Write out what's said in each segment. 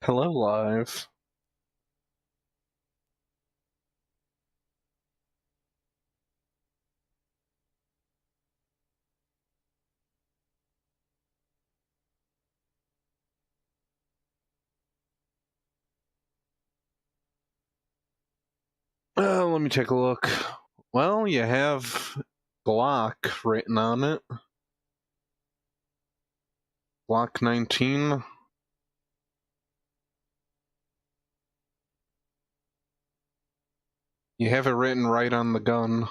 Hello, live. Let me take a look. Well, you have Glock written on it. Glock 19. You have it written right on the gun.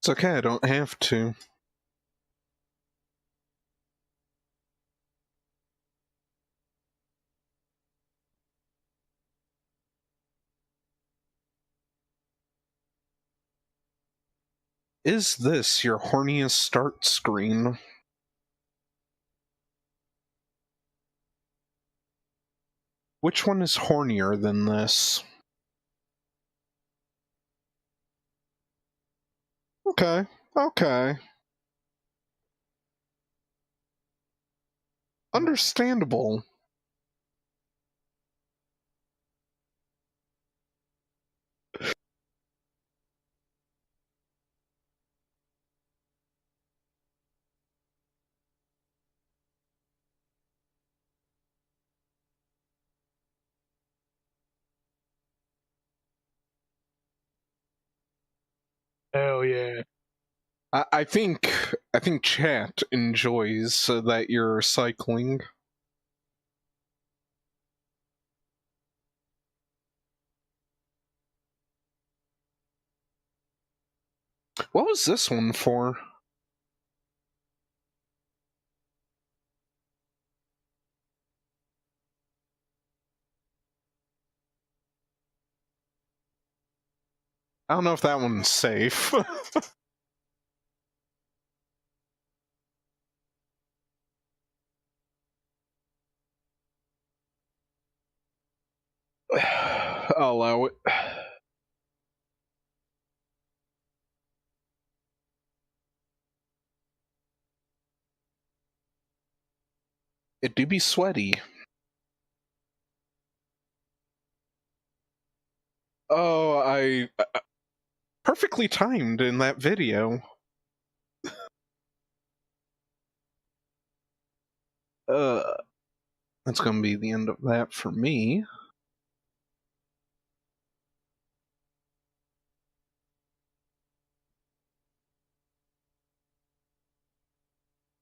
It's okay, I don't have to. Is this your horniest start screen? Which one is hornier than this? Okay, okay. Understandable. Hell yeah. I think chat enjoys that you're cycling. What was this one for? I don't know if that one's safe. I'll allow it. It do be sweaty. Oh, I perfectly timed in that video. Uh, that's gonna be the end of that for me.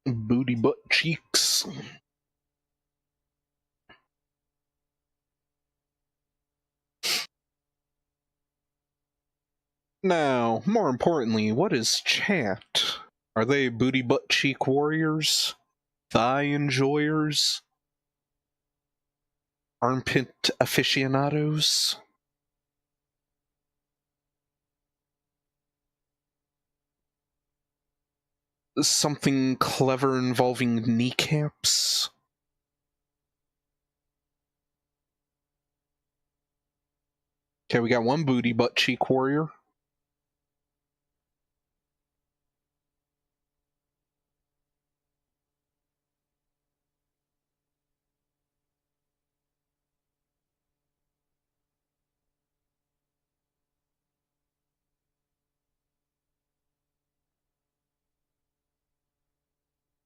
Booty butt cheeks. Now, more importantly, what is chat? Are they booty butt cheek warriors? Thigh enjoyers? Armpit aficionados? Something clever involving kneecaps? Okay, we got one booty butt cheek warrior.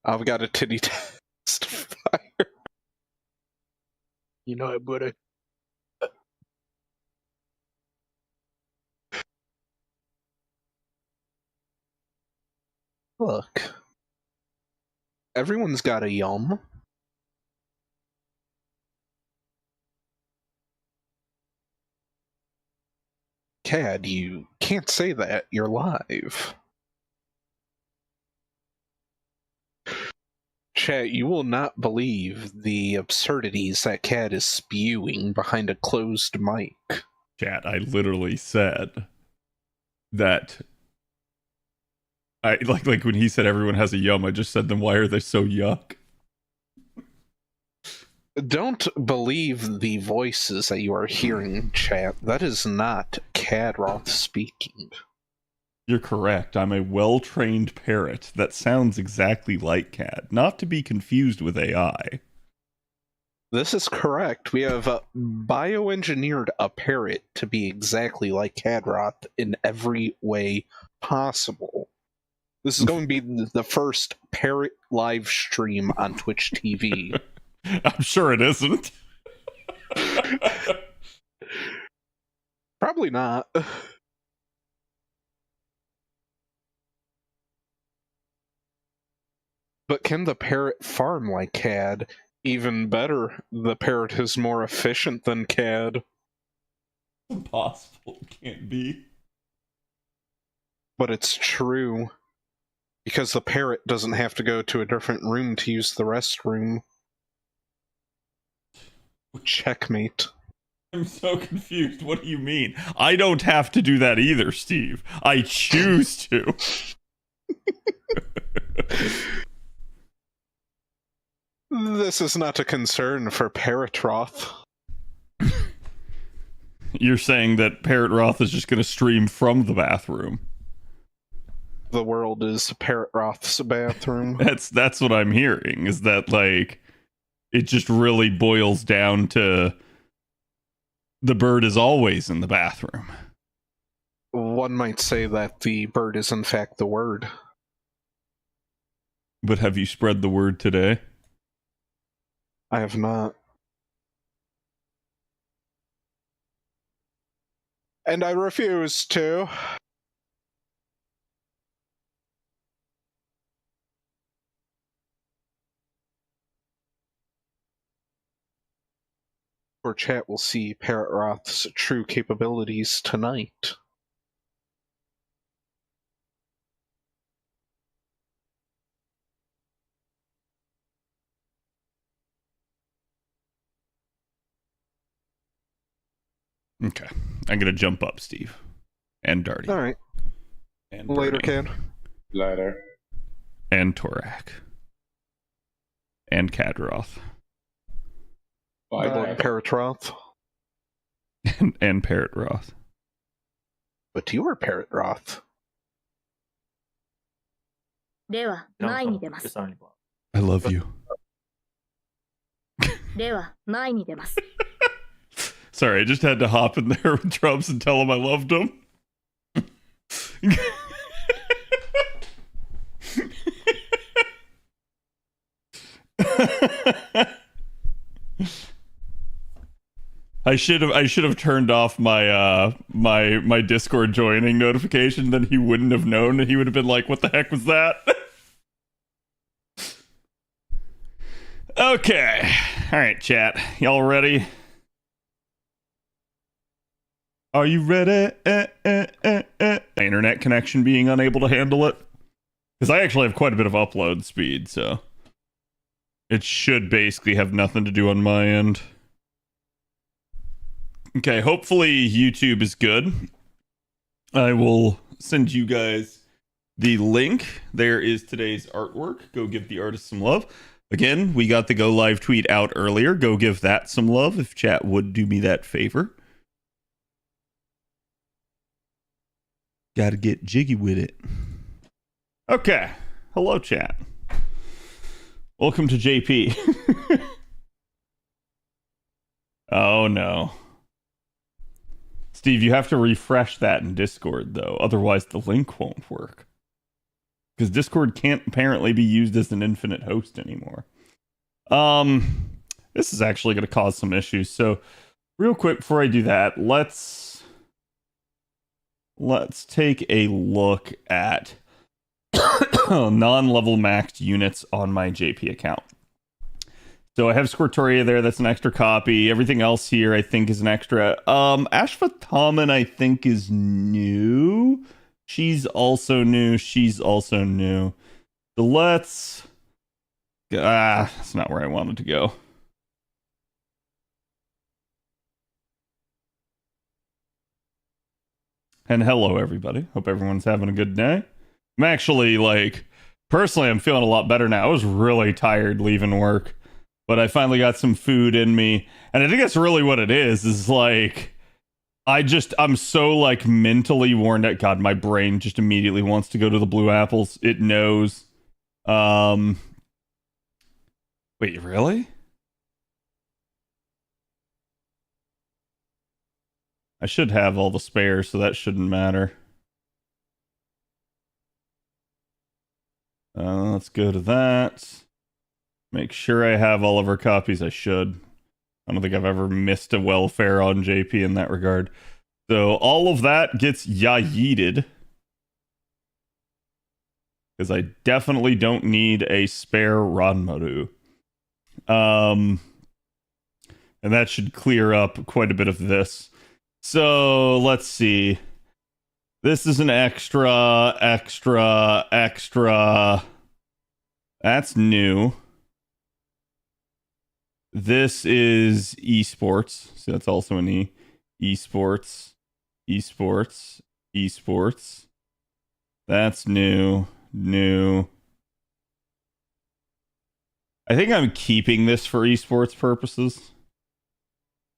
I've got a titty testifier. You know it, buddy. Look. Everyone's got a yum. Cad, you can't say that. You're live. Chat, you will not believe the absurdities that Cad is spewing behind a closed mic. Chat, I literally said that I like when he said everyone has a yum, I just said, then why are they so yuck? Don't believe the voices that you are hearing, chat. That is not Cadroth speaking. You're correct. I'm a well-trained parrot that sounds exactly like Cad, not to be confused with AI. This is correct. We have bioengineered a parrot to be exactly like Cadroth in every way possible. This is going to be the first parrot live stream on Twitch TV. I'm sure it isn't. Probably not. But can the parrot farm like Cad? Even better, the parrot is more efficient than Cad. Impossible. It can't be. But it's true. Because the parrot doesn't have to go to a different room to use the restroom. Checkmate. I'm so confused. What do you mean? I don't have to do that either, Steve. I choose to. This is not a concern for Parrot Roth. You're saying that Parrot Roth is just going to stream from the bathroom. The world is Parrot Roth's bathroom. That's what I'm hearing, is that, like, it just really boils down to the bird is always in the bathroom. One might say that the bird is in fact the word. But have you spread the word today? I have not. And I refuse to. Or chat will see Parrot Roth's true capabilities tonight. Okay. I'm going to jump up, Steve. And Darty. Alright. And Later, Bernie. Cad. Later. And Torak. And Cadroth. Bye. Parrot Roth. And Parrot Roth. But you are Parrot Roth. では前に出ます。 I love you. では前に出ます。 Sorry, I just had to hop in there with Trumps and tell him I loved him. I should have turned off my my Discord joining notification, then he wouldn't have known, and he would have been like, what the heck was that? Okay. Alright, chat. Y'all ready? Are you ready? Internet connection being unable to handle it. Because I actually have quite a bit of upload speed, so it should basically have nothing to do on my end. Okay, hopefully YouTube is good. I will send you guys the link. There is today's artwork. Go give the artist some love. Again, we got the go live tweet out earlier. Go give that some love if chat would do me that favor. Gotta get jiggy with it. Okay. Hello, chat. Welcome to JP. Oh, no. Steve, you have to refresh that in Discord, though. Otherwise, the link won't work. Because Discord can't apparently be used as an infinite host anymore. This is actually going to cause some issues. So, real quick before I do that, let's take a look at non-level maxed units on my JP account. So I have Squirtoria there, that's an extra copy. Everything else here I think is an extra. Ashvathaman I think is new. She's also new. So let's... that's not where I wanted to go. And hello, everybody. Hope everyone's having a good day. I'm actually, personally, I'm feeling a lot better now. I was really tired leaving work. but I finally got some food in me, and I think that's really what it is like I'm so like mentally worn out. God, my brain just immediately wants to go to the blue apples. It knows. Wait, really? I should have all the spares, so that shouldn't matter. Let's go to that. Make sure I have all of our copies. I should. I don't think I've ever missed a welfare on JP in that regard. So all of that gets yeeted. Because I definitely don't need a spare Ranmaru. And that should clear up quite a bit of this. So let's see. This is an extra. That's new. This is esports. So that's also an E. Esports. That's new. I think I'm keeping this for esports purposes.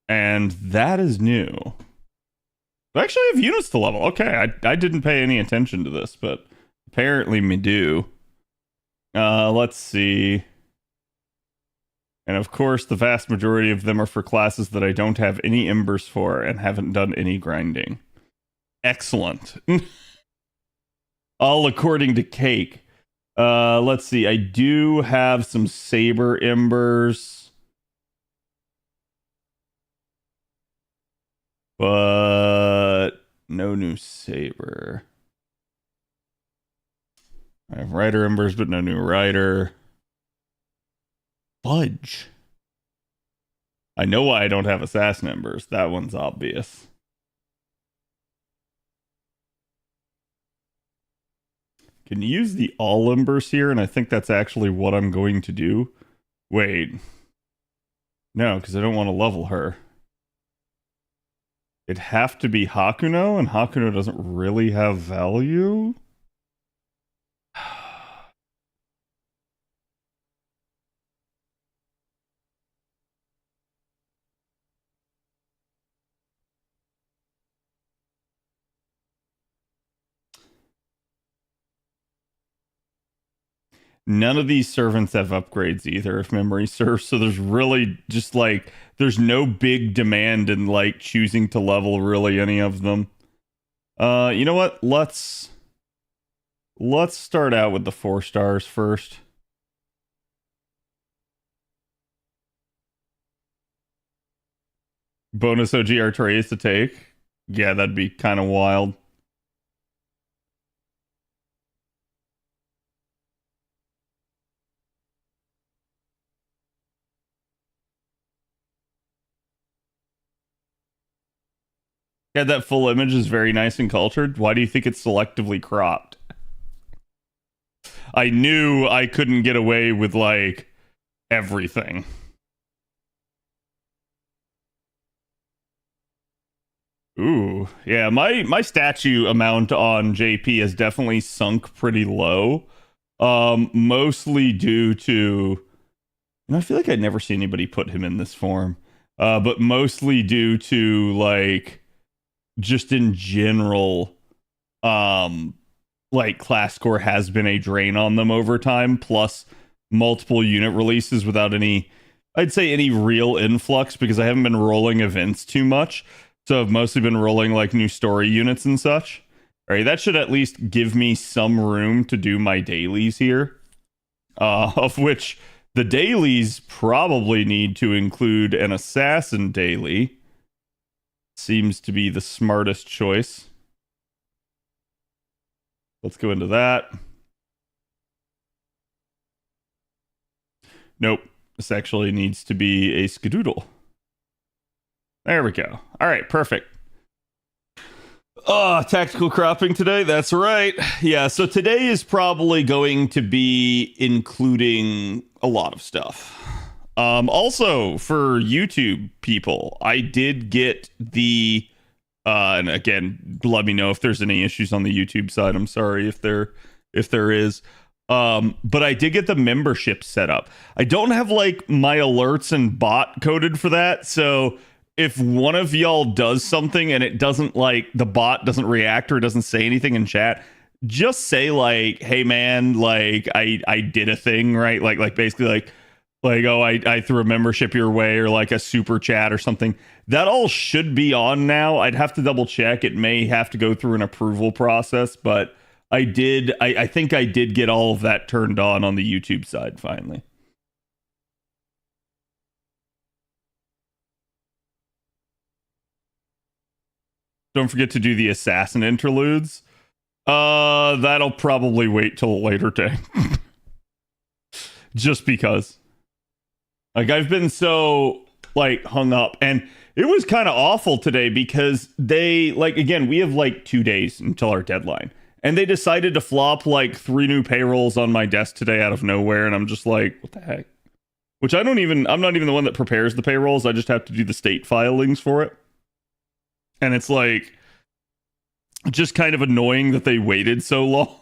And that is new. I actually have units to level. Okay, I didn't pay any attention to this, but apparently me do. Let's see. And of course, the vast majority of them are for classes that I don't have any embers for and haven't done any grinding. Excellent. All according to Cake. Let's see. I do have some saber embers. But no new saber. I have rider embers, but no new rider. Fudge. I know why I don't have assassin embers. That one's obvious. Can you use the all embers here? And I think that's actually what I'm going to do. Wait. No, because I don't want to level her. It'd have to be Hakuno, and Hakuno doesn't really have value. None of these servants have upgrades either, if memory serves. So there's really just like, there's no big demand in like choosing to level really any of them. You know what? Let's start out with the 4 stars first. Bonus OG Artorias to take. Yeah, that'd be kind of wild. Yeah, that full image is very nice and cultured. Why do you think it's selectively cropped? I knew I couldn't get away with, like, everything. Ooh, yeah, my statue amount on JP has definitely sunk pretty low. Mostly due to... You know, I feel like I'd never see anybody put him in this form. But mostly due to, like... just in general, like class score has been a drain on them over time, plus multiple unit releases without any, I'd say any real influx, because I haven't been rolling events too much. So I've mostly been rolling like new story units and such. All right, that should at least give me some room to do my dailies here. Of which the dailies probably need to include an assassin daily. Seems to be the smartest choice. Let's go into that. Nope. This actually needs to be a skadoodle. There we go. All right, perfect. Oh, tactical cropping today. That's right. Yeah, so today is probably going to be including a lot of stuff. Also, for YouTube people, I did get the... and again, let me know if there's any issues on the YouTube side. I'm sorry if there is. But I did get the membership set up. I don't have like my alerts and bot coded for that. So if one of y'all does something and it doesn't like the bot doesn't react or doesn't say anything in chat, just say like, hey man, like I did a thing, right? Like basically like, oh, I threw a membership your way or like a super chat or something. That all should be on now. I'd have to double check. It may have to go through an approval process, but I think I did get all of that turned on the YouTube side finally. Don't forget to do the assassin interludes. That'll probably wait till a later day. Just because. Like, I've been so, like, hung up. And it was kind of awful today because they, like, again, we have, like, 2 days until our deadline. And they decided to flop, like, 3 new payrolls on my desk today out of nowhere. And I'm just like, what the heck? Which I'm not even the one that prepares the payrolls. I just have to do the state filings for it. And it's, like, just kind of annoying that they waited so long.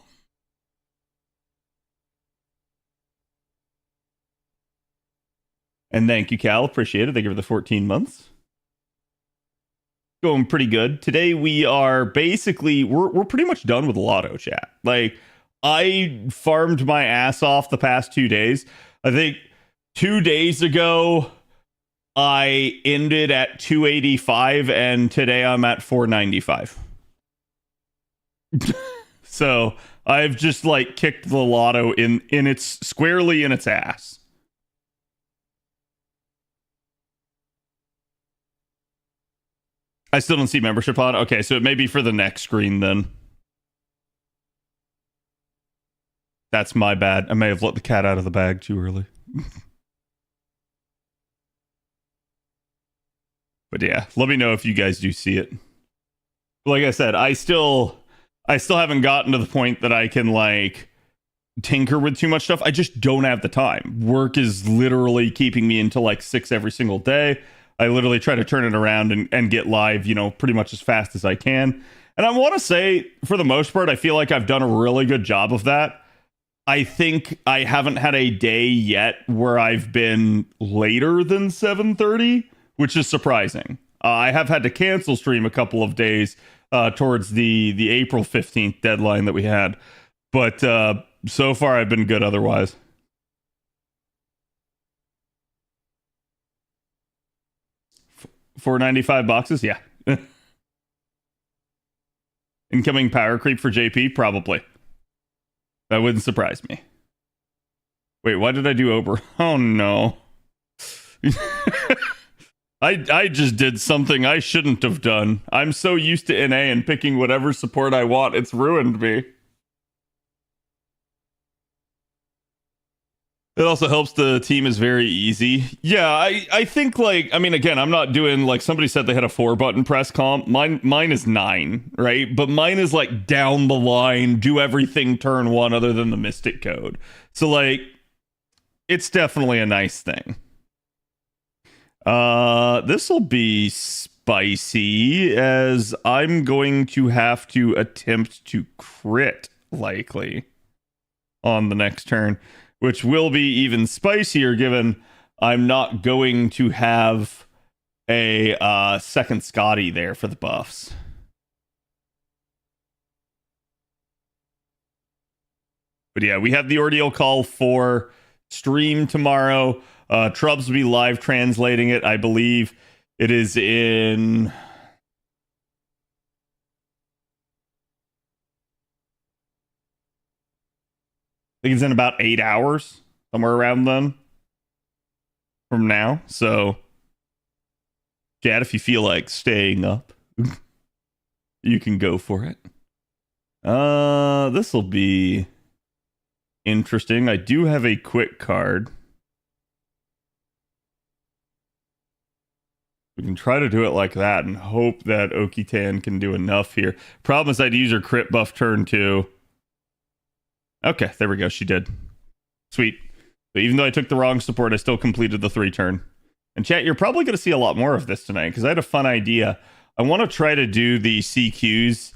And thank you, Cal. Appreciate it. Thank you for the 14 months. Going pretty good. Today we are basically, we're pretty much done with Lotto chat. Like, I farmed my ass off the past 2 days. I think 2 days ago, I ended at 285, and today I'm at 495. So I've just like kicked the Lotto in its squarely in its ass. I still don't see membership on. Okay, so it may be for the next screen then. That's my bad. I may have let the cat out of the bag too early. But yeah, let me know if you guys do see it. Like I said, I still haven't gotten to the point that I can like tinker with too much stuff. I just don't have the time. Work is literally keeping me until like 6 every single day. I literally try to turn it around and get live, you know, pretty much as fast as I can. And I want to say, for the most part, I feel like I've done a really good job of that. I think I haven't had a day yet where I've been later than 7:30, which is surprising. I have had to cancel stream a couple of days towards the April 15th deadline that we had. But so far, I've been good otherwise. $495, yeah. Incoming power creep for JP? Probably. That wouldn't surprise me. Wait, why did I do Ober? Oh, no. I just did something I shouldn't have done. I'm so used to NA and picking whatever support I want, it's ruined me. It also helps the team is very easy. Yeah, I think, like, I mean, again, I'm not doing, like, somebody said they had a 4-button press comp. Mine is 9, right? But mine is, like, down the line, do everything turn 1 other than the Mystic code. So, like, it's definitely a nice thing. This will be spicy, as I'm going to have to attempt to crit, likely, on the next turn. Which will be even spicier given I'm not going to have a second Scotty there for the buffs. But yeah, we have the ordeal call for stream tomorrow. Trubs will be live translating it. I believe it is in... I think it's in about 8 hours, somewhere around then from now. So, chat, if you feel like staying up, you can go for it. This will be interesting. I do have a quick card. We can try to do it like that and hope that Okitan can do enough here. Problem is I'd use her crit buff turn 2. Okay, there we go. She did. Sweet. So even though I took the wrong support, I still completed the 3 turn. And chat, you're probably going to see a lot more of this tonight because I had a fun idea. I want to try to do the CQs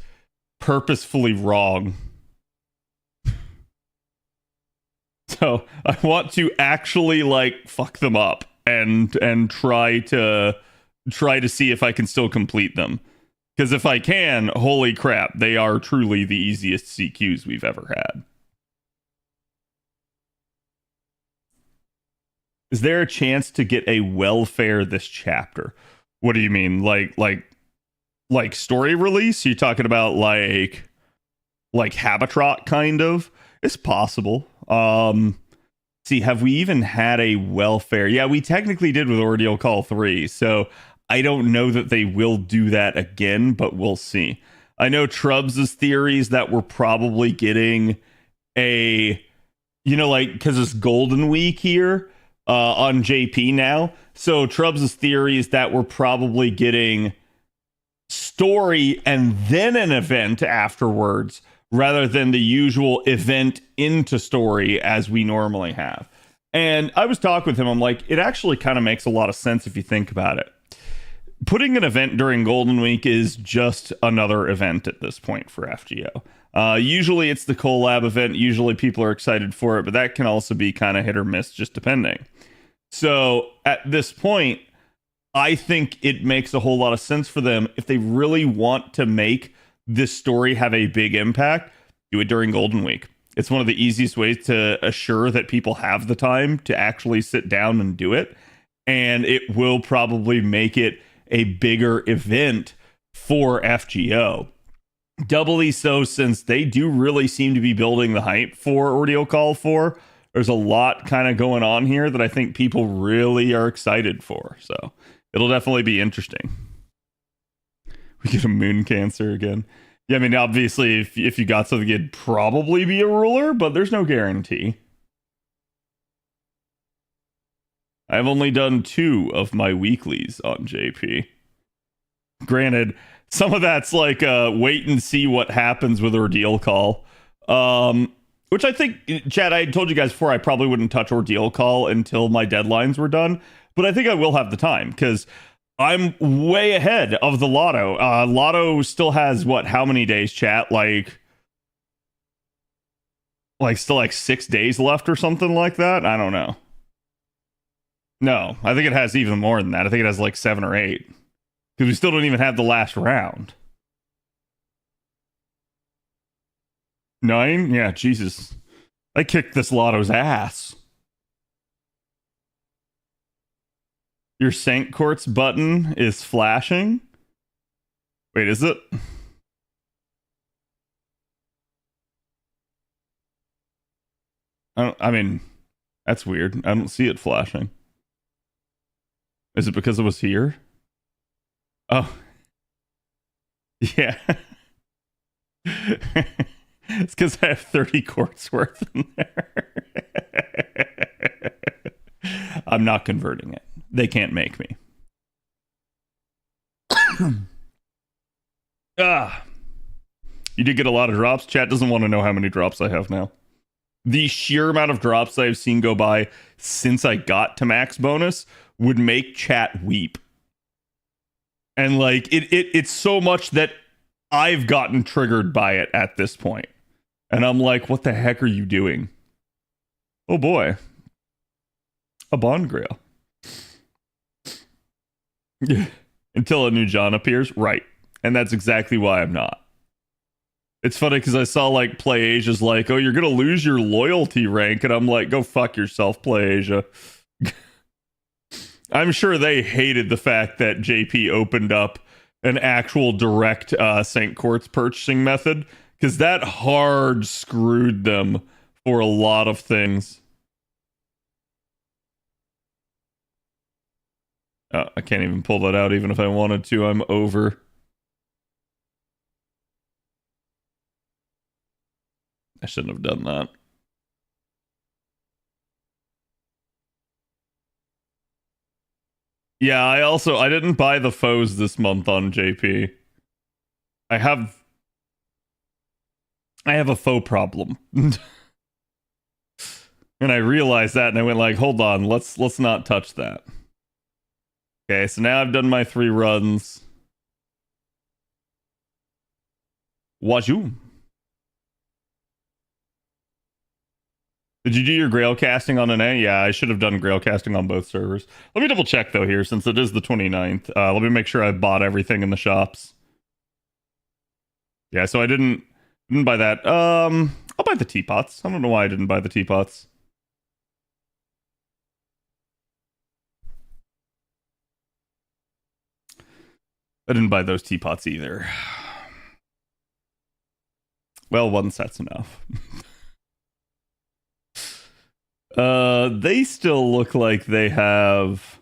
purposefully wrong. So I want to actually like fuck them up and try to see if I can still complete them. Because if I can, holy crap, they are truly the easiest CQs we've ever had. Is there a chance to get a welfare this chapter? What do you mean? Like story release? You talking about like Habitrot kind of? It's possible. See, have we even had a welfare? Yeah, we technically did with Ordeal Call 3, so I don't know that they will do that again, but we'll see. I know Trubs' theories that we're probably getting a, like, because it's Golden Week here on JP now. So Trubs' theory is that we're probably getting story and then an event afterwards, rather than the usual event into story as we normally have. And I was talking with him, I'm like, it actually kind of makes a lot of sense if you think about it. Putting an event during Golden Week is just another event at this point for FGO. Usually it's the collab event. Usually people are excited for it, but that can also be kind of hit or miss, just depending. So at this point, I think it makes a whole lot of sense for them if they really want to make this story have a big impact, do it during Golden Week. It's one of the easiest ways to assure that people have the time to actually sit down and do it. And it will probably make it a bigger event for FGO. Doubly so since they do really seem to be building the hype for Ordeal Call 4. There's a lot kind of going on here that I think people really are excited for. So it'll definitely be interesting. We get a moon cancer again. Yeah, I mean, obviously, if you got something, it'd probably be a ruler, but there's no guarantee. I've only done 2 of my weeklies on JP. Granted, some of that's like wait and see what happens with Ordeal Call. Which I think, Chad, I told you guys before, I probably wouldn't touch Ordeal Call until my deadlines were done. But I think I will have the time, because I'm way ahead of the Lotto. Lotto still has, how many days, chat? Like still like 6 days left or something like that? I don't know. No, I think it has even more than that. I think it has like 7 or 8. Because we still don't even have the last round. 9? Yeah, Jesus. I kicked this Lotto's ass. Your Sanct Courts button is flashing? Wait, is it? I mean, that's weird. I don't see it flashing. Is it because it was here? Oh. Yeah. It's because I have 30 quartz worth in there. I'm not converting it. They can't make me. You did get a lot of drops. Chat doesn't want to know how many drops I have now. The sheer amount of drops I've seen go by since I got to max bonus would make chat weep. And like it's so much that I've gotten triggered by it at this point. And I'm like, what the heck are you doing? Oh boy. A Bond Grail. Until a new John appears. Right. And that's exactly why I'm not. It's funny because I saw like Play Asia's like, oh, you're going to lose your loyalty rank. And I'm like, go fuck yourself, Play Asia. I'm sure they hated the fact that JP opened up an actual direct St. Courts purchasing method, because that hard screwed them for a lot of things. I can't even pull that out even if I wanted to. I'm over. I shouldn't have done that. Yeah, I didn't buy the foes this month on JP. I have a faux problem. And I realized that and I went like, hold on, let's not touch that. Okay, so now I've done my 3 runs. Wajoo. Did you do your grail casting on an A? Yeah, I should have done grail casting on both servers. Let me double check though here, since it is the 29th. Let me make sure I bought everything in the shops. Yeah, so I didn't buy that. I'll buy the teapots. I don't know why I didn't buy the teapots. I didn't buy those teapots either. Well, one set's enough. They still look like they have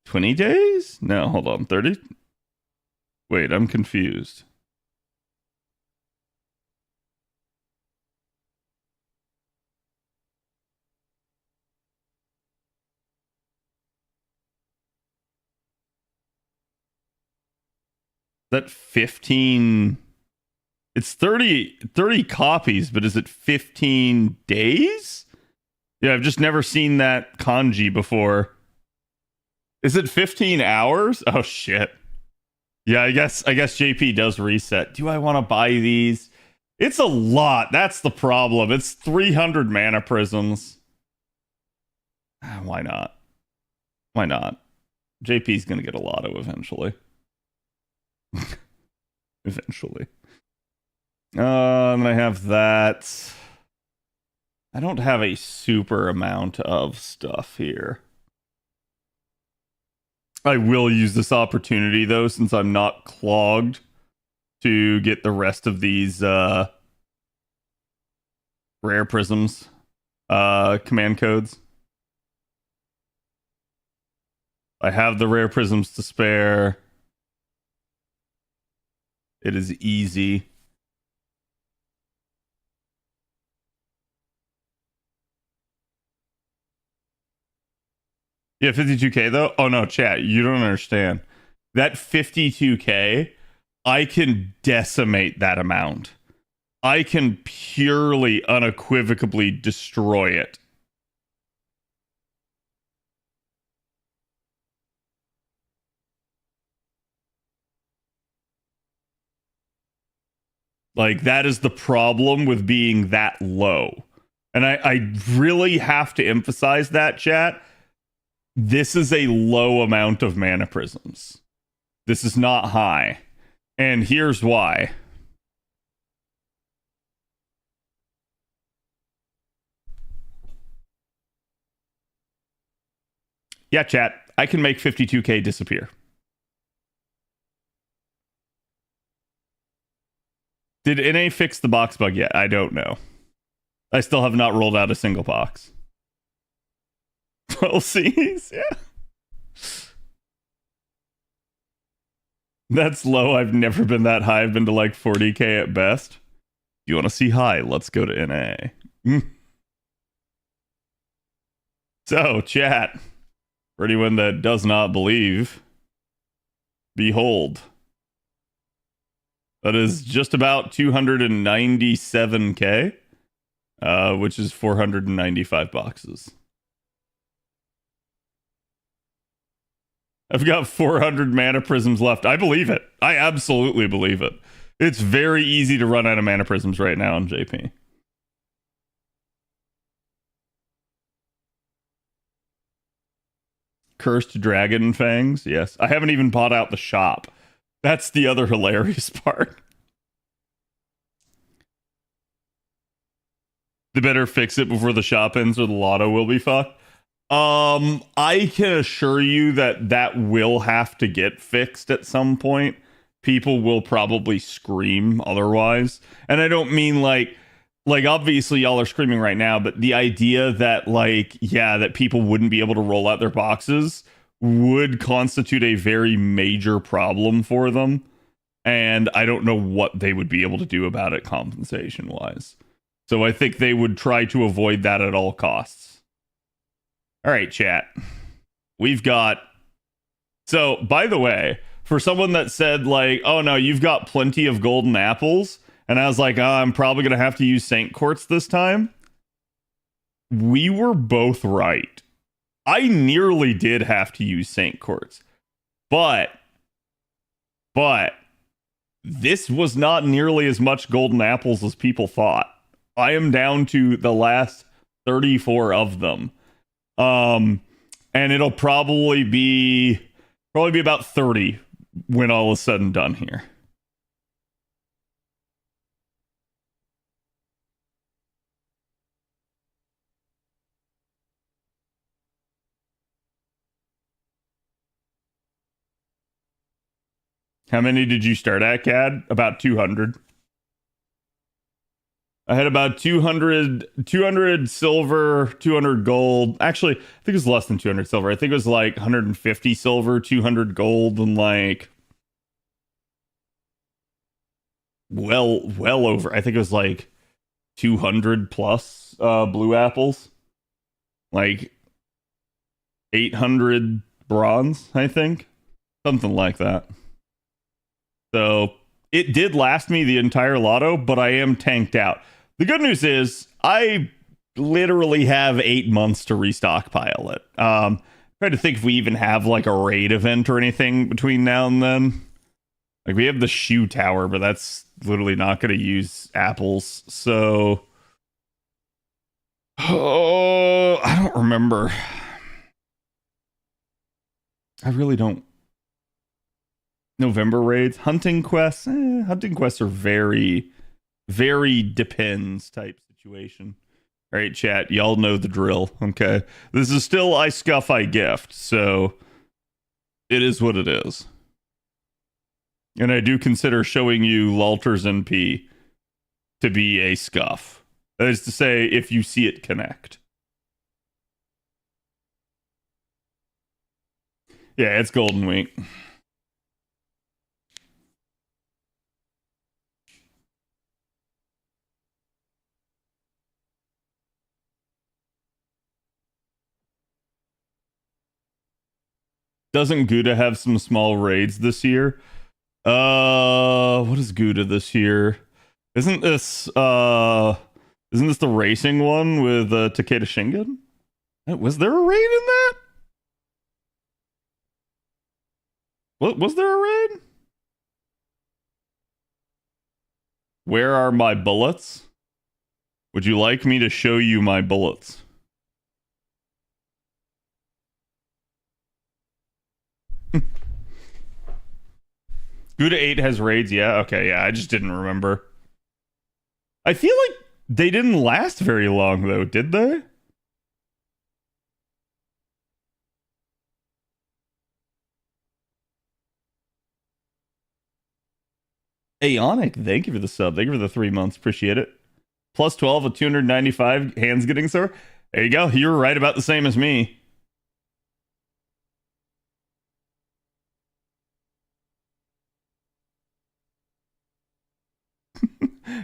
20 days? No, hold on. 30? Wait, I'm confused. That 15... It's 30 copies, but is it 15 days? Yeah, I've just never seen that kanji before. Is it 15 hours? Oh shit. Yeah, I guess JP does reset. Do I want to buy these? It's a lot. That's the problem. It's 300 mana prisms. Why not? Why not? JP's gonna get a Lotto eventually. Eventually. And I have that. I don't have a super amount of stuff here. I will use this opportunity though, since I'm not clogged, to get the rest of these rare prisms command codes. I have the rare prisms to spare. It is easy. Yeah, 52k though? Oh no, chat, you don't understand. That 52k, I can decimate that amount. I can purely, unequivocally destroy it. Like, that is the problem with being that low. And I really have to emphasize that, chat. This is a low amount of mana prisms. This is not high. And here's why. Yeah, chat. I can make 52k disappear. Did NA fix the box bug yet? I don't know. I still have not rolled out a single box. 12 Cs? Yeah. That's low. I've never been that high. I've been to like 40k at best. You want to see high? Let's go to NA. So, chat. For anyone that does not believe, behold. That is just about 297k, which is 495 boxes. I've got 400 mana prisms left. I believe it. I absolutely believe it. It's very easy to run out of mana prisms right now in JP. Cursed Dragon Fangs? Yes. I haven't even bought out the shop. That's the other hilarious part. They better fix it before the shop ends or the Lotto will be fucked. I can assure you that that will have to get fixed at some point. People will probably scream otherwise. And I don't mean like obviously y'all are screaming right now, but the idea that that people wouldn't be able to roll out their boxes would constitute a very major problem for them. And I don't know what they would be able to do about it compensation wise. So I think they would try to avoid that at all costs. All right, chat. We've got... So, by the way, for someone that said, oh no, you've got plenty of golden apples, and I was like, oh, I'm probably going to have to use Saint Quartz this time. We were both right. I nearly did have to use Saint Quartz. But, this was not nearly as much golden apples as people thought. I am down to the last 34 of them. And it'll probably be about 30 when all is said and done here. How many did you start at, Cad? About 200. I had about 200 silver, 200 gold. Actually, I think it was less than 200 silver. I think it was like 150 silver, 200 gold, and like well over. I think it was like 200 plus blue apples. Like 800 bronze, I think. Something like that. So it did last me the entire lotto, but I am tanked out. The good news is I literally have 8 months to restockpile it. Try to think if we even have like a raid event or anything between now and then. Like we have the shoe tower, but that's literally not going to use apples. So, oh, I don't remember. I really don't. November raids, hunting quests. Hunting quests are very depends type situation. All right, chat, y'all know the drill. Okay, this is still I scuff, I gift, so it is what it is. And I do consider showing you Lalter's NP to be a scuff. That is to say, if you see it connect. Yeah, it's Golden Week. Doesn't Gouda have some small raids this year? What is Gouda this year? Isn't this the racing one with Takeda Shingen? Was there a raid in that? What was there a raid? Where are my bullets? Would you like me to show you my bullets? Gouda 8 has raids, yeah. Okay, yeah, I just didn't remember. I feel like they didn't last very long, though, did they? Aeonic, thank you for the sub. Thank you for the 3 months. Appreciate it. Plus 12 of 295 hands getting sore. There you go. You were right about the same as me.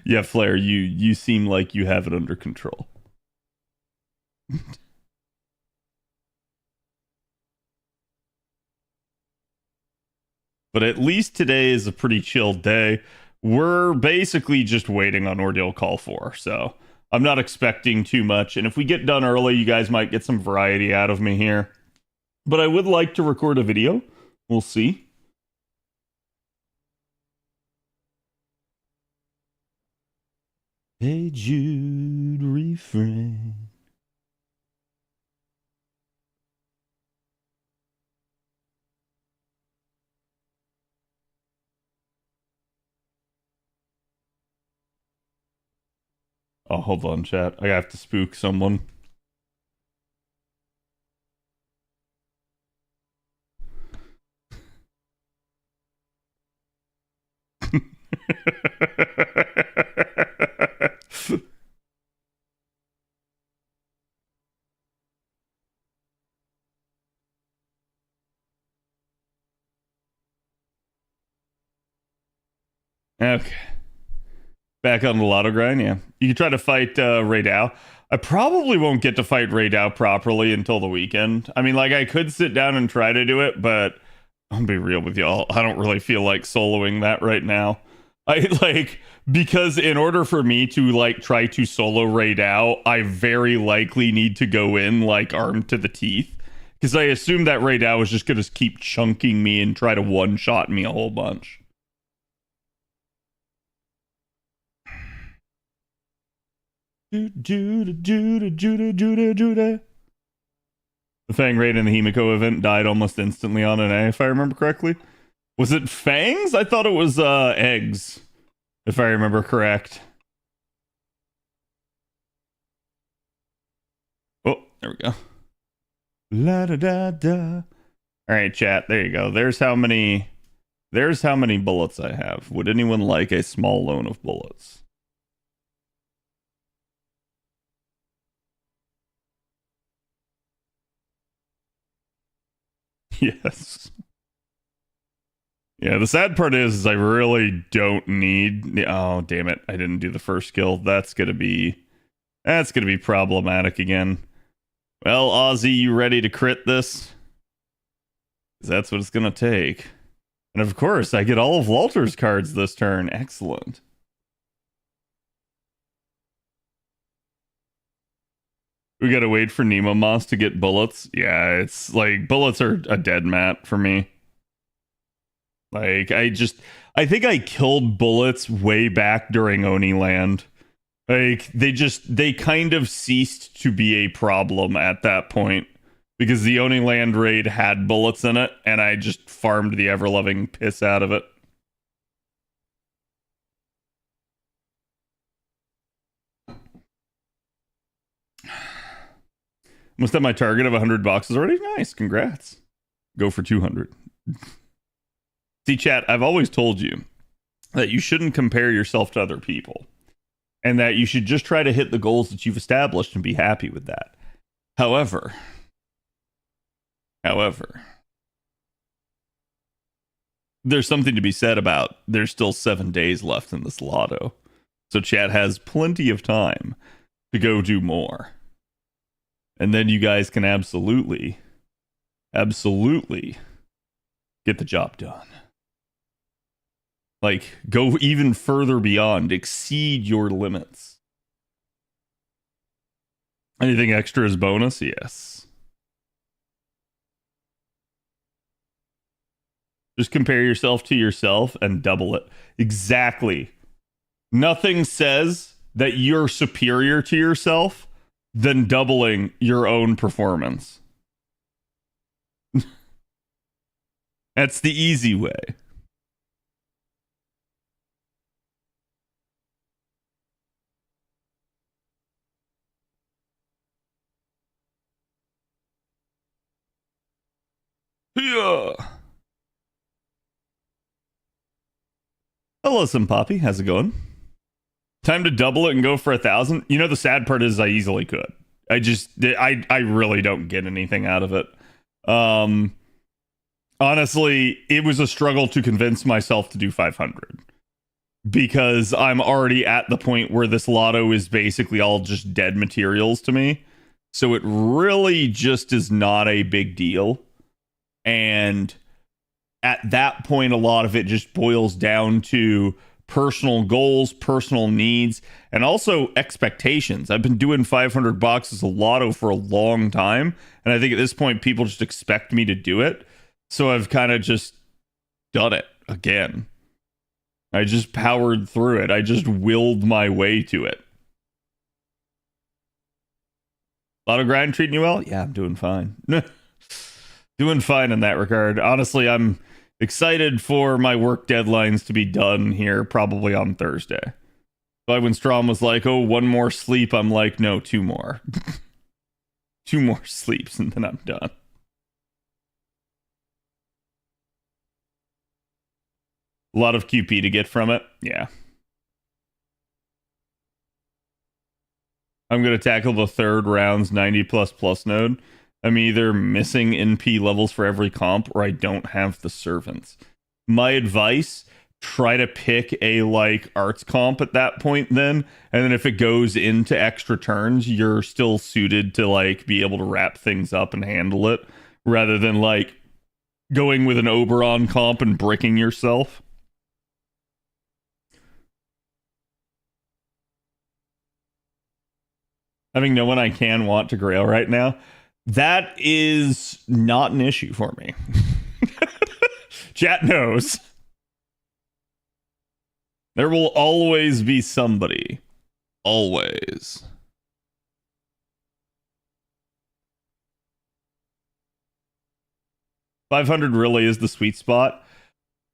Yeah, Flair, you seem like you have it under control. But at least today is a pretty chill day. We're basically just waiting on Ordeal Call 4, so I'm not expecting too much. And if we get done early, you guys might get some variety out of me here. But I would like to record a video. We'll see. Hey Jude, refrain. Oh, hold on, chat. I have to spook someone. Okay. Back on the Lotto grind, yeah. You can try to fight Ray Dow. I probably won't get to fight Ray Dow properly until the weekend. I mean, like, I could sit down and try to do it, but I'll be real with y'all. I don't really feel like soloing that right now. Because in order for me to, like, try to solo Ray Dow, I very likely need to go in, like, armed to the teeth. Because I assume that Ray Dow is just going to keep chunking me and try to one-shot me a whole bunch. The Fang raid in the Himiko event died almost instantly on an A, if I remember correctly. Was it Fangs? I thought it was eggs, if I remember correct. Oh, there we go. La da da da. All right, chat. There you go. There's how many bullets I have. Would anyone like a small loan of bullets? Yes. Yeah, the sad part is I really don't need. Oh, damn it. I didn't do the first kill. That's gonna be problematic again. Well, Ozzy, you ready to crit this? 'Cause that's what it's gonna take. And of course, I get all of Walter's cards this turn. Excellent. We gotta wait for Nemo Moss to get bullets. Yeah, it's like bullets are a dead mat for me. Like, I think I killed bullets way back during Oni Land. Like, they kind of ceased to be a problem at that point because the Oni Land raid had bullets in it, and I just farmed the ever-loving piss out of it. Almost at my target of 100 boxes already. Nice, congrats. Go for 200. See, chat, I've always told you that you shouldn't compare yourself to other people and that you should just try to hit the goals that you've established and be happy with that. However, there's something to be said about there's still 7 days left in this lotto. So chat has plenty of time to go do more. And then you guys can absolutely get the job done. Like, go even further beyond, exceed your limits. Anything extra is bonus? Yes. Just compare yourself to yourself and double it. Exactly. Nothing says that you're superior to yourself than doubling your own performance. That's the easy way. Yeah. Hello, some Poppy. How's it going? Time to double it and go for 1,000. You know, the sad part is I easily could. I really don't get anything out of it. Honestly, it was a struggle to convince myself to do 500 because I'm already at the point where this lotto is basically all just dead materials to me. So it really just is not a big deal. And at that point, a lot of it just boils down to personal goals, personal needs, and also expectations. I've been doing 500 boxes of lotto for a long time, and I think at this point people just expect me to do it. So I've kind of just done it again. I just powered through it. I just willed my way to it. Lotto grind treating you well? Yeah, I'm doing fine. Doing fine in that regard. Honestly, I'm excited for my work deadlines to be done here probably on Thursday. But when Strom was like, oh, 1 more sleep, I'm like, no, 2 more. 2 more sleeps and then I'm done. A lot of QP to get from it. Yeah. I'm going to tackle the 3rd round's 90++ node. I'm either missing NP levels for every comp or I don't have the servants. My advice, try to pick a like arts comp at that point then, and then if it goes into extra turns, you're still suited to like be able to wrap things up and handle it rather than like going with an Oberon comp and bricking yourself. Having no one I can want to grail right now, that is not an issue for me. Chat knows. There will always be somebody. Always. 500 really is the sweet spot.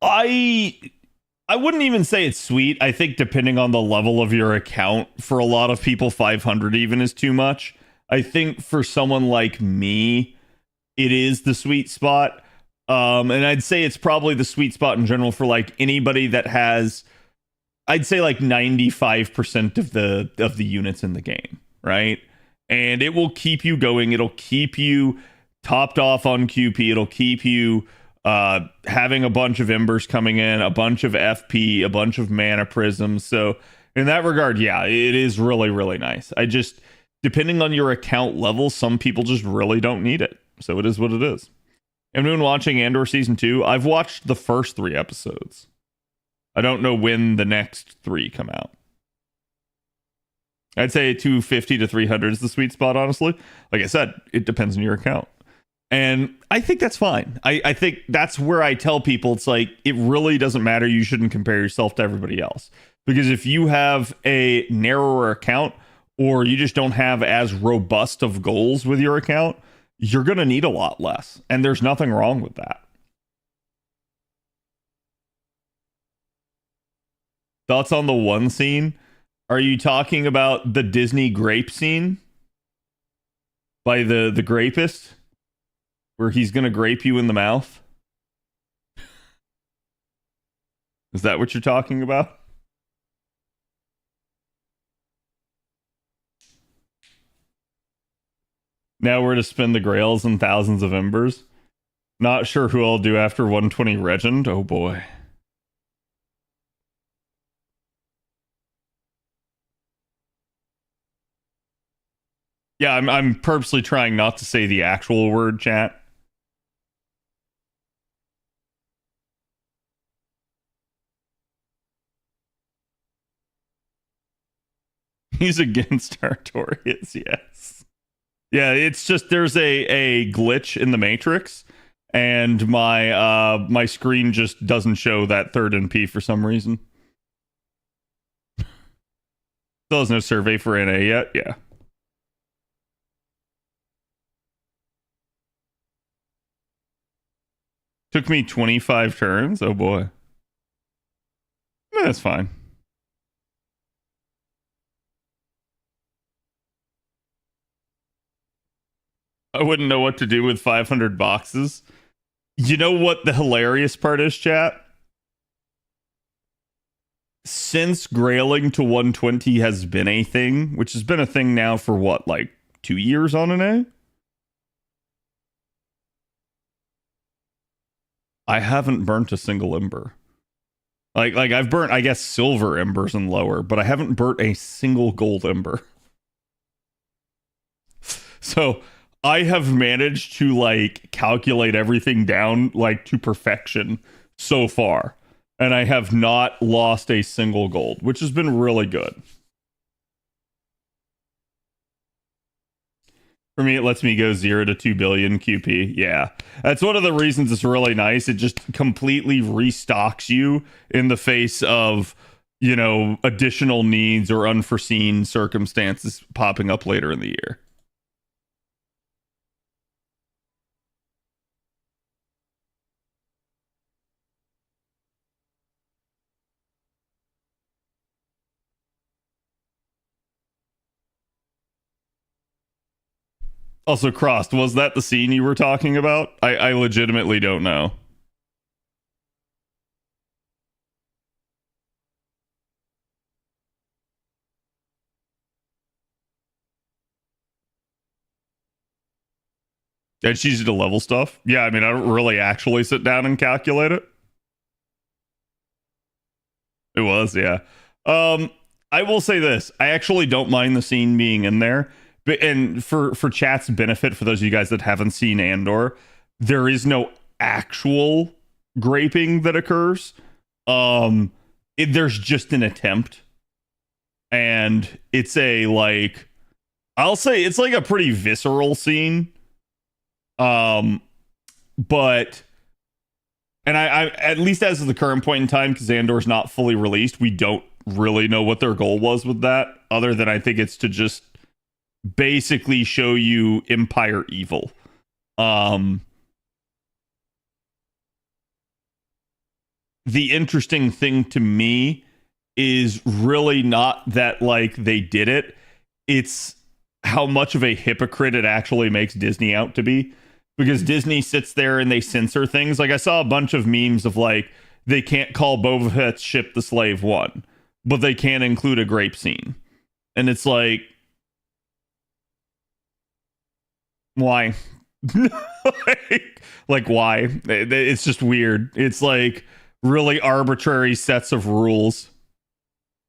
I wouldn't even say it's sweet. I think depending on the level of your account, for a lot of people, 500 even is too much. I think for someone like me, it is the sweet spot. And I'd say it's probably the sweet spot in general for like anybody that has, I'd say like 95% of the units in the game, right? And it will keep you going. It'll keep you topped off on QP. It'll keep you having a bunch of embers coming in, a bunch of FP, a bunch of mana prisms. So in that regard, yeah, it is really, really nice. I just, depending on your account level, some people just really don't need it. So it is what it is. Anyone watching Andor Season 2? I've watched the first 3 episodes. I don't know when the next 3 come out. I'd say 250 to 300 is the sweet spot, honestly. Like I said, it depends on your account. And I think that's fine. I think that's where I tell people, it's like, it really doesn't matter. You shouldn't compare yourself to everybody else. Because if you have a narrower account, or you just don't have as robust of goals with your account, you're going to need a lot less. And there's nothing wrong with that. Thoughts on the one scene? Are you talking about the Disney grape scene? By the grapist? Where he's going to grape you in the mouth? Is that what you're talking about? Now we're to spin the grails and thousands of embers. Not sure who I'll do after 120 Regend. Oh boy. Yeah, I'm purposely trying not to say the actual word, chat. He's against Artorias, yes. Yeah, it's just there's a glitch in the Matrix, and my my screen just doesn't show that third NP for some reason. Still has no survey for NA yet, yeah. Took me 25 turns, oh boy. That's fine. I wouldn't know what to do with 500 boxes. You know what the hilarious part is, chat? Since grailing to 120 has been a thing, which has been a thing now for what, like 2 years on an A? I haven't burnt a single ember. Like I've burnt, I guess, silver embers and lower, but I haven't burnt a single gold ember. So I have managed to like calculate everything down like to perfection so far. And I have not lost a single gold, which has been really good. For me, it lets me go 0 to 2 billion QP. Yeah, that's one of the reasons it's really nice. It just completely restocks you in the face of, you know, additional needs or unforeseen circumstances popping up later in the year. Also, Crossed, was that the scene you were talking about? I legitimately don't know. And she's to level stuff? Yeah, I mean, I don't really actually sit down and calculate it. It was, yeah. I will say this. I actually don't mind the scene being in there. But, and for chat's benefit, for those of you guys that haven't seen Andor, there is no actual graping that occurs. There's just an attempt. And it's a, like, I'll say it's like a pretty visceral scene. But, and I at least as of the current point in time, because Andor's not fully released, we don't really know what their goal was with that, other than I think it's to just basically show you Empire evil. the interesting thing to me is really not that like they did it. It's how much of a hypocrite it actually makes Disney out to be. Because Disney sits there and they censor things. Like I saw a bunch of memes of like they can't call Boba Fett's ship the Slave One, but they can include a grape scene. And it's like, why? like why? It's just weird. It's like really arbitrary sets of rules.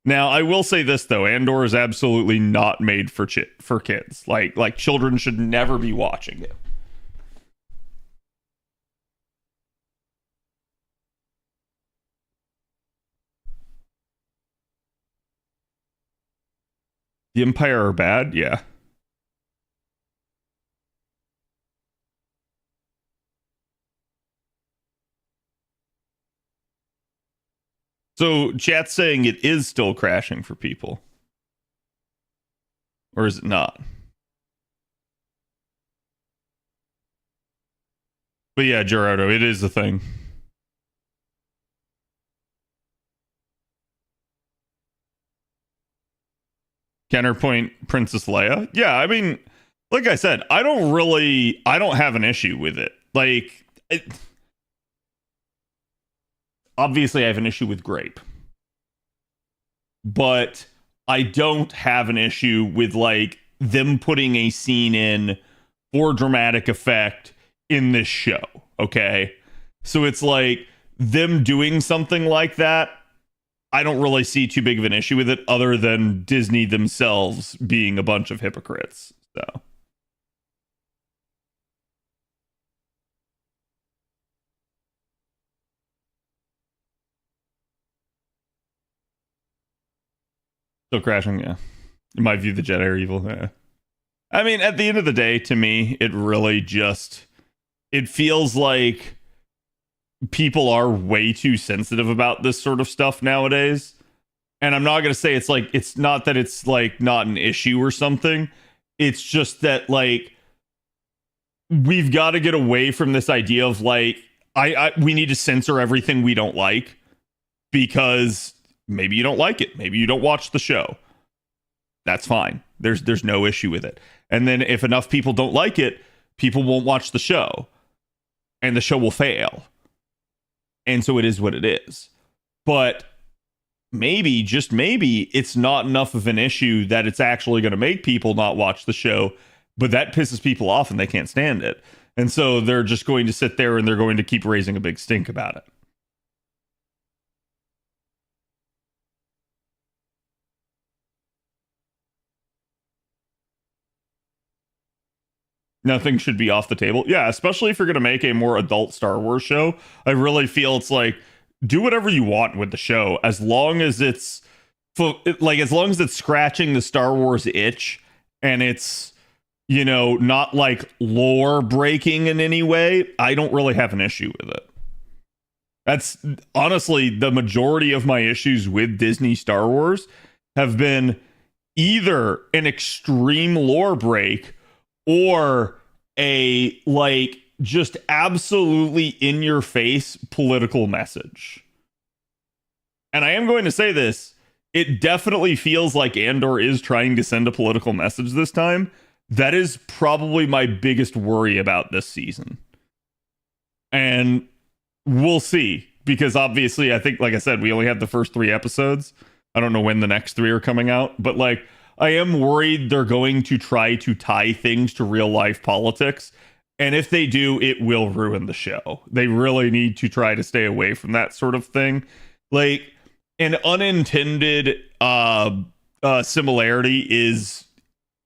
Now, I will say this though, Andor is absolutely not made for kids. Like children should never be watching it. The Empire are bad, yeah. So chat's saying it is still crashing for people. Or is it not? But yeah, Gerardo, it is a thing. Counterpoint Princess Leia. Yeah, I mean, like I said, I don't have an issue with it. Like, obviously I have an issue with Grape. But I don't have an issue with like them putting a scene in for dramatic effect in this show. Okay. So it's like them doing something like that. I don't really see too big of an issue with it other than Disney themselves being a bunch of hypocrites. So. Still crashing, yeah. In my view, the Jedi are evil. Yeah. I mean, at the end of the day, to me, it really just it feels like people are way too sensitive about this sort of stuff nowadays. And I'm not going to say it's like it's not that it's like not an issue or something. It's just that like we've got to get away from this idea of like we need to censor everything we don't like because maybe you don't like it, maybe you don't watch the show. That's fine. There's no issue with it. And then if enough people don't like it, people won't watch the show and the show will fail. And so it is what it is. But maybe, just maybe, it's not enough of an issue that it's actually going to make people not watch the show, but that pisses people off and they can't stand it. And so they're just going to sit there and they're going to keep raising a big stink about it. Nothing should be off the table. Yeah, especially if you're going to make a more adult Star Wars show. I really feel it's like, do whatever you want with the show as long as it's as long as it's scratching the Star Wars itch and it's, you know, not like lore breaking in any way. I don't really have an issue with it. That's honestly the majority of my issues with Disney Star Wars have been either an extreme lore break or a like just absolutely in your face political message. And I am going to say this, it definitely feels like Andor is trying to send a political message this time. That is probably my biggest worry about this season. And we'll see, because obviously I think, like I said, we only have the first 3 episodes. I don't know when the next 3 are coming out, but like I am worried they're going to try to tie things to real life politics. And if they do, it will ruin the show. They really need to try to stay away from that sort of thing. Like an unintended similarity is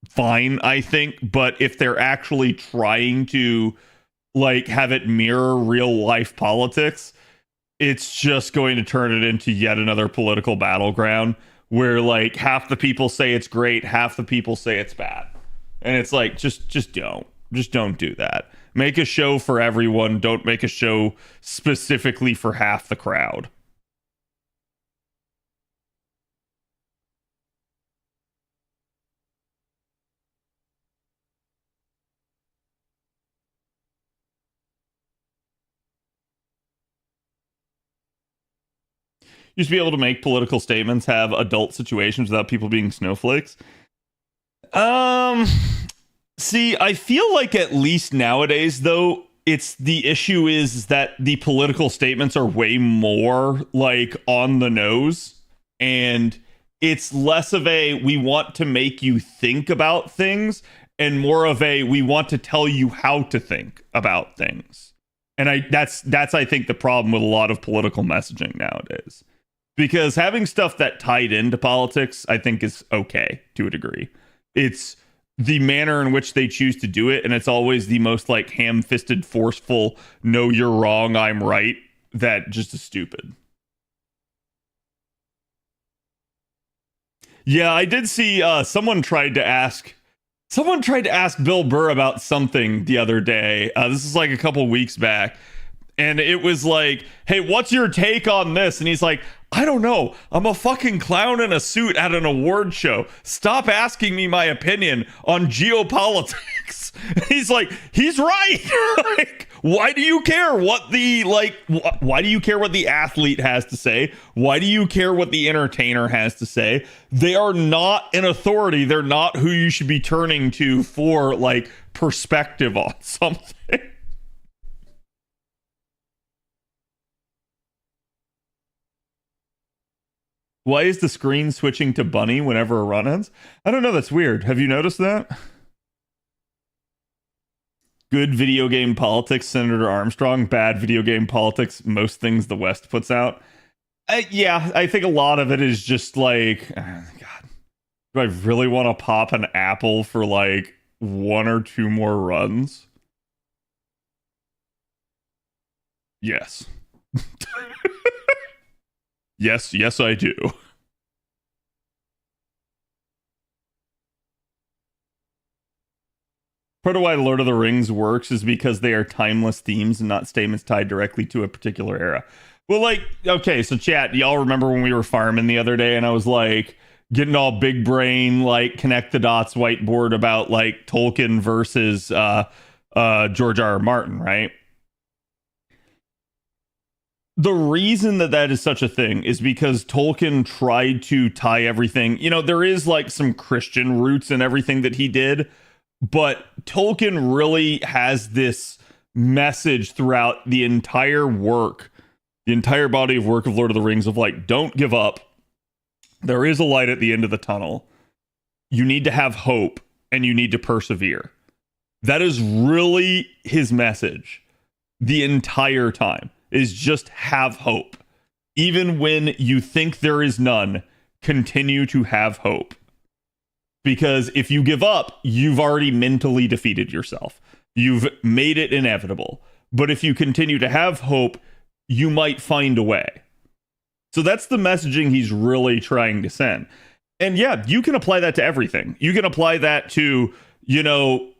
fine, I think. But if they're actually trying to like have it mirror real life politics, it's just going to turn it into yet another political battleground where like half the people say it's great, half the people say it's bad. And it's like, just don't do that. Make a show for everyone. Don't make a show specifically for half the crowd. used to be able to make political statements, have adult situations without people being snowflakes. See, I feel like at least nowadays, though, it's the issue is that the political statements are way more like on the nose, and it's less of a we want to make you think about things and more of a we want to tell you how to think about things. And that's I think the problem with a lot of political messaging nowadays. Because having stuff that tied into politics, I think is okay to a degree. It's the manner in which they choose to do it, and it's always the most like ham-fisted, forceful, no, you're wrong, I'm right, that just is stupid. Yeah, I did see someone tried to ask Bill Burr about something the other day. This is like a couple weeks back. And it was like, hey, what's your take on this? And he's like, I don't know. I'm a fucking clown in a suit at an award show. Stop asking me my opinion on geopolitics. He's like, he's right. Like, why do you care what the why do you care what the athlete has to say? Why do you care what the entertainer has to say? They are not an authority. They're not who you should be turning to for like perspective on something. Why is the screen switching to bunny whenever a run ends? I don't know. That's weird. Have you noticed that? Good video game politics, Senator Armstrong. Bad video game politics, most things the West puts out. Yeah, I think a lot of it is just like, God, do I really want to pop an apple for like 1 or 2 more runs? Yes. Yes, I do. Part of why Lord of the Rings works is because they are timeless themes and not statements tied directly to a particular era. Well, like, okay, so chat, y'all remember when we were farming the other day and I was like getting all big brain, like connect the dots whiteboard about like Tolkien versus George R. R. Martin, right? The reason that is such a thing is because Tolkien tried to tie everything. You know, there is like some Christian roots in everything that he did, but Tolkien really has this message throughout the entire work, the entire body of work of Lord of the Rings of like, don't give up. There is a light at the end of the tunnel. You need to have hope and you need to persevere. That is really his message the entire time. Is just have hope. Even when you think there is none, continue to have hope. Because if you give up, you've already mentally defeated yourself. You've made it inevitable. But if you continue to have hope, you might find a way. So that's the messaging he's really trying to send. And yeah, you can apply that to everything. You can apply that to, you know,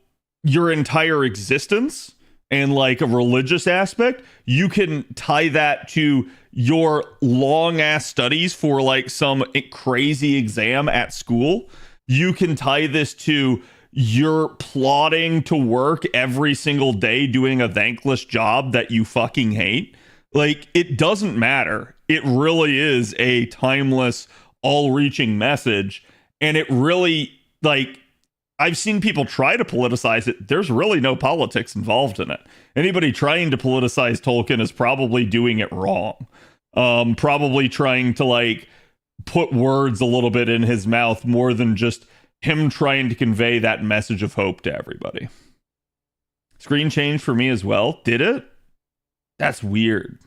your entire existence. And like a religious aspect, you can tie that to your long ass studies for like some crazy exam at school. You can tie this to your plodding to work every single day doing a thankless job that you fucking hate. Like, it doesn't matter. It really is a timeless, all-reaching message. And it really, like, I've seen people try to politicize it. There's really no politics involved in it. Anybody trying to politicize Tolkien is probably doing it wrong. Probably trying to like put words a little bit in his mouth more than just him trying to convey that message of hope to everybody. Screen changed for me as well. Did it? That's weird.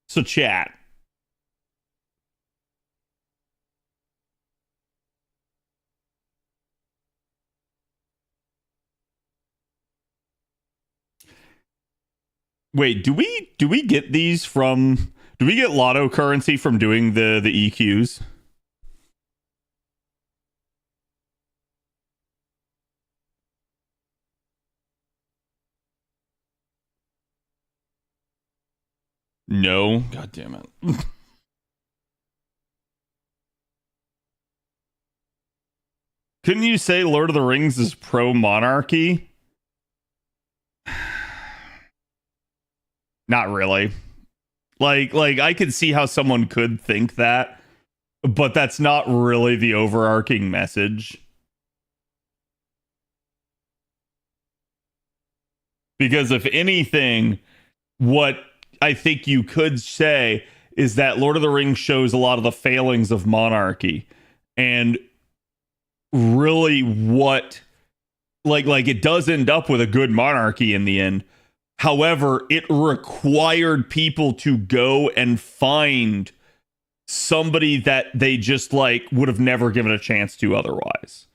So chat. Wait, do we get these from? Do we get Lotto currency from doing the EQs? No, god damn it. Couldn't you say Lord of the Rings is pro monarchy? Not really. Like I could see how someone could think that, but that's not really the overarching message. Because if anything, what I think you could say is that Lord of the Rings shows a lot of the failings of monarchy, and really what like it does end up with a good monarchy in the end. However, it required people to go and find somebody that they just like would have never given a chance to otherwise.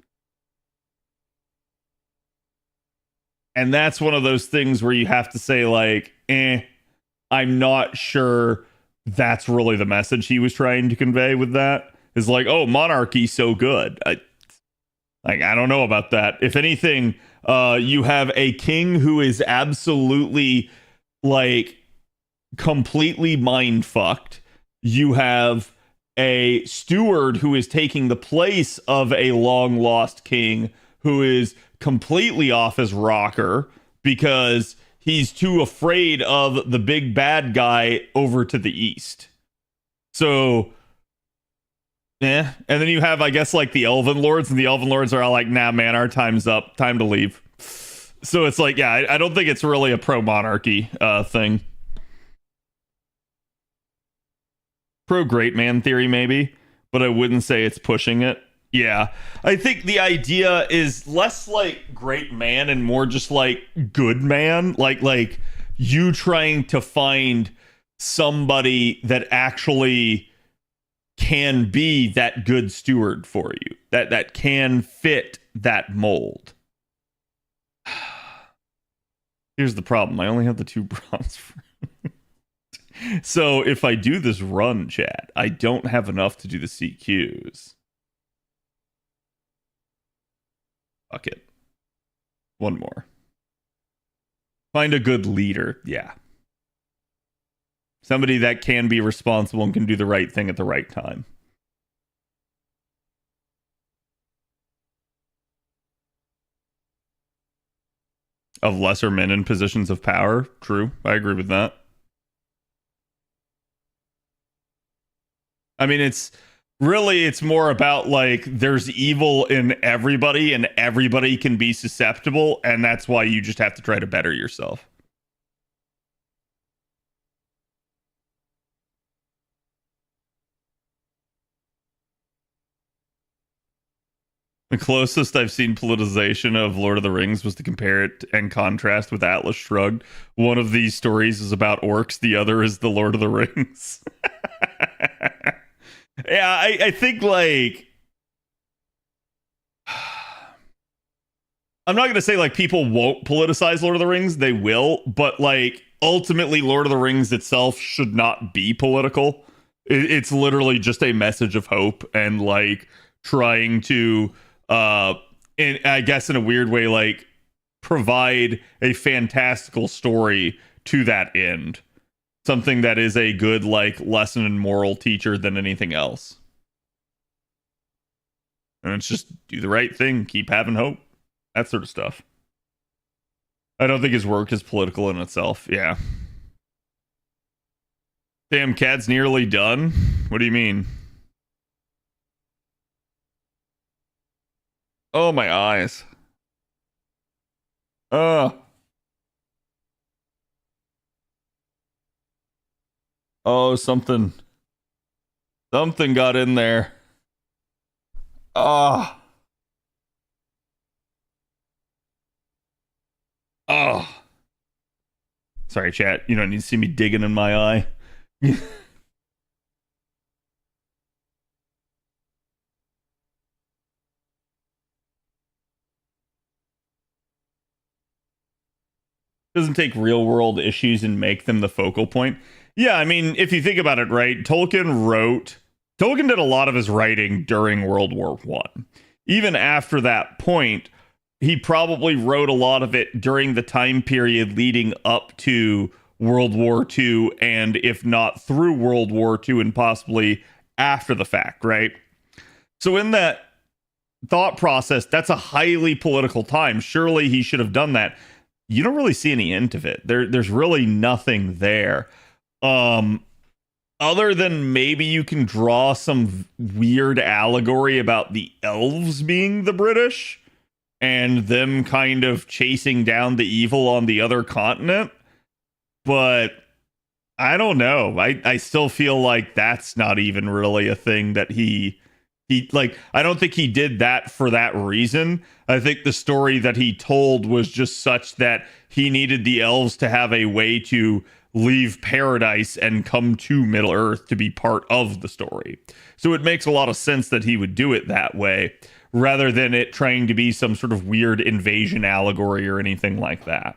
And that's one of those things where you have to say like, I'm not sure that's really the message he was trying to convey with that. Is like, oh, monarchy so good. I don't know about that. If anything, you have a king who is absolutely like completely mind fucked. You have a steward who is taking the place of a long lost king who is completely off his rocker because he's too afraid of the big bad guy over to the east. So yeah, and then you have, I guess, like the Elven Lords, and the Elven Lords are all like, nah, man, our time's up. Time to leave. So it's like, yeah, I don't think it's really a pro-monarchy thing. Pro-great man theory, maybe, but I wouldn't say it's pushing it. Yeah, I think the idea is less like great man and more just like good man. Like you trying to find somebody that actually can be that good steward for you, that can fit that mold. Here's the problem. I only have the 2 bronze. So if I do this run, chat, I don't have enough to do the CQs. Fuck it. One more. Find a good leader. Yeah. Somebody that can be responsible and can do the right thing at the right time. Of lesser men in positions of power. True. I agree with that. I mean, it's more about like there's evil in everybody and everybody can be susceptible. And that's why you just have to try to better yourself. The closest I've seen politicization of Lord of the Rings was to compare it and contrast with Atlas Shrugged. One of these stories is about orcs, the other is the Lord of the Rings. Yeah, I think like I'm not gonna say like people won't politicize Lord of the Rings, they will, but like ultimately Lord of the Rings itself should not be political. It's literally just a message of hope and like trying to and I guess in a weird way like provide a fantastical story to that end. Something that is a good like lesson and moral teacher than anything else. And it's just do the right thing, keep having hope, that sort of stuff. I don't think his work is political in itself. Yeah. Damn, Cad's nearly done. What do you mean? Oh, my eyes. Oh, something got in there. Oh. Oh. Sorry, chat. You don't need to see me digging in my eye. doesn't take real world issues and make them the focal point. Yeah, I mean, if you think about it, right, Tolkien did a lot of his writing during World War One. Even after that point, he probably wrote a lot of it during the time period leading up to World War II, and if not through World War II and possibly after the fact, right? So in that thought process, that's a highly political time. Surely he should have done that. You don't really see any hint of it. There's really nothing there. Other than maybe you can draw some weird allegory about the elves being the British and them kind of chasing down the evil on the other continent. But I don't know. I still feel like that's not even really a thing that he like, I don't think he did that for that reason. I think the story that he told was just such that he needed the elves to have a way to leave paradise and come to Middle Earth to be part of the story. So it makes a lot of sense that he would do it that way, rather than it trying to be some sort of weird invasion allegory or anything like that.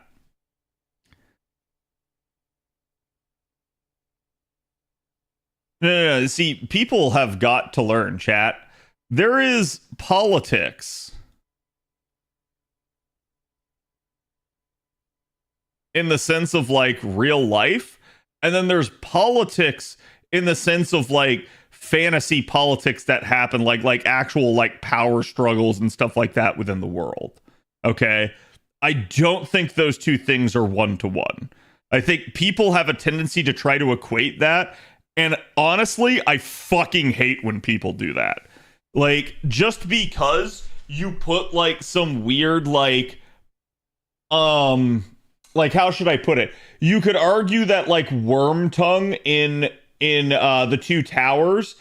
No. See, people have got to learn, chat. There is politics in the sense of like real life, and then there's politics in the sense of like fantasy politics that happen, like actual like power struggles and stuff like that within the world. Okay, I don't think those two things are one to one. I think people have a tendency to try to equate that, and honestly, I fucking hate when people do that. Like, just because you put like some weird like how should I put it? You could argue that like Wormtongue in the Two Towers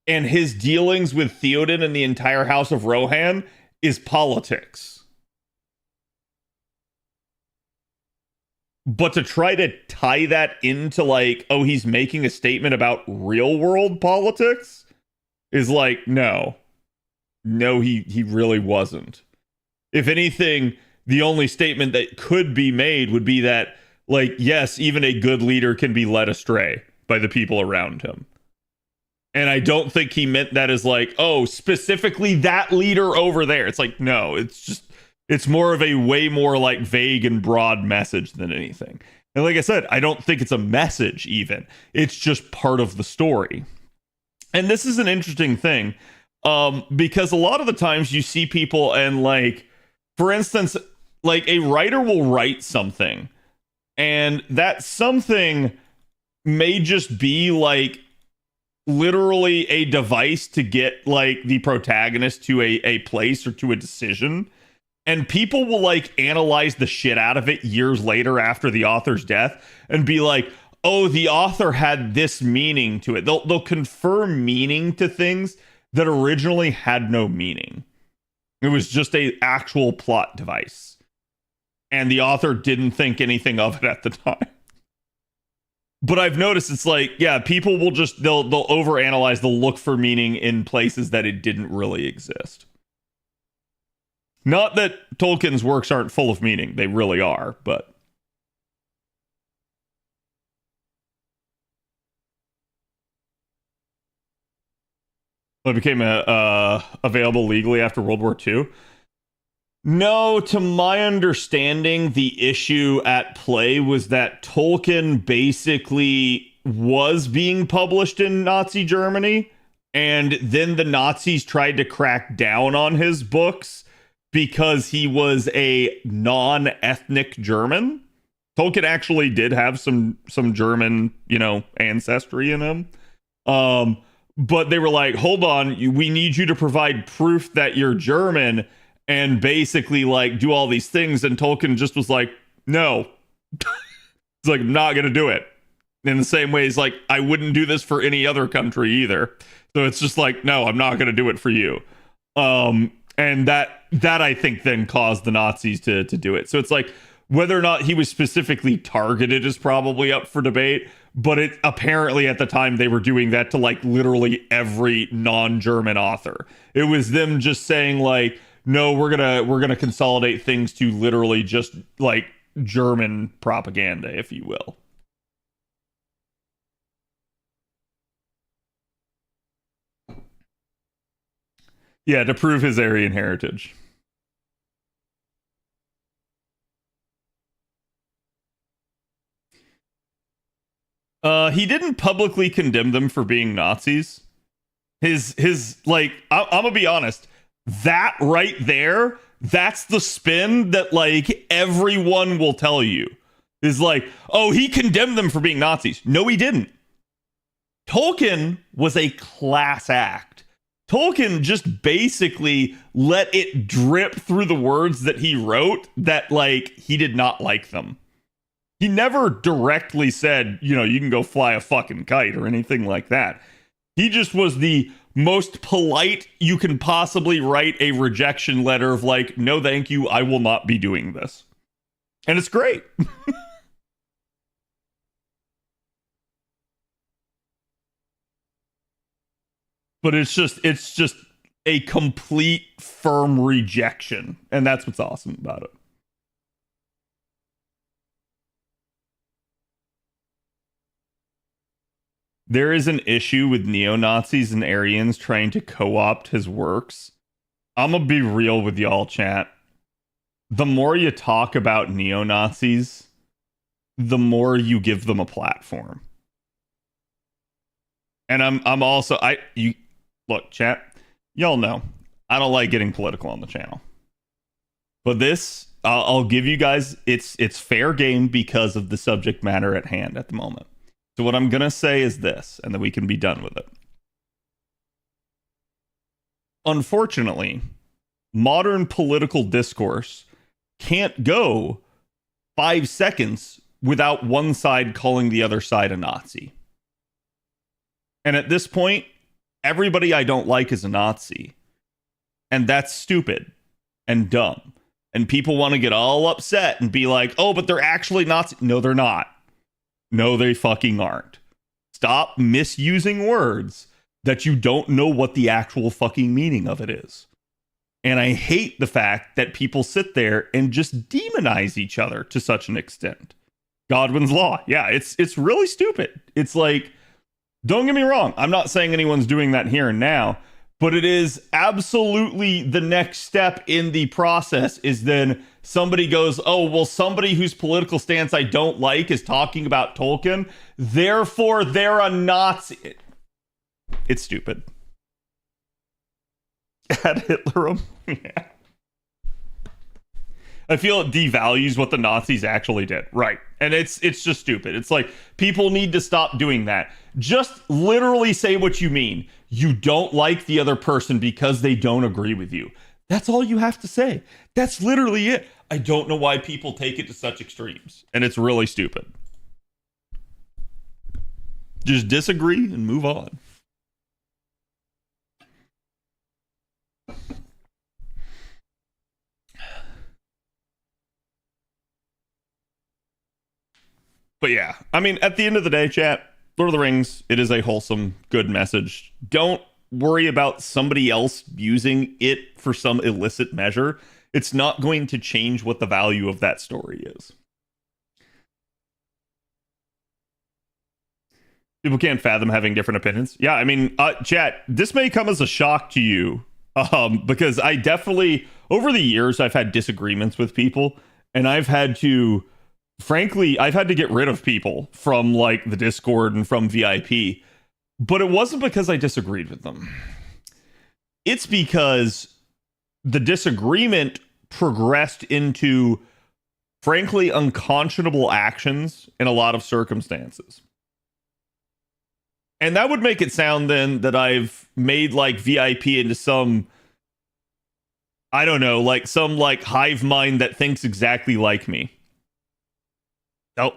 and his dealings with Theoden and the entire House of Rohan is politics. But to try to tie that into like, oh, he's making a statement about real world politics is like, no, he really wasn't. If anything, the only statement that could be made would be that, like, yes, even a good leader can be led astray by the people around him. And I don't think he meant that as like, oh, specifically that leader over there. It's like, no, it's more of a way more like vague and broad message than anything. And like I said, I don't think it's a message even. It's just part of the story. And this is an interesting thing, because a lot of the times you see people and like, for instance, like a writer will write something and that something may just be like literally a device to get like the protagonist to a place or to a decision. And people will like analyze the shit out of it years later after the author's death and be like, oh, the author had this meaning to it. They'll confer meaning to things that originally had no meaning. It was just a actual plot device. And the author didn't think anything of it at the time. But I've noticed it's like, yeah, people will just, they'll overanalyze, they'll look for meaning in places that it didn't really exist. Not that Tolkien's works aren't full of meaning. They really are, but... It became available legally after World War II. No, to my understanding, the issue at play was that Tolkien basically was being published in Nazi Germany, and then the Nazis tried to crack down on his books because he was a non-ethnic German. Tolkien actually did have some German, ancestry in him. But they were like, hold on, we need you to provide proof that you're German and basically like do all these things. And Tolkien just was like, no. He's like, I'm not going to do it. In the same way, he's like, I wouldn't do this for any other country either. So it's just like, no, I'm not going to do it for you. And that I think then caused the Nazis to do it. So it's like, whether or not he was specifically targeted is probably up for debate. But it apparently at the time they were doing that to like literally every non-German author. It was them just saying like, no, we're gonna consolidate things to literally just like German propaganda, if you will. Yeah, to prove his Aryan heritage. He didn't publicly condemn them for being Nazis. His like, I'm gonna be honest, that right there, that's the spin that like everyone will tell you is like, oh, he condemned them for being Nazis. No, he didn't. Tolkien was a class act. Tolkien just basically let it drip through the words that he wrote that like he did not like them. He never directly said, you know, you can go fly a fucking kite or anything like that. He just was the most polite you can possibly write a rejection letter of like, no, thank you, I will not be doing this. And it's great. But it's just a complete firm rejection. And that's what's awesome about it. There is an issue with neo-Nazis and Aryans trying to co-opt his works. I'm gonna be real with y'all, chat. The more you talk about neo-Nazis, the more you give them a platform. And I'm also look, chat, y'all know I don't like getting political on the channel. But this, I'll give you guys, it's fair game because of the subject matter at hand at the moment. So what I'm going to say is this, and then we can be done with it. Unfortunately, modern political discourse can't go 5 seconds without one side calling the other side a Nazi. And at this point, everybody I don't like is a Nazi. And that's stupid and dumb. And people want to get all upset and be like, oh, but they're actually Nazi. No, they're not. No, they fucking aren't. Stop misusing words that you don't know what the actual fucking meaning of it is. And I hate the fact that people sit there and just demonize each other to such an extent. Godwin's Law. Yeah, it's really stupid. It's like, don't get me wrong. I'm not saying anyone's doing that here and now, but it is absolutely the next step in the process is then somebody goes, oh, well, somebody whose political stance I don't like is talking about Tolkien. Therefore, they're a Nazi. It's stupid. Add Hitler. Yeah. I feel it devalues what the Nazis actually did. Right. And it's just stupid. It's like, people need to stop doing that. Just literally say what you mean. You don't like the other person because they don't agree with you. That's all you have to say. That's literally it. I don't know why people take it to such extremes. And it's really stupid. Just disagree and move on. But yeah, I mean, at the end of the day, chat, Lord of the Rings, it is a wholesome, good message. Don't worry about somebody else using it for some illicit measure. It's not going to change what the value of that story is. People can't fathom having different opinions. Yeah, I mean, chat, this may come as a shock to you, because I definitely, over the years, I've had disagreements with people, and I've had to... Frankly, I've had to get rid of people from like the Discord and from VIP, but it wasn't because I disagreed with them. It's because the disagreement progressed into, frankly, unconscionable actions in a lot of circumstances. And that would make it sound then that I've made like VIP into some, I don't know, like some like hive mind that thinks exactly like me. Nope.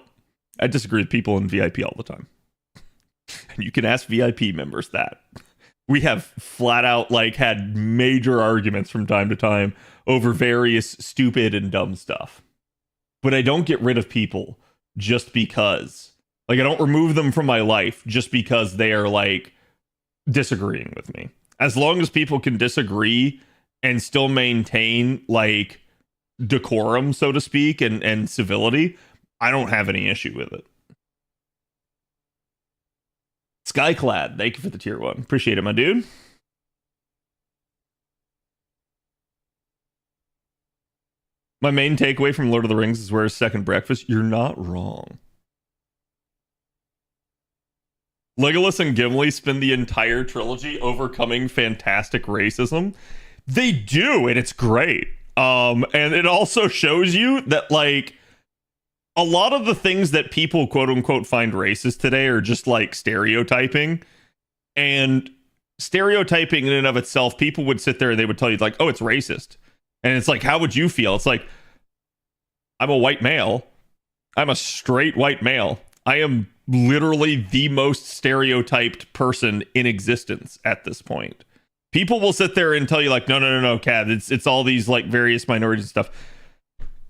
I disagree with people in VIP all the time. And you can ask VIP members that. We have flat out like had major arguments from time to time over various stupid and dumb stuff. But I don't get rid of people just because. Like, I don't remove them from my life just because they are like disagreeing with me. As long as people can disagree and still maintain like decorum, so to speak, and civility, I don't have any issue with it. Skyclad, thank you for the tier 1. Appreciate it, my dude. My main takeaway from Lord of the Rings is where's second breakfast? You're not wrong. Legolas and Gimli spend the entire trilogy overcoming fantastic racism. They do, and it's great. And it also shows you that, like, a lot of the things that people quote unquote find racist today are just like stereotyping. And stereotyping in and of itself, people would sit there and they would tell you, like, oh, it's racist. And it's like, how would you feel? It's like, I'm a white male. I'm a straight white male. I am literally the most stereotyped person in existence at this point. People will sit there and tell you, like, no, Cad, it's all these like various minorities and stuff.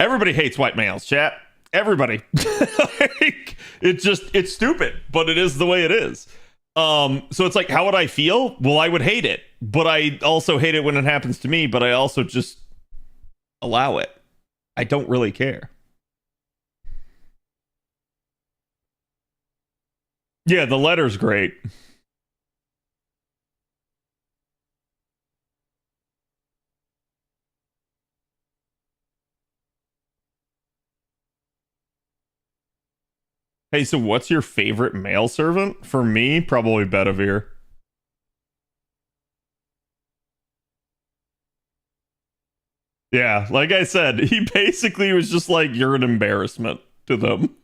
Everybody hates white males, chat. Everybody. Like, it's stupid, but it is the way it is. So it's like, how would I feel? Well, I would hate it, but I also hate it when it happens to me, but I also just allow it. I don't really care. Yeah, the letter's great. Hey, so what's your favorite male servant? For me, probably Bedivere. Yeah, like I said, he basically was just like, you're an embarrassment to them.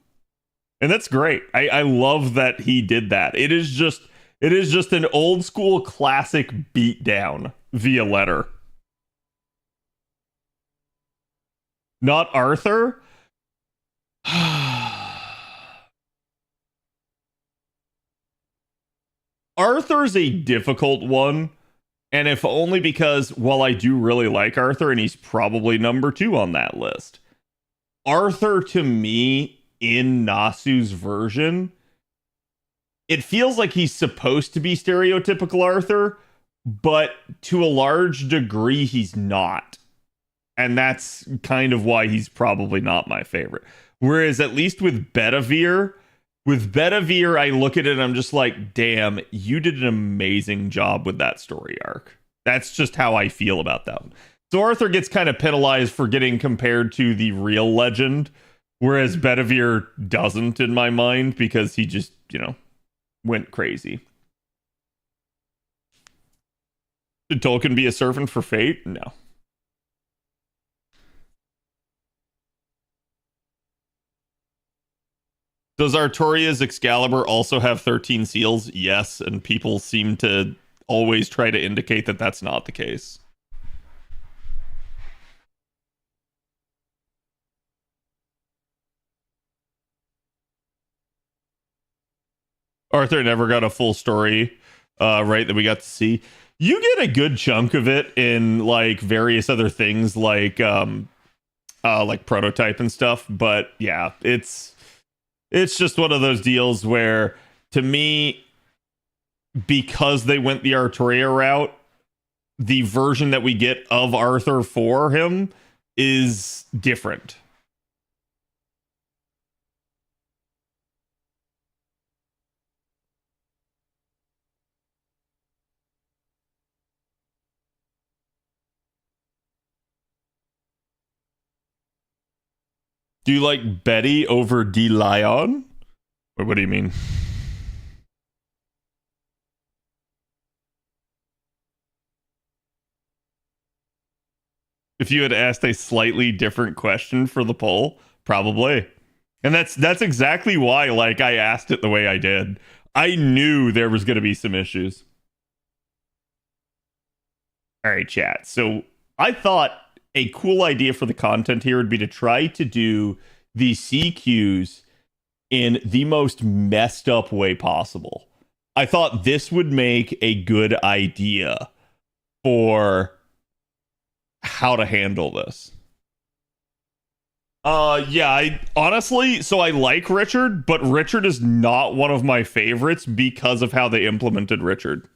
And that's great. I love that he did that. It is just an old school classic beatdown via letter. Not Arthur? Arthur's a difficult one. And if only because, while I do really like Arthur, and he's probably number 2 on that list, Arthur, to me, in Nasu's version, it feels like he's supposed to be stereotypical Arthur, but to a large degree, he's not. And that's kind of why he's probably not my favorite. Whereas, at least with Bedivere, I look at it and I'm just like, damn, you did an amazing job with that story arc. That's just how I feel about that one. So Arthur gets kind of penalized for getting compared to the real legend, whereas Bedivere doesn't in my mind because he just, went crazy. Did Tolkien be a servant for fate? No. Does Artoria's Excalibur also have 13 seals? Yes, and people seem to always try to indicate that that's not the case. Arthur never got a full story, right, that we got to see. You get a good chunk of it in like various other things like Prototype and stuff, but yeah, it's just one of those deals where, to me, because they went the Artoria route, the version that we get of Arthur for him is different. Do you like Betty over D. Lion? What do you mean? If you had asked a slightly different question for the poll, probably. And that's exactly why, like, I asked it the way I did. I knew there was going to be some issues. All right, chat. So I thought a cool idea for the content here would be to try to do the CQs in the most messed up way possible. I thought this would make a good idea for how to handle this. I honestly, so I like Richard, but Richard is not one of my favorites because of how they implemented Richard.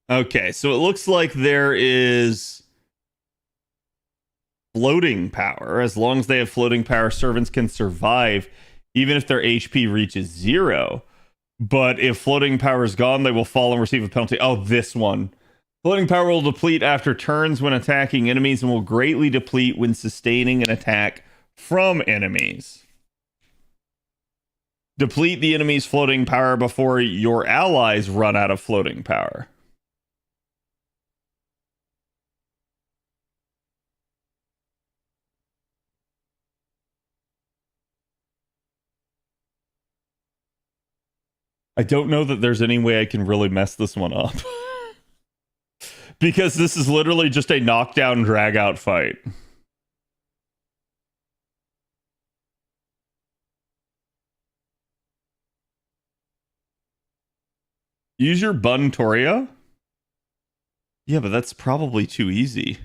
Okay, so it looks like there is floating power. As long as they have floating power, servants can survive even if their HP reaches 0. But if floating power is gone, they will fall and receive a penalty. Oh, this one. Floating power will deplete after turns when attacking enemies and will greatly deplete when sustaining an attack from enemies. Deplete the enemy's floating power before your allies run out of floating power. I don't know that there's any way I can really mess this one up. Because this is literally just a knockdown drag out fight. Use your bun Toria? Yeah, but that's probably too easy.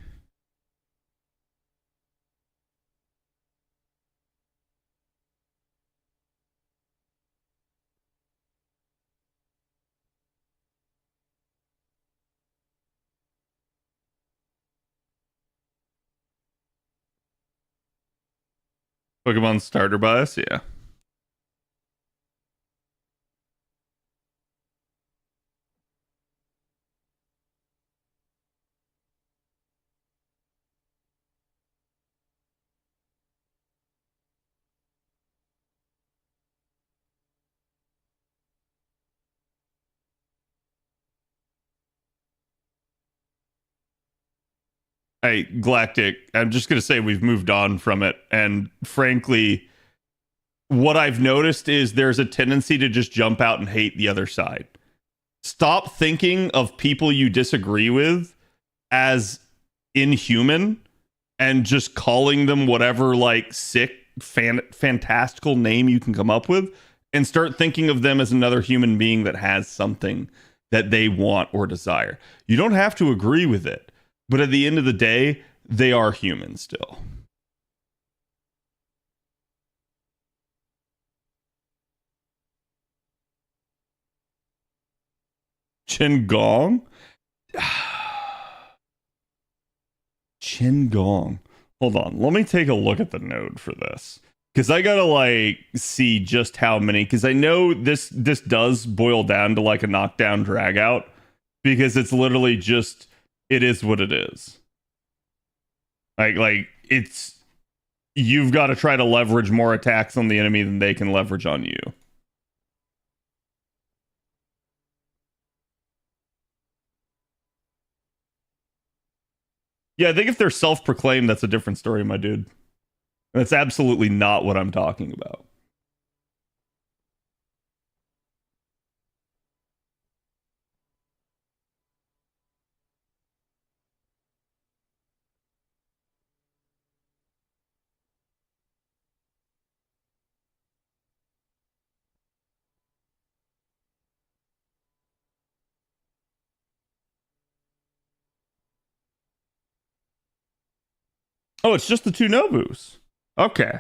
Pokemon starter bias, yeah. Hey, Galactic, I'm just going to say we've moved on from it. And frankly, what I've noticed is there's a tendency to just jump out and hate the other side. Stop thinking of people you disagree with as inhuman and just calling them whatever like sick, fantastical name you can come up with, and start thinking of them as another human being that has something that they want or desire. You don't have to agree with it, but at the end of the day, they are human still. Qingong? Qingong. Hold on. Let me take a look at the node for this. Because I gotta like see just how many. Because I know this does boil down to like a knockdown drag out. Because it's literally just it is what it is. Like it's you've got to try to leverage more attacks on the enemy than they can leverage on you. Yeah, I think if they're self-proclaimed, that's a different story, my dude. That's absolutely not what I'm talking about. Oh, it's just the two Nobus. Okay.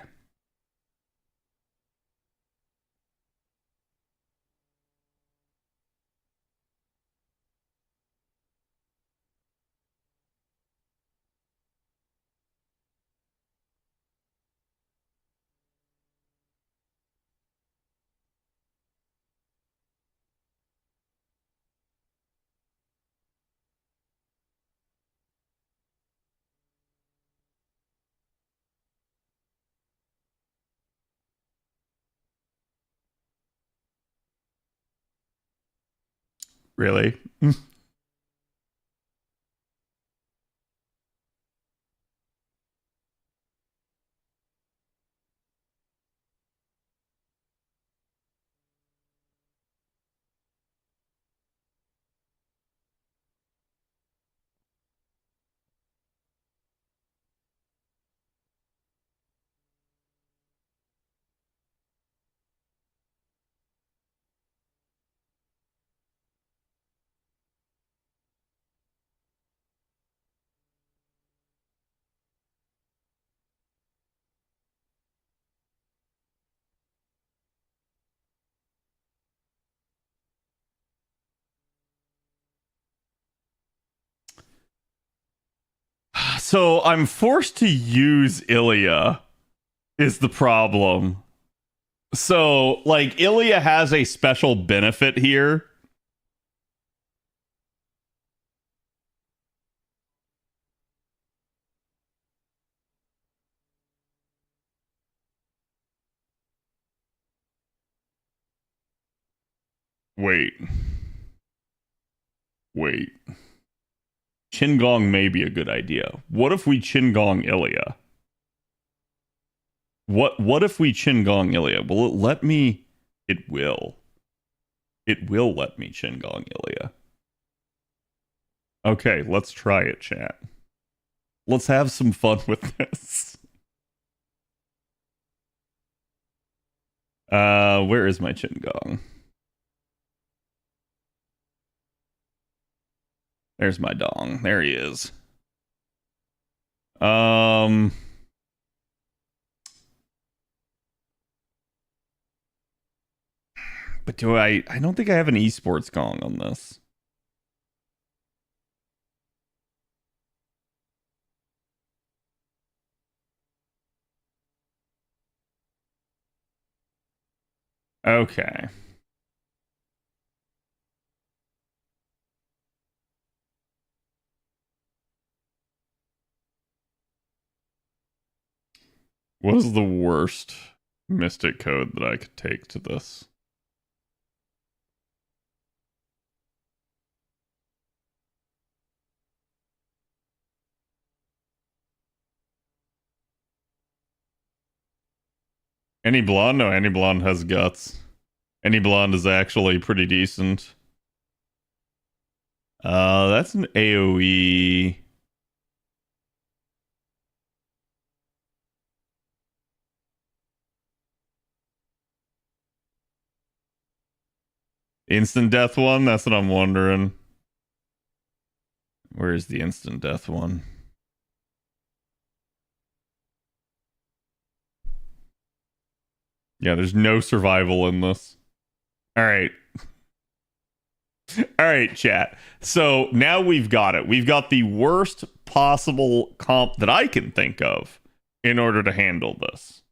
Really? So I'm forced to use Ilya is the problem. So, like, Ilya has a special benefit here. Wait. Qingong may be a good idea. What if we Qingong Ilya? What if we Qingong Ilya? Will it let me? It will. It will let me Qingong Ilya. Okay, let's try it, chat. Let's have some fun with this. Where is my Qingong? There's my dong. There he is. But do I don't think I have an esports gong on this. Okay. What is the worst mystic code that I could take to this? Any blonde? No, any blonde has guts. Any blonde is actually pretty decent. That's an AoE. Instant death one? That's what I'm wondering. Where is the instant death one? Yeah, there's no survival in this. All right. All right, chat. So now we've got it. We've got the worst possible comp that I can think of in order to handle this.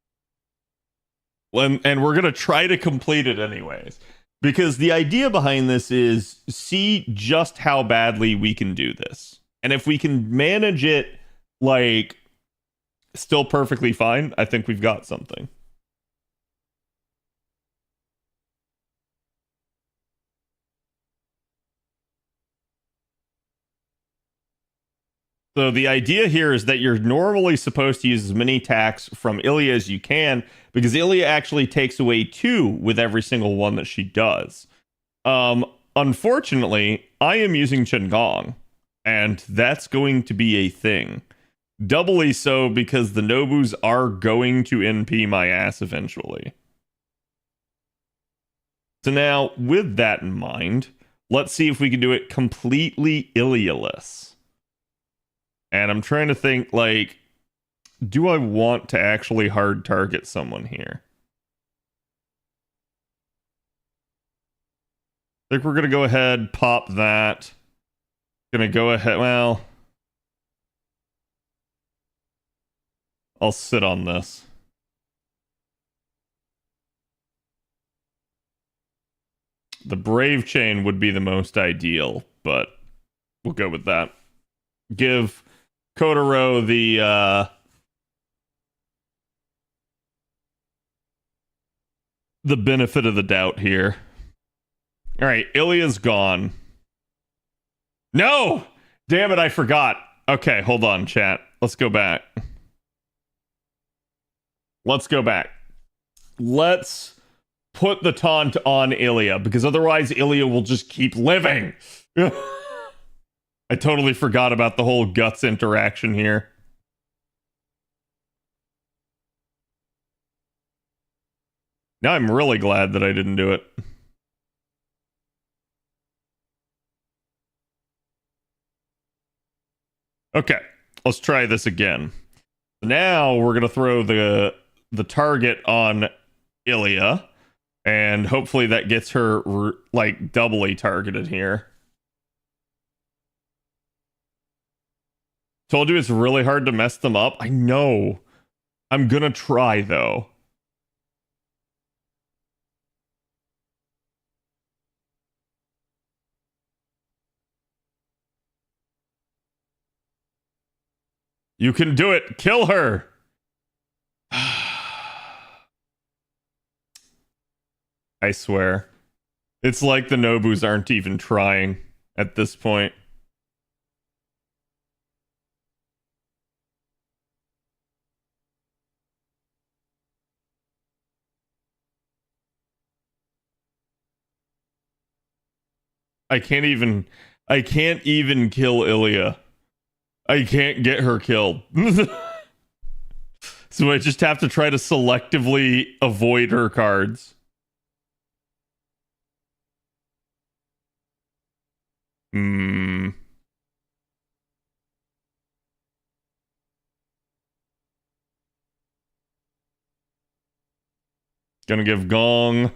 And we're going to try to complete it anyways. Because the idea behind this is see just how badly we can do this. And if we can manage it, like, still perfectly fine, I think we've got something. So the idea here is that you're normally supposed to use as many attacks from Ilya as you can, because Ilya actually takes away 2 with every single one that she does. Unfortunately, I am using Qingong, and that's going to be a thing. Doubly so because the Nobus are going to NP my ass eventually. So now, with that in mind, let's see if we can do it completely Ilya-less. And I'm trying to think, like, do I want to actually hard target someone here? I think we're going to go ahead, pop that. Going to go ahead, well, I'll sit on this. The Brave Chain would be the most ideal, but we'll go with that. Give Kotaro the benefit of the doubt here. All right, Ilya's gone. No! Damn it, I forgot. Okay, hold on, chat. Let's go back. Let's go back. Let's put the taunt on Ilya, because otherwise Ilya will just keep living. I totally forgot about the whole guts interaction here. Now I'm really glad that I didn't do it. Okay, let's try this again. Now we're going to throw the target on Ilya, and hopefully that gets her, like, doubly targeted here. Told you it's really hard to mess them up. I know. I'm gonna try, though. You can do it. Kill her. I swear. It's like the Nobus aren't even trying at this point. I can't even kill Ilya. I can't get her killed. So I just have to try to selectively avoid her cards. Hmm. Gonna give Gong.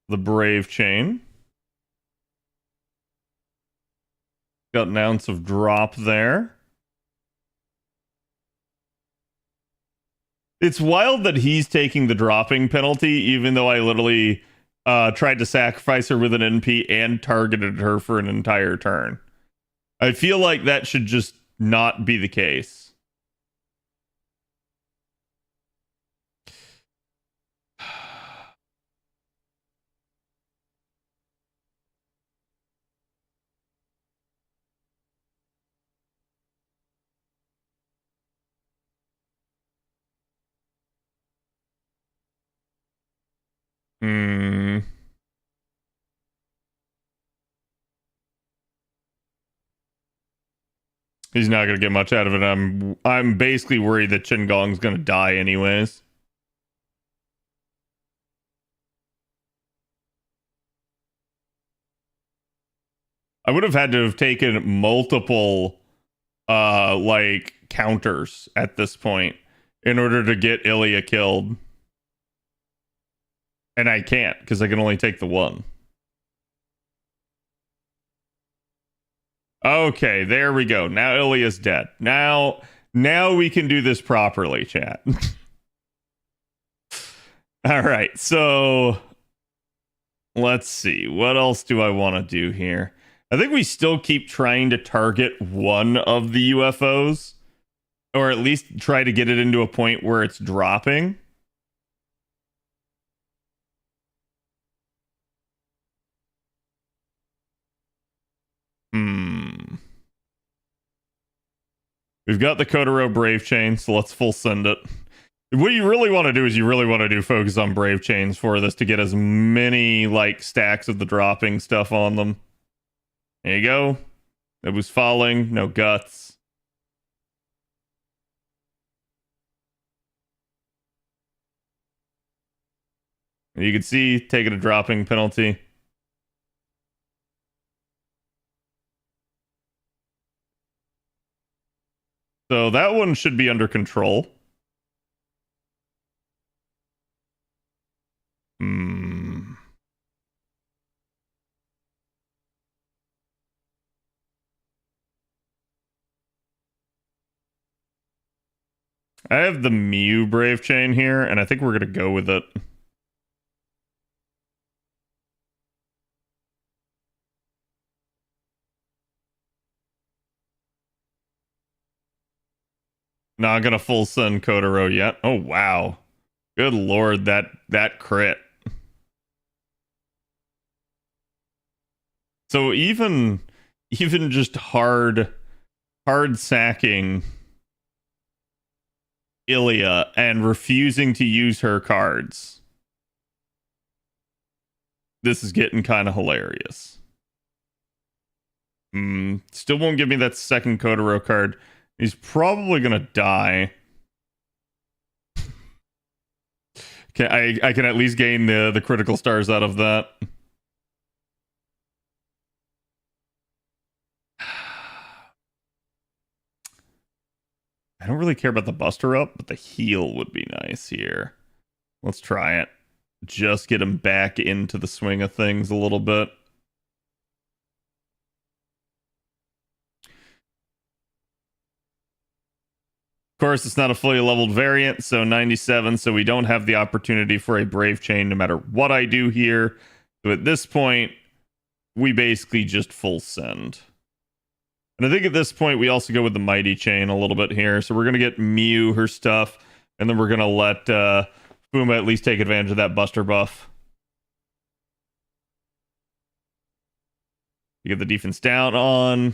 The Brave Chain. Got an ounce of drop there. It's wild that he's taking the dropping penalty, even though I literally tried to sacrifice her with an NP and targeted her for an entire turn. I feel like that should just not be the case. Hmm. He's not gonna get much out of it. I'm basically worried that Chen Gong's gonna die anyways. I would have had to have taken multiple like counters at this point in order to get Ilya killed. And I can't because I can only take the one. Okay, there we go. Now Ilya's dead. Now we can do this properly, chat. All right, so let's see. What else do I want to do here? I think we still keep trying to target one of the UFOs, or at least try to get it into a point where it's dropping. We've got the Kotaro Brave Chain, so let's full send it. What you really want to do is you really want to do focus on Brave Chains for this to get as many like stacks of the dropping stuff on them. There you go. It was falling, no guts. You can see taking a dropping penalty. So that one should be under control. I have the Mew Brave Chain here, and I think we're going to go with it. Not going to full send Kotaro yet. Oh, wow. Good lord, that crit. So even just hard sacking Ilya and refusing to use her cards. This is getting kind of hilarious. Still won't give me that second Kotaro card. He's probably gonna die. I can at least gain the critical stars out of that. I don't really care about the Buster Up, but the heal would be nice here. Let's try it. Just get him back into the swing of things a little bit. Of course, it's not a fully leveled variant, so 97, so we don't have the opportunity for a Brave Chain no matter what I do here. So at this point, we basically just full send. And I think at this point, we also go with the Mighty Chain a little bit here. So we're going to get Mew her stuff, and then we're going to let Fuma at least take advantage of that Buster buff. You get the defense down on.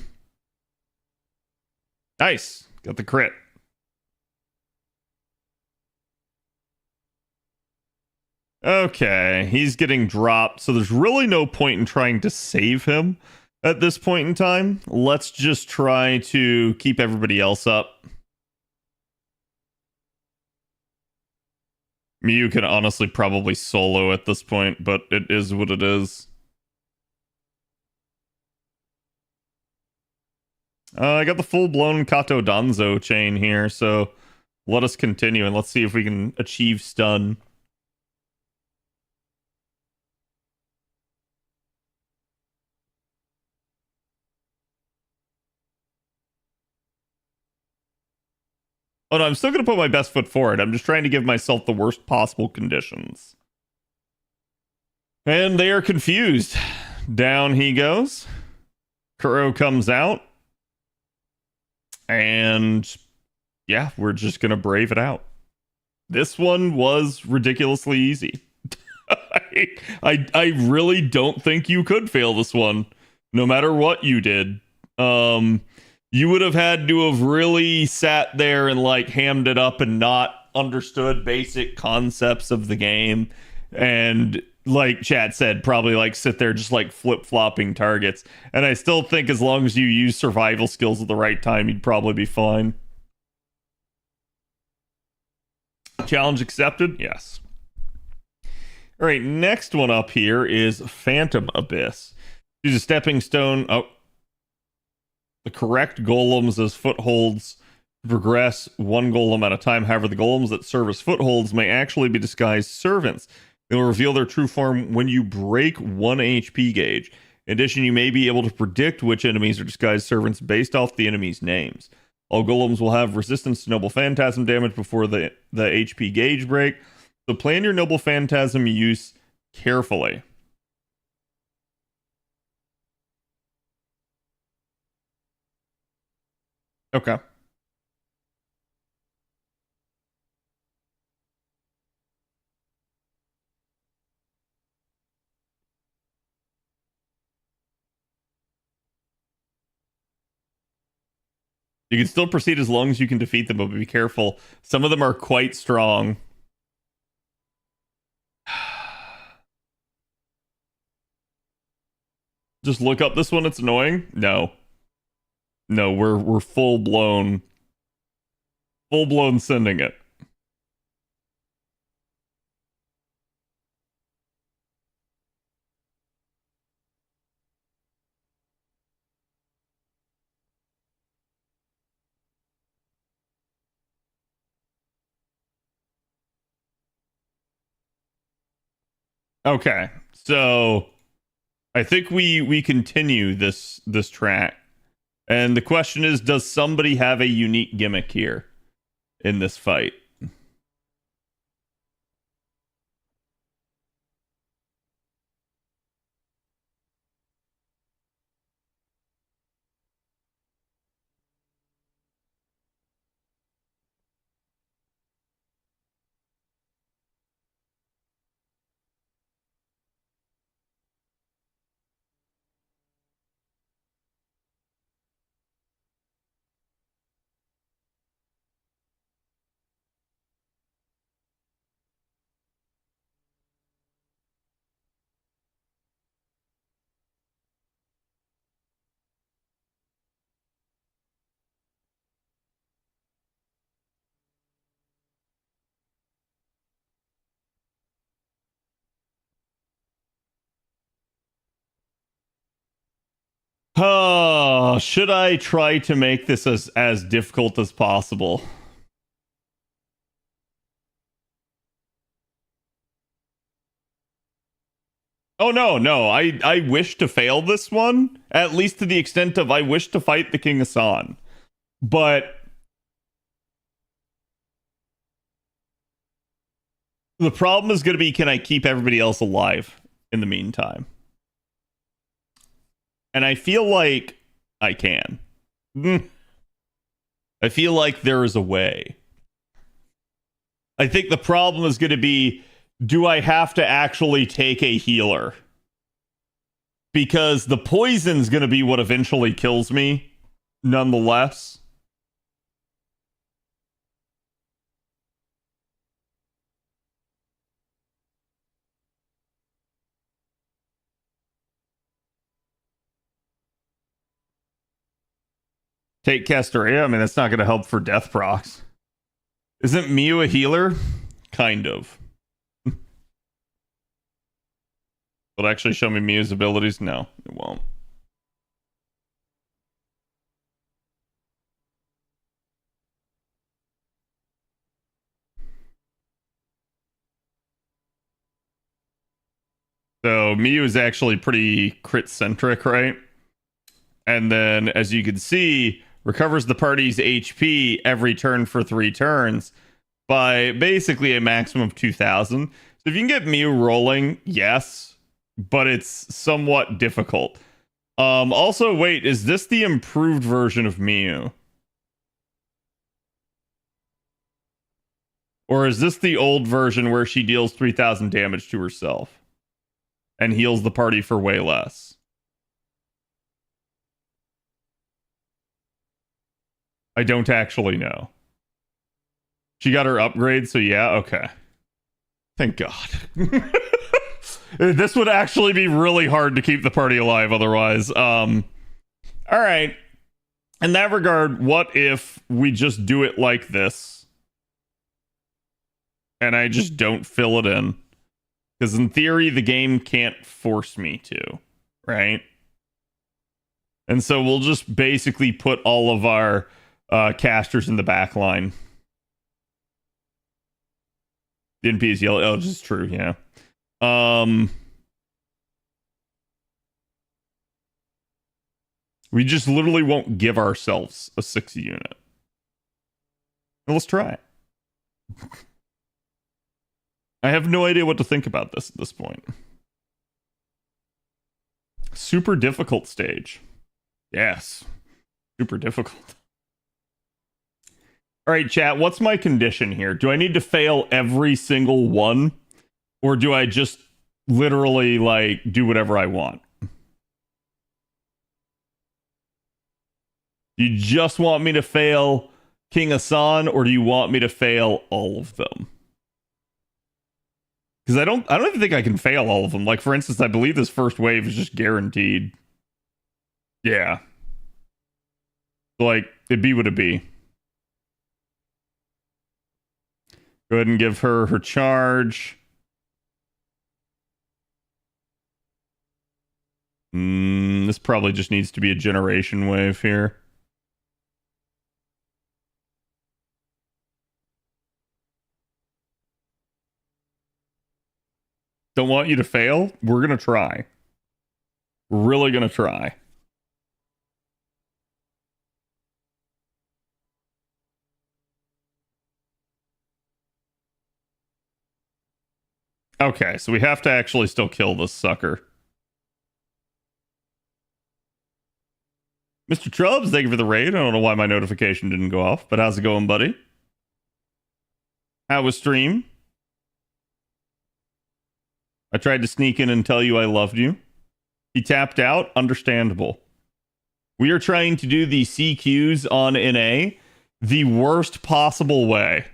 Nice. Got the crit. Okay, he's getting dropped, so there's really no point in trying to save him at this point in time. Let's just try to keep everybody else up. Mew can honestly probably solo at this point, but it is what it is. I got the full-blown Kato Danzo chain here, so let us continue and let's see if we can achieve stun. Oh no, I'm still going to put my best foot forward. I'm just trying to give myself the worst possible conditions. And they are confused. Down he goes. Kuro comes out. And yeah, we're just going to brave it out. This one was ridiculously easy. I really don't think you could fail this one, no matter what you did. You would have had to have really sat there and like hammed it up and not understood basic concepts of the game. And like chat said, probably like sit there just like flip-flopping targets. And I still think as long as you use survival skills at the right time, you'd probably be fine. Challenge accepted? Yes. All right, next one up here is Phantom Abyss. Use a stepping stone. Oh. The correct golems as footholds progress one golem at a time. However, the golems that serve as footholds may actually be disguised servants. They will reveal their true form when you break 1 HP gauge. In addition, you may be able to predict which enemies are disguised servants based off the enemies' names. All golems will have resistance to Noble Phantasm damage before the HP gauge break, so plan your Noble Phantasm use carefully. Okay. You can still proceed as long as you can defeat them, but be careful. Some of them are quite strong. Just look up this one, it's annoying. No. No, we're full-blown sending it. Okay, so I think we continue this track. And the question is, does somebody have a unique gimmick here in this fight? Oh, should I try to make this as difficult as possible? Oh, no. I wish to fail this one, at least to the extent of I wish to fight the King Hassan. But the problem is going to be, can I keep everybody else alive in the meantime? And I feel like I can. I feel like there is a way. I think the problem is going to be, do I have to actually take a healer? Because the poison's going to be what eventually kills me, nonetheless. Take Castoria? I mean, that's not going to help for death procs. Isn't Mew a healer? Kind of. Will it actually show me Mew's abilities? No, it won't. So Mew is actually pretty crit-centric, right? And then, as you can see, recovers the party's HP every turn for 3 turns by basically a maximum of 2,000. So if you can get Mew rolling, yes, but it's somewhat difficult. Also, wait, is this the improved version of Mew? Or is this the old version where she deals 3,000 damage to herself and heals the party for way less? I don't actually know. She got her upgrade, so yeah, okay. Thank God. This would actually be really hard to keep the party alive otherwise. All right. In that regard, what if we just do it like this? And I just don't fill it in. Because in theory, the game can't force me to, right? And so we'll just basically put all of our casters in the back line. The NP is yellow. Oh, this is true, yeah. We just literally won't give ourselves a 6 unit. Well, let's try it. I have no idea what to think about this at this point. Super difficult stage. Yes. Super difficult. All right, chat, what's my condition here? Do I need to fail every single one? Or do I just literally, like, do whatever I want? You just want me to fail King Hassan, or do you want me to fail all of them? Because I don't even think I can fail all of them. Like, for instance, I believe this first wave is just guaranteed. Yeah. Like, it'd be what it be. Go ahead and give her her charge. This probably just needs to be a generation wave here. Don't want you to fail. We're going to try. We're really going to try. Okay, so we have to actually still kill this sucker. Mr. Trubs, thank you for the raid. I don't know why my notification didn't go off, but how's it going, buddy? How was stream? I tried to sneak in and tell you I loved you. He tapped out. Understandable. We are trying to do the CQs on NA the worst possible way.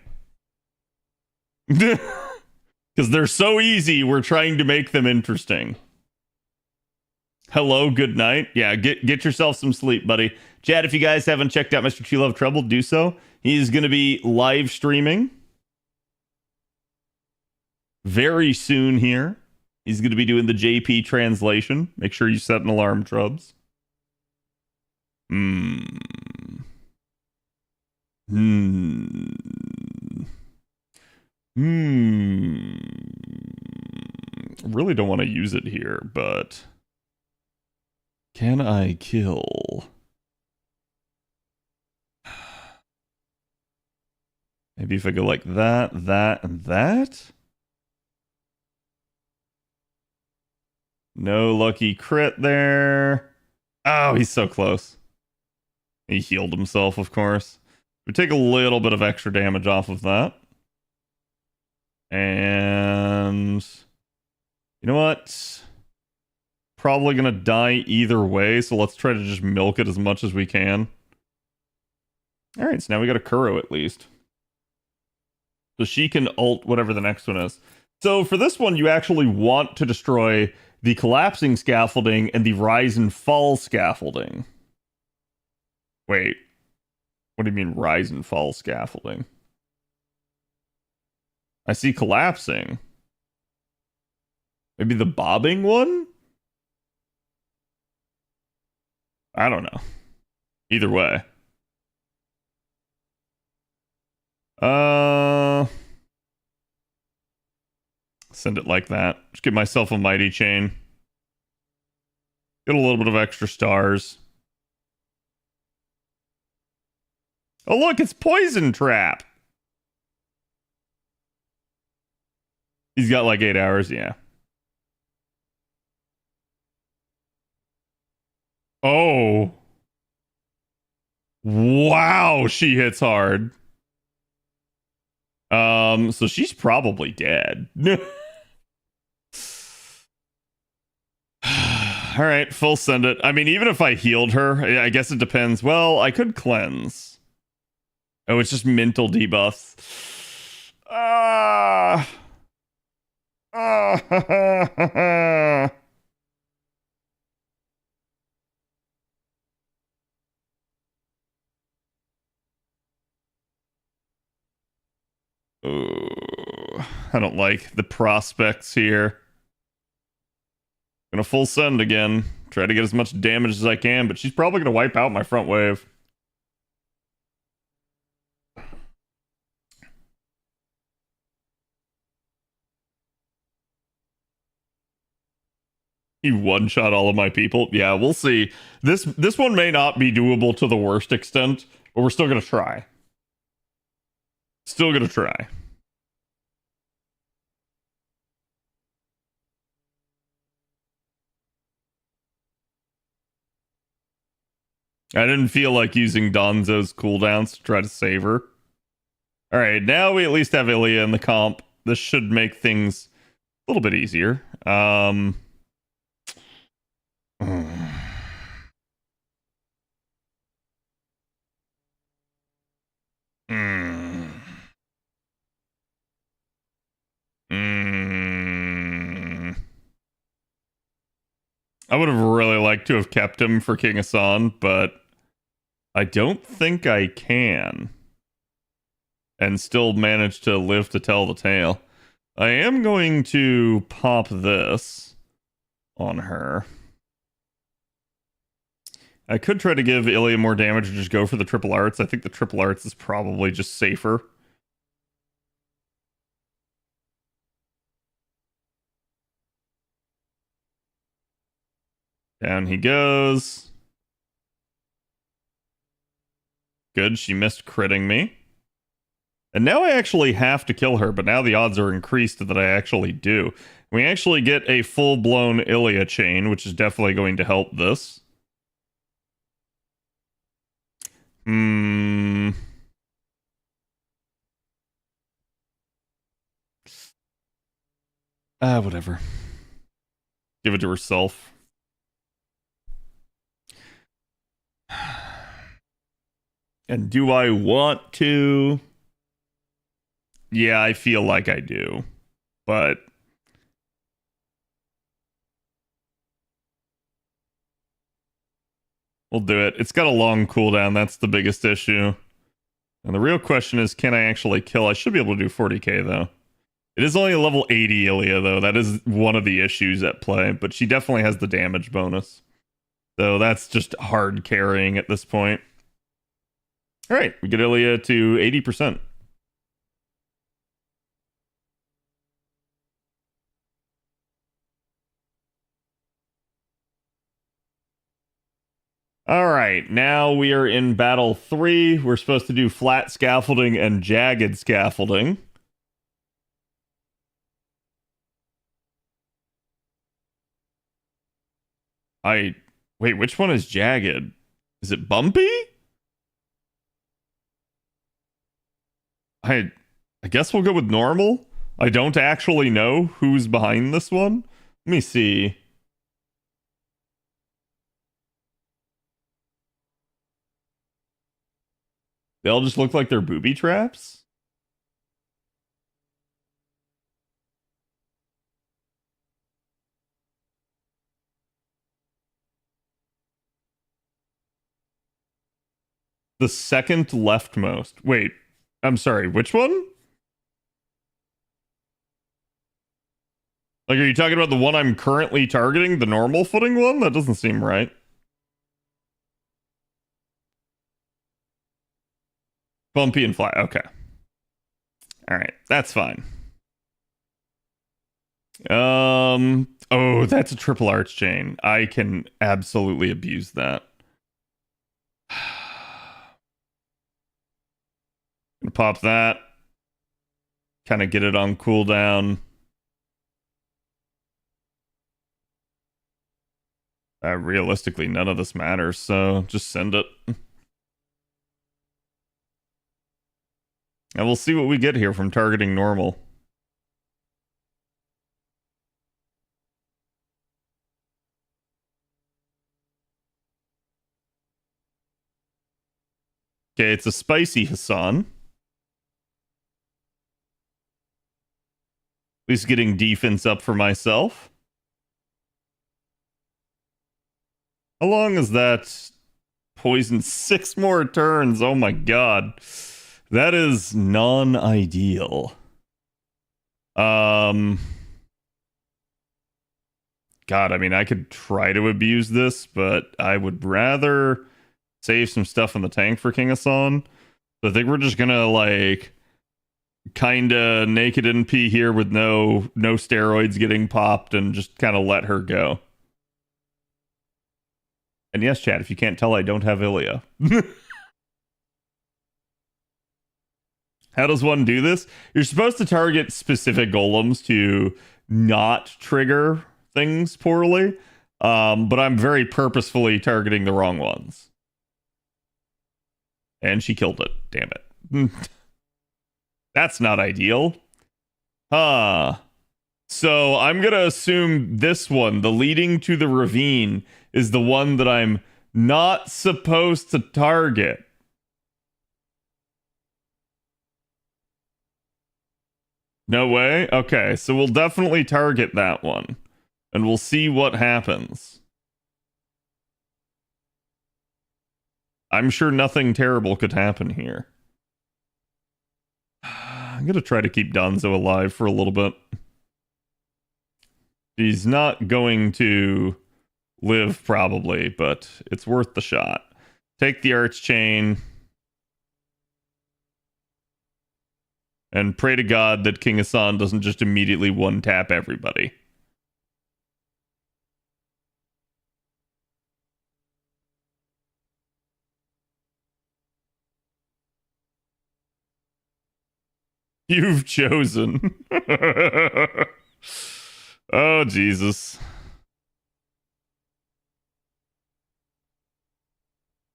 Because they're so easy, we're trying to make them interesting. Hello, good night. Yeah, get yourself some sleep, buddy. Chat, if you guys haven't checked out Mr. True Love Trouble, do so. He's going to be live streaming very soon here. He's going to be doing the JP translation. Make sure you set an alarm, Trubs. Really don't want to use it here, but can I kill? Maybe if I go like that, that, and that? No lucky crit there. Oh, he's so close. He healed himself, of course. We take a little bit of extra damage off of that. And you know what? Probably gonna die either way, so let's try to just milk it as much as we can. Alright, so now we got a Kuro at least. So she can ult whatever the next one is. So for this one, you actually want to destroy the collapsing scaffolding and the rise and fall scaffolding. Wait. What do you mean rise and fall scaffolding? I see collapsing. Maybe the bobbing one? I don't know. Either way. Send it like that. Just give myself a mighty chain. Get a little bit of extra stars. Oh look, it's poison trap. He's got like 8 hours, yeah. Oh. Wow, she hits hard. So she's probably dead. All right, full send it. I mean, even if I healed her, I guess it depends. Well, I could cleanse. Oh, it's just mental debuffs. Ah. Ah. Oh, I don't like the prospects here. Gonna full send again. Try to get as much damage as I can, but she's probably gonna wipe out my front wave. He one-shot all of my people. Yeah, we'll see. This one may not be doable to the worst extent, but we're still gonna try. Still gonna try. I didn't feel like using Donzo's cooldowns to try to save her. Alright, now we at least have Ilya in the comp. This should make things a little bit easier. I would have really liked to have kept him for King Hassan, but I don't think I can. And still manage to live to tell the tale. I am going to pop this on her. I could try to give Ilya more damage or just go for the triple arts. I think the triple arts is probably just safer. Down he goes. Good, she missed critting me. And now I actually have to kill her, but now the odds are increased that I actually do. We actually get a full-blown Ilya chain, which is definitely going to help this. Whatever. Give it to herself. And do I want to? Yeah, I feel like I do. But we'll do it. It's got a long cooldown. That's the biggest issue. And the real question is, can I actually kill? I should be able to do 40k, though. It is only a level 80 Ilya, though. That is one of the issues at play. But she definitely has the damage bonus. So that's just hard carrying at this point. All right, we get Ilya to 80%. All right, now we are in battle 3. We're supposed to do flat scaffolding and jagged scaffolding. Wait, which one is jagged? Is it bumpy? I guess we'll go with normal. I don't actually know who's behind this one. Let me see. They all just look like they're booby traps? The second leftmost. Wait, I'm sorry, which one? Like, are you talking about the one I'm currently targeting? The normal footing one? That doesn't seem right. Bumpy and flat. Okay. All right, that's fine. Oh, that's a triple arch chain. I can absolutely abuse that. Pop that. Kind of get it on cooldown. Realistically, none of this matters, so just send it. And we'll see what we get here from targeting normal. Okay, it's a spicy Hassan. At least getting defense up for myself. How long is that? Poison 6 more turns. Oh my god. That is non-ideal. God, I mean, I could try to abuse this, but I would rather save some stuff in the tank for King Hassan. So I think we're just gonna, like, kinda naked NP here with no steroids getting popped and just kind of let her go. And yes, chat, if you can't tell, I don't have Ilya. How does one do this? You're supposed to target specific golems to not trigger things poorly, but I'm very purposefully targeting the wrong ones. And she killed it. Damn it. That's not ideal. So I'm going to assume this one, the leading to the ravine, is the one that I'm not supposed to target. No way? Okay, so we'll definitely target that one. And we'll see what happens. I'm sure nothing terrible could happen here. I'm going to try to keep Donzo alive for a little bit. He's not going to live, probably, but it's worth the shot. Take the arch chain. And pray to God that King Hassan doesn't just immediately one-tap everybody. You've chosen. Oh, Jesus.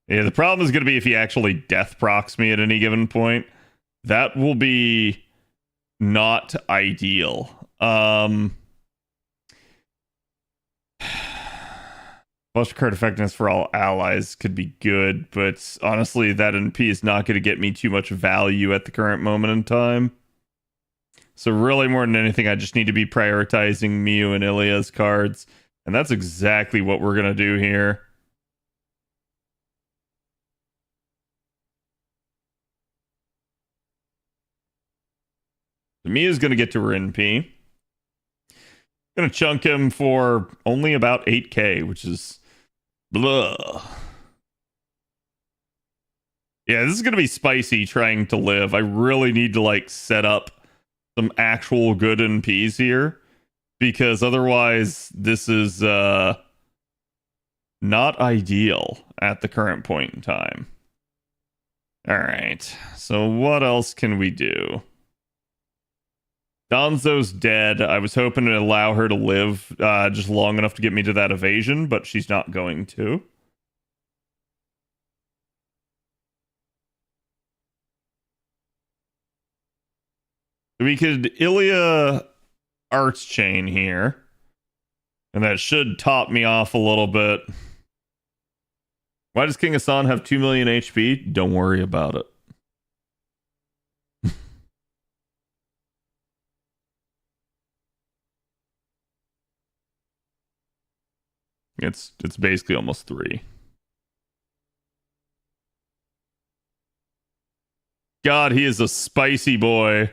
Yeah, the problem is going to be if he actually death procs me at any given point. That will be not ideal. Plus card effectiveness for all allies could be good, but honestly, that NP is not going to get me too much value at the current moment in time. So really, more than anything, I just need to be prioritizing Miu and Ilya's cards. And that's exactly what we're going to do here. Mia's going to get to her NP. Going to chunk him for only about 8k, which is blah. Yeah, this is going to be spicy trying to live. I really need to, like, set up some actual good NPs here, because otherwise this is not ideal at the current point in time. Alright, so what else can we do? Donzo's dead. I was hoping to allow her to live just long enough to get me to that evasion, but she's not going to. We could Ilya Arts Chain here. And that should top me off a little bit. Why does King Hassan have 2 million HP? Don't worry about it. It's basically almost 3. God, he is a spicy boy.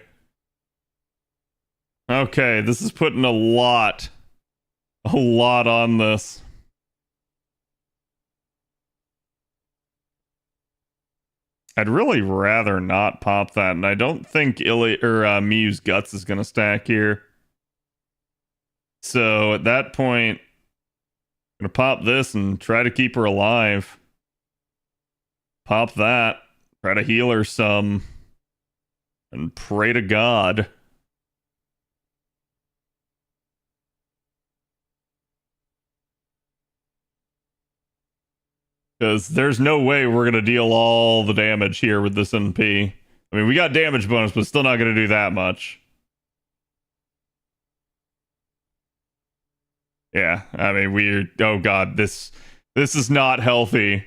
Okay, this is putting a lot on this. I'd really rather not pop that, and I don't think Miyu's Guts is going to stack here. So at that point, I'm going to pop this and try to keep her alive. Pop that, try to heal her some, and pray to God. Because there's no way we're going to deal all the damage here with this NP. I mean, we got damage bonus, but still not going to do that much. Yeah, I mean, oh god, this is not healthy.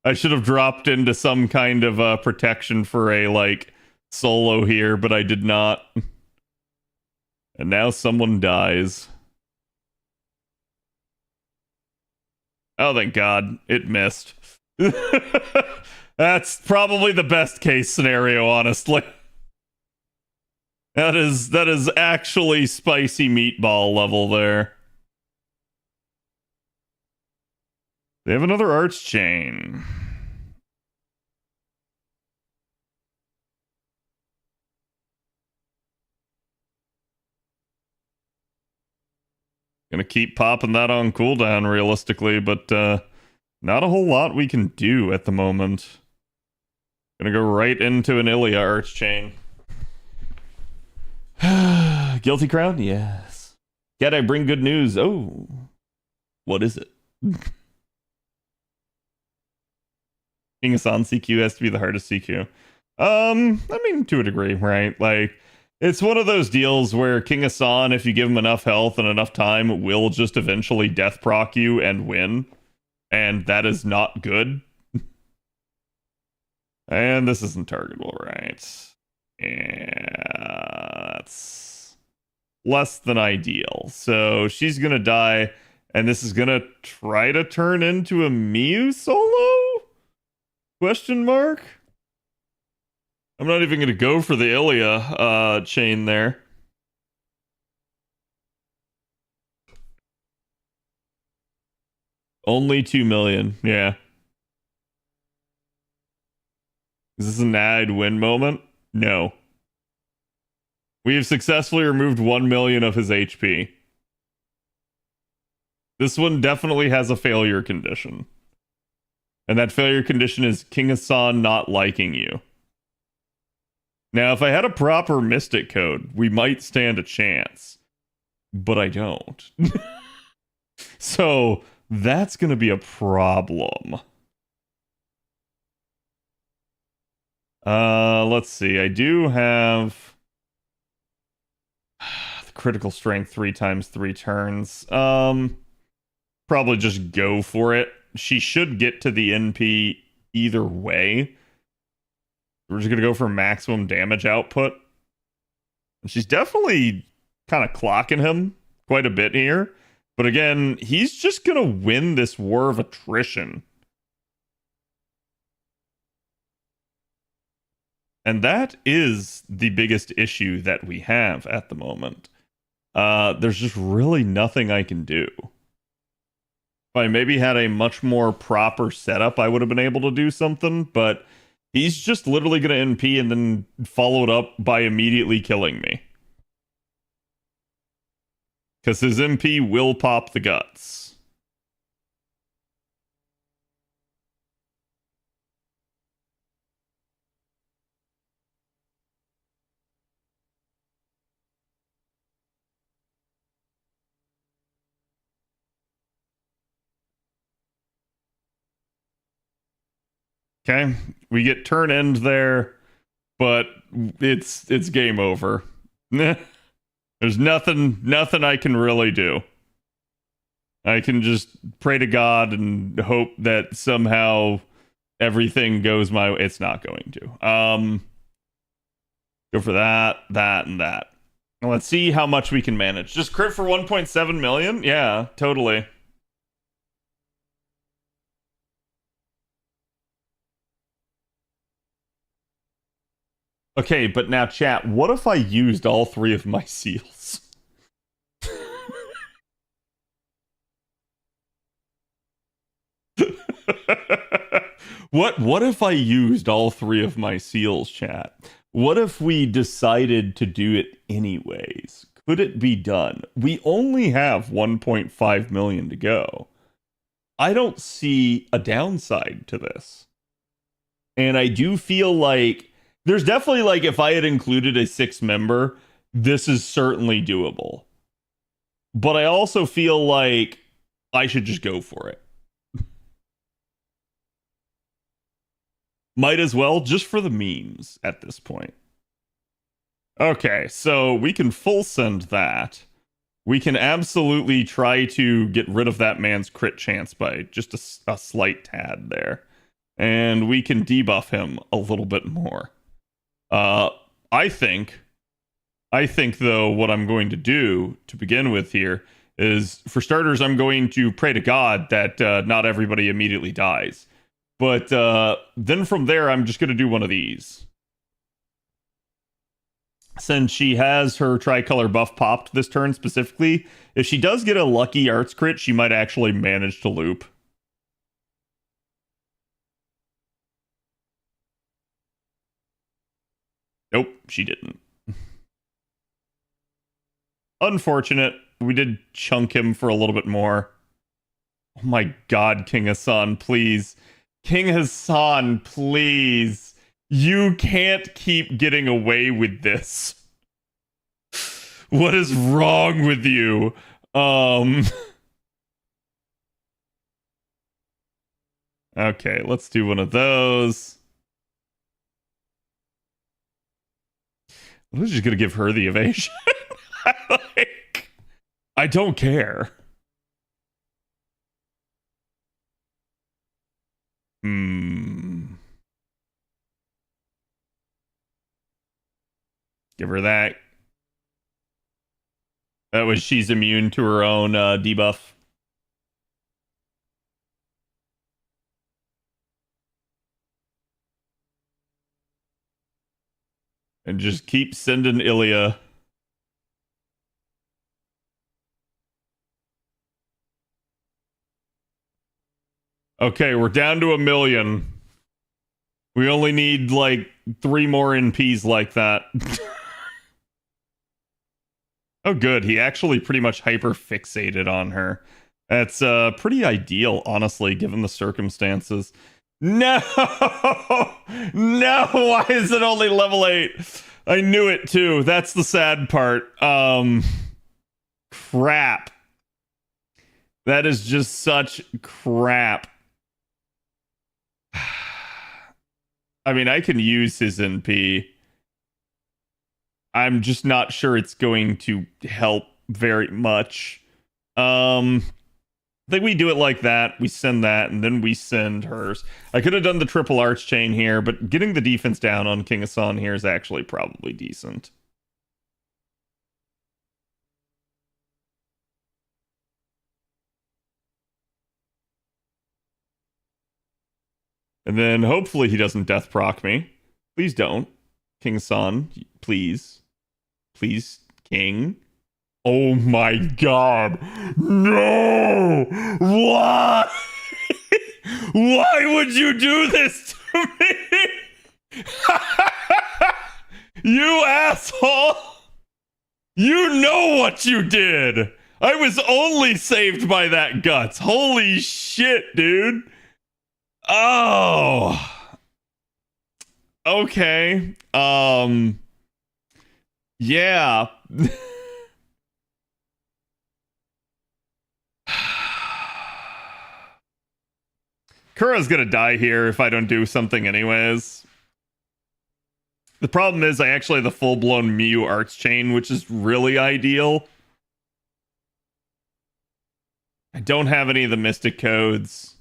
I should have dropped into some kind of protection for a, like, solo here, but I did not. And now someone dies. Oh, thank God. It missed. That's probably the best case scenario, honestly. That is actually spicy meatball level there. They have another arch chain. Gonna keep popping that on cooldown realistically, but not a whole lot we can do at the moment. Gonna go right into an Ilya arch chain. Guilty crown? Yes. Yet I bring good news. Oh. What is it? King Hassan CQ has to be the hardest CQ. I mean, to a degree, right? Like, it's one of those deals where King Hassan, if you give him enough health and enough time, will just eventually death proc you and win. And that is not good. And this isn't targetable, right? Yeah, that's less than ideal. So she's gonna die, and this is gonna try to turn into a Miyu solo? Question mark? I'm not even gonna go for the Ilya chain there. Only 2 million, yeah. Is this a Nad win moment? No. We have successfully removed 1 million of his HP. This one definitely has a failure condition. And that failure condition is King Hassan not liking you. Now, if I had a proper Mystic code, we might stand a chance. But I don't. So, that's going to be a problem. Let's see. I do have the critical strength 3 times 3 turns. Probably just go for it. She should get to the NP either way. We're just going to go for maximum damage output. And she's definitely kind of clocking him quite a bit here. But again, he's just going to win this war of attrition. And that is the biggest issue that we have at the moment. There's just really nothing I can do. If I maybe had a much more proper setup, I would have been able to do something, but he's just literally going to NP and then follow it up by immediately killing me. Because his MP will pop the guts. Okay, we get turn end there, but it's game over. There's nothing I can really do. I can just pray to God and hope that somehow everything goes my way. It's not going to. Go for that, and that. Now let's see how much we can manage. Just crit for 1.7 million? Yeah, totally. Okay, but now chat, what if I used all 3 of my seals? What if I used all 3 of my seals, chat? What if we decided to do it anyways? Could it be done? We only have 1.5 million to go. I don't see a downside to this. And I do feel like there's definitely, like, if I had included a 6 member, this is certainly doable. But I also feel like I should just go for it. Might as well, just for the memes at this point. Okay, so we can full send that. We can absolutely try to get rid of that man's crit chance by just a slight tad there. And we can debuff him a little bit more. I think though, what I'm going to do to begin with here is, for starters, I'm going to pray to God that not everybody immediately dies. But then from there, I'm just going to do one of these. Since she has her tricolor buff popped this turn specifically, if she does get a lucky arts crit, she might actually manage to loop. Nope, she didn't. Unfortunate. We did chunk him for a little bit more. Oh my god, King Hassan, please. King Hassan, please. You can't keep getting away with this. What is wrong with you? Okay, let's do one of those. I'm just gonna give her the evasion. Like, I don't care. Give her that. That was, she's immune to her own debuff. And just keep sending Ilya. Okay, we're down to 1 million. We only need like 3 more NPs like that. Oh, good. He actually pretty much hyper fixated on her. That's pretty ideal, honestly, given the circumstances. No! No! Why is it only level 8? I knew it too. That's the sad part. Crap. That is just such crap. I mean, I can use his NP. I'm just not sure it's going to help very much. I think we do it like that. We send that, and then we send hers. I could have done the triple arch chain here, but getting the defense down on King Hassan here is actually probably decent. And then hopefully he doesn't death proc me. Please don't. King Hassan, please. Please, King. Oh my god. No! Why? Why would you do this to me? You asshole! You know what you did! I was only saved by that guts. Holy shit, dude. Oh. Okay. Yeah. Kura's gonna die here if I don't do something anyways. The problem is I actually have the full-blown Miyu Arts Chain, which is really ideal. I don't have any of the Mystic Codes.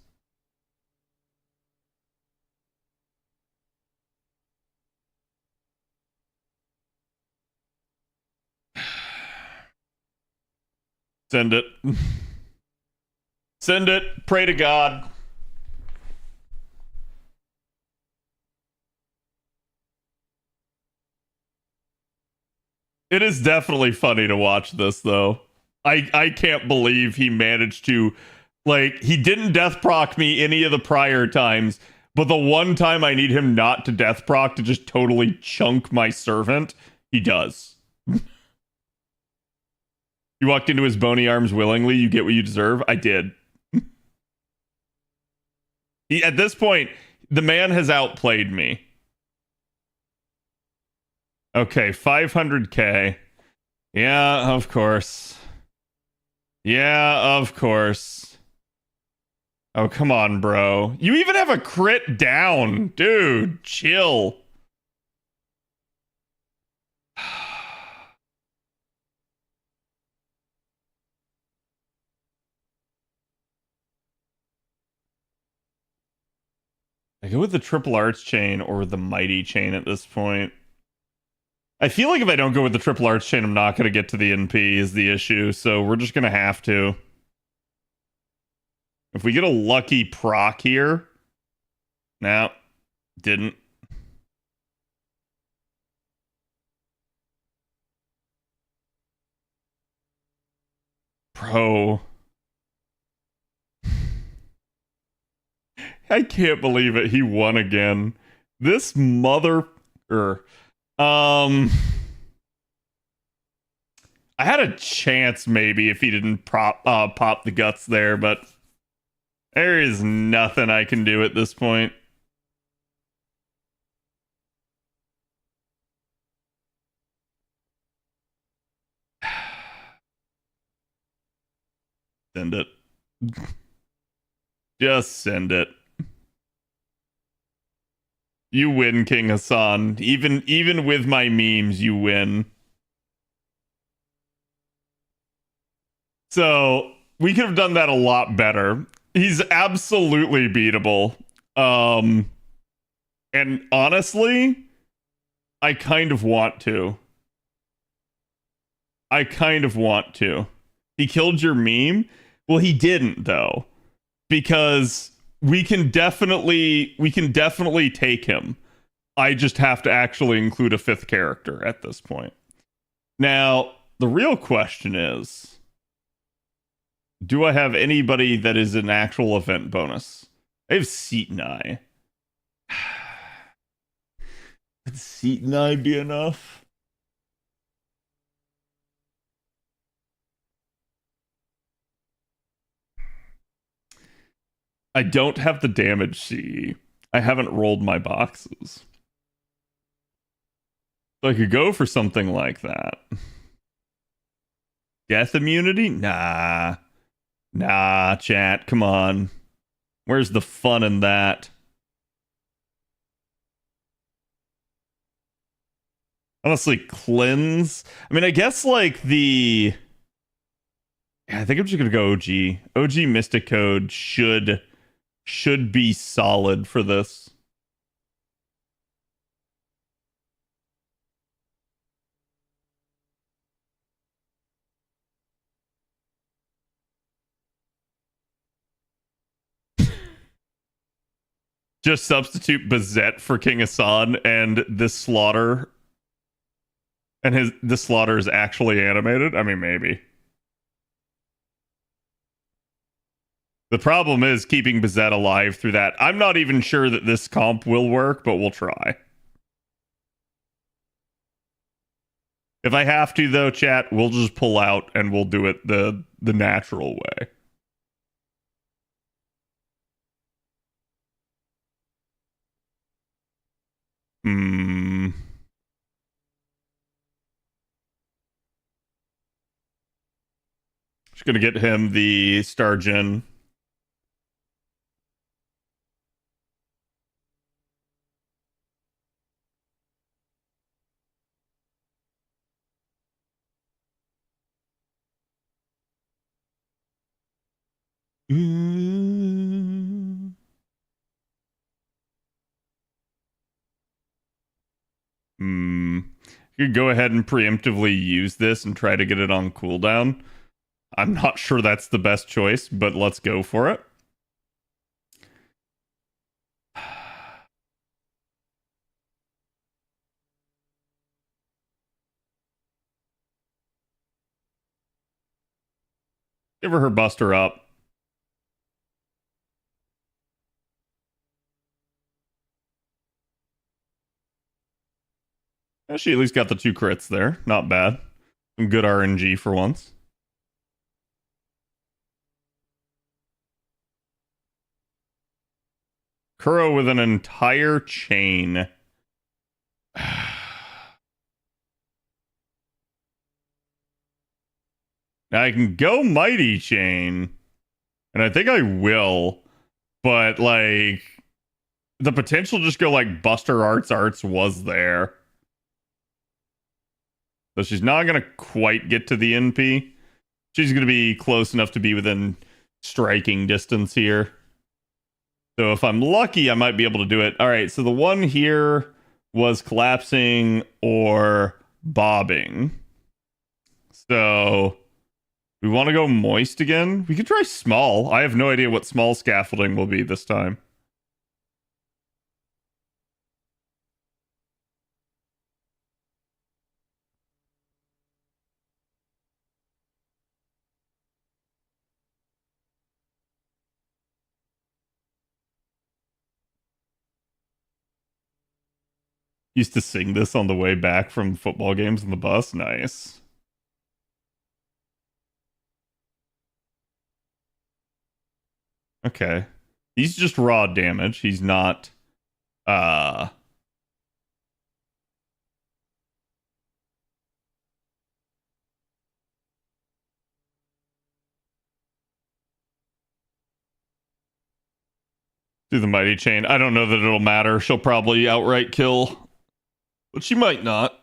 Send it. Send it. Pray to God. It is definitely funny to watch this, though. I can't believe he managed to, like, he didn't death proc me any of the prior times, but the one time I need him not to death proc to just totally chunk my servant, he does. You walked into his bony arms willingly, you get what you deserve. I did. At this point, the man has outplayed me. Okay, 500k. Yeah, of course. Yeah, of course. Oh, come on, bro. You even have a crit down. Dude, chill. I go with the triple arts chain or the mighty chain at this point. I feel like if I don't go with the triple arts chain, I'm not going to get to the NP is the issue, so we're just going to have to. If we get a lucky proc here... No, didn't. Bro. I can't believe it. He won again. This mother... I had a chance maybe if he didn't pop the guts there, but there is nothing I can do at this point. Send it. Just send it. You win, King Hassan. Even with my memes, you win. So, we could have done that a lot better. He's absolutely beatable. And honestly, I kind of want to. He killed your meme? Well, he didn't, though. Because we can definitely take him. I just have to actually include a fifth character at this point. Now, the real question is, do I have anybody that is an actual event bonus? I have Seat and I. Would Seat and I be enough? I don't have the damage CE. I haven't rolled my boxes. So I could go for something like that. Death immunity? Nah. Nah, chat, come on. Where's the fun in that? Honestly, cleanse? I mean, I guess like the... Yeah, I think I'm just gonna go OG. OG Mystic Code should be solid for this. Just substitute Bazette for King Hassan and this slaughter. And this slaughter is actually animated? I mean, maybe. The problem is keeping Bazette alive through that. I'm not even sure that this comp will work, but we'll try. If I have to, though, chat, we'll just pull out and we'll do it the natural way. Just gonna get him the Star Gen. You could go ahead and preemptively use this and try to get it on cooldown. I'm not sure that's the best choice, but let's go for it. Give her buster up. She at least got the 2 crits there. Not bad. Some good RNG for once. Kuro with an entire chain. Now I can go Mighty Chain. And I think I will. But, like, the potential to just go, like, Buster Arts was there. So she's not going to quite get to the NP. She's going to be close enough to be within striking distance here. So if I'm lucky, I might be able to do it. All right, so the one here was collapsing or bobbing. So we want to go moist again. We could try small. I have no idea what small scaffolding will be this time. Used to sing this on the way back from football games on the bus. Nice. Okay. He's just raw damage. He's not do the mighty chain. I don't know that it'll matter. She'll probably outright kill, but she might not.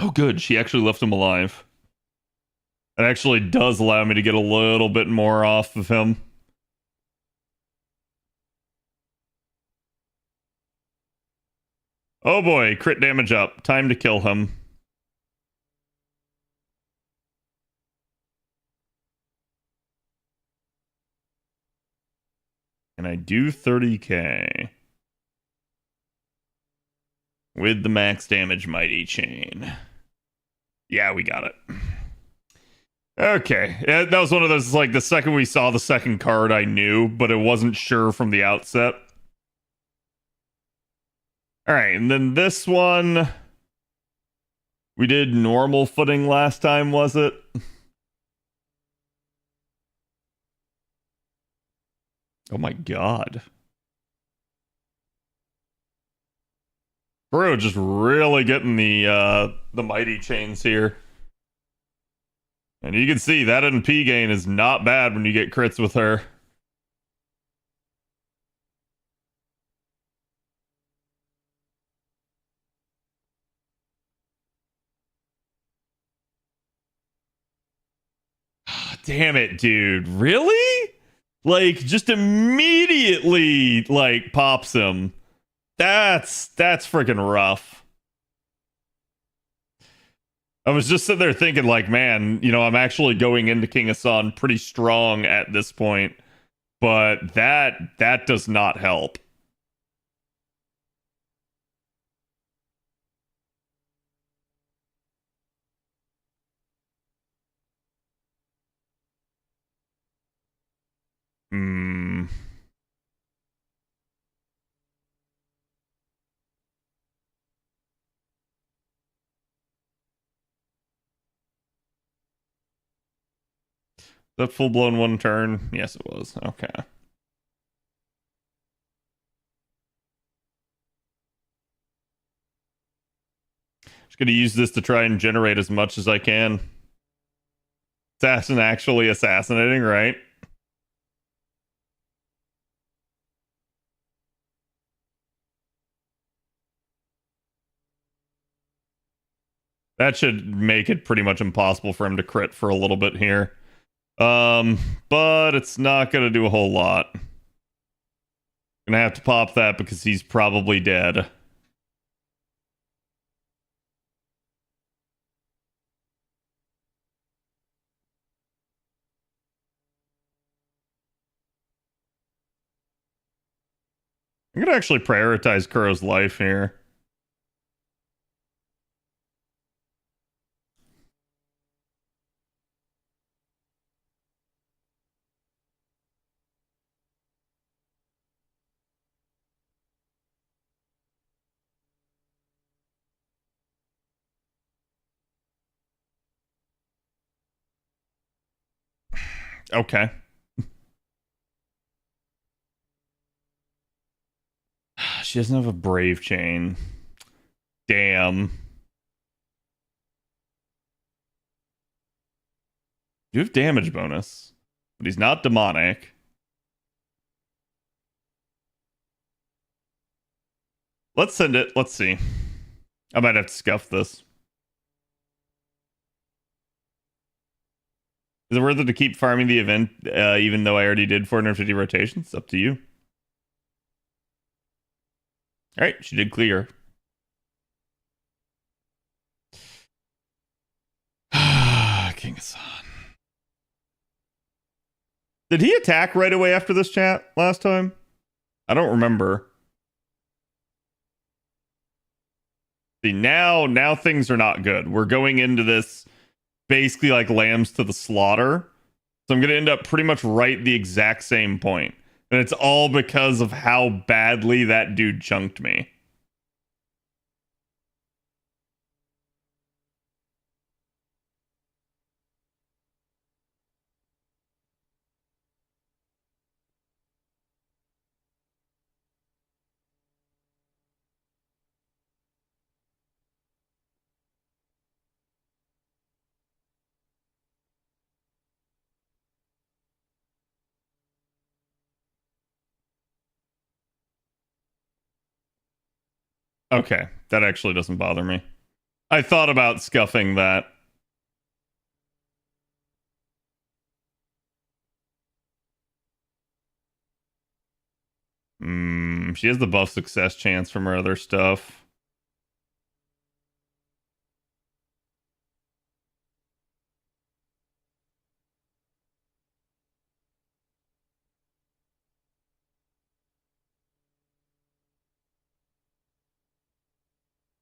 Oh, good. She actually left him alive. It actually does allow me to get a little bit more off of him. Oh boy, crit damage up. Time to kill him. And I do 30k. With the max damage mighty chain. Yeah, we got it. Okay. Yeah, that was one of those, like, the second we saw the second card, I knew, but it wasn't sure from the outset. Alright, and then this one... We did normal footing last time, was it? Oh my god. Bro, just really getting the mighty chains here. And you can see that NP gain is not bad when you get crits with her. Damn it, dude. Really? Like, just immediately, like, pops him. That's freaking rough. I was just sitting there thinking, like, man, you know, I'm actually going into King Hassan pretty strong at this point. But that does not help. Hmm. The full-blown one turn? Yes, it was. Okay. Just gonna use this to try and generate as much as I can. Assassin actually assassinating, right? That should make it pretty much impossible for him to crit for a little bit here. But it's not gonna do a whole lot. Gonna have to pop that because he's probably dead. I'm gonna actually prioritize Kuro's life here. Okay. She doesn't have a brave chain. Damn. You have damage bonus, but he's not demonic. Let's send it. Let's see. I might have to scuff this. Is it worth it to keep farming the event, even though I already did 450 rotations? It's up to you. All right, she did clear. King Hassan. Did he attack right away after this chat last time? I don't remember. See, now things are not good. We're going into this basically like lambs to the slaughter. So I'm going to end up pretty much right the exact same point. And it's all because of how badly that dude chunked me. Okay, that actually doesn't bother me. I thought about scuffing that. She has the buff success chance from her other stuff.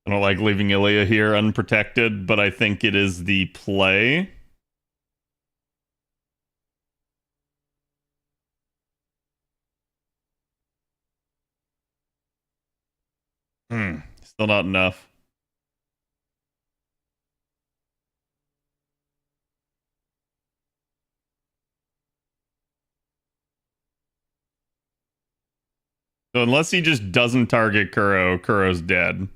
I don't like leaving Ilya here unprotected, but I think it is the play. Still not enough. So unless he just doesn't target Kuro, Kuro's dead.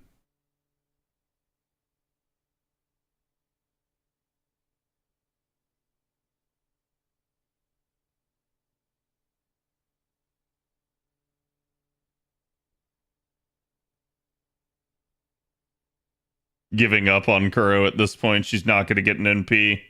Giving up on Kuro at this point. She's not going to get an NP.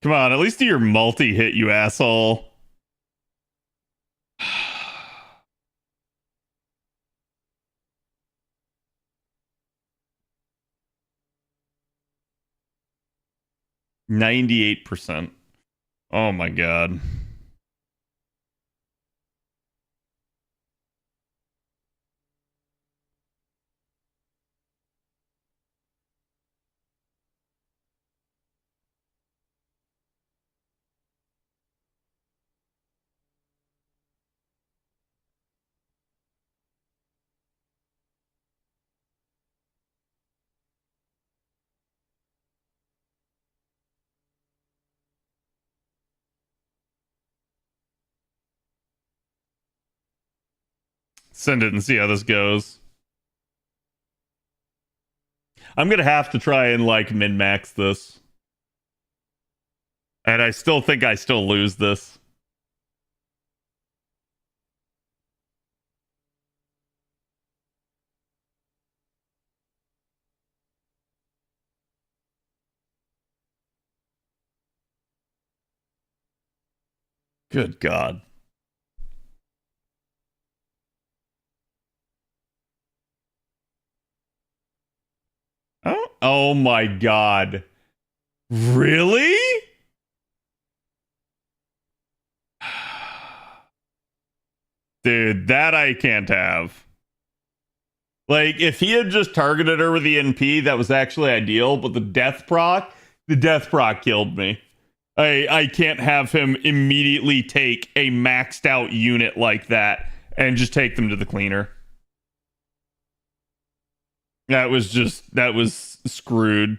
Come on, at least do your multi-hit, you asshole. %98. Oh my god. Send it and see how this goes. I'm gonna have to try and like min-max this. And I still think I still lose this. Good God. Oh my God. Really? Dude, that I can't have. Like, if he had just targeted her with the NP, that was actually ideal, but the death proc killed me. I can't have him immediately take a maxed out unit like that and just take them to the cleaner. That was screwed.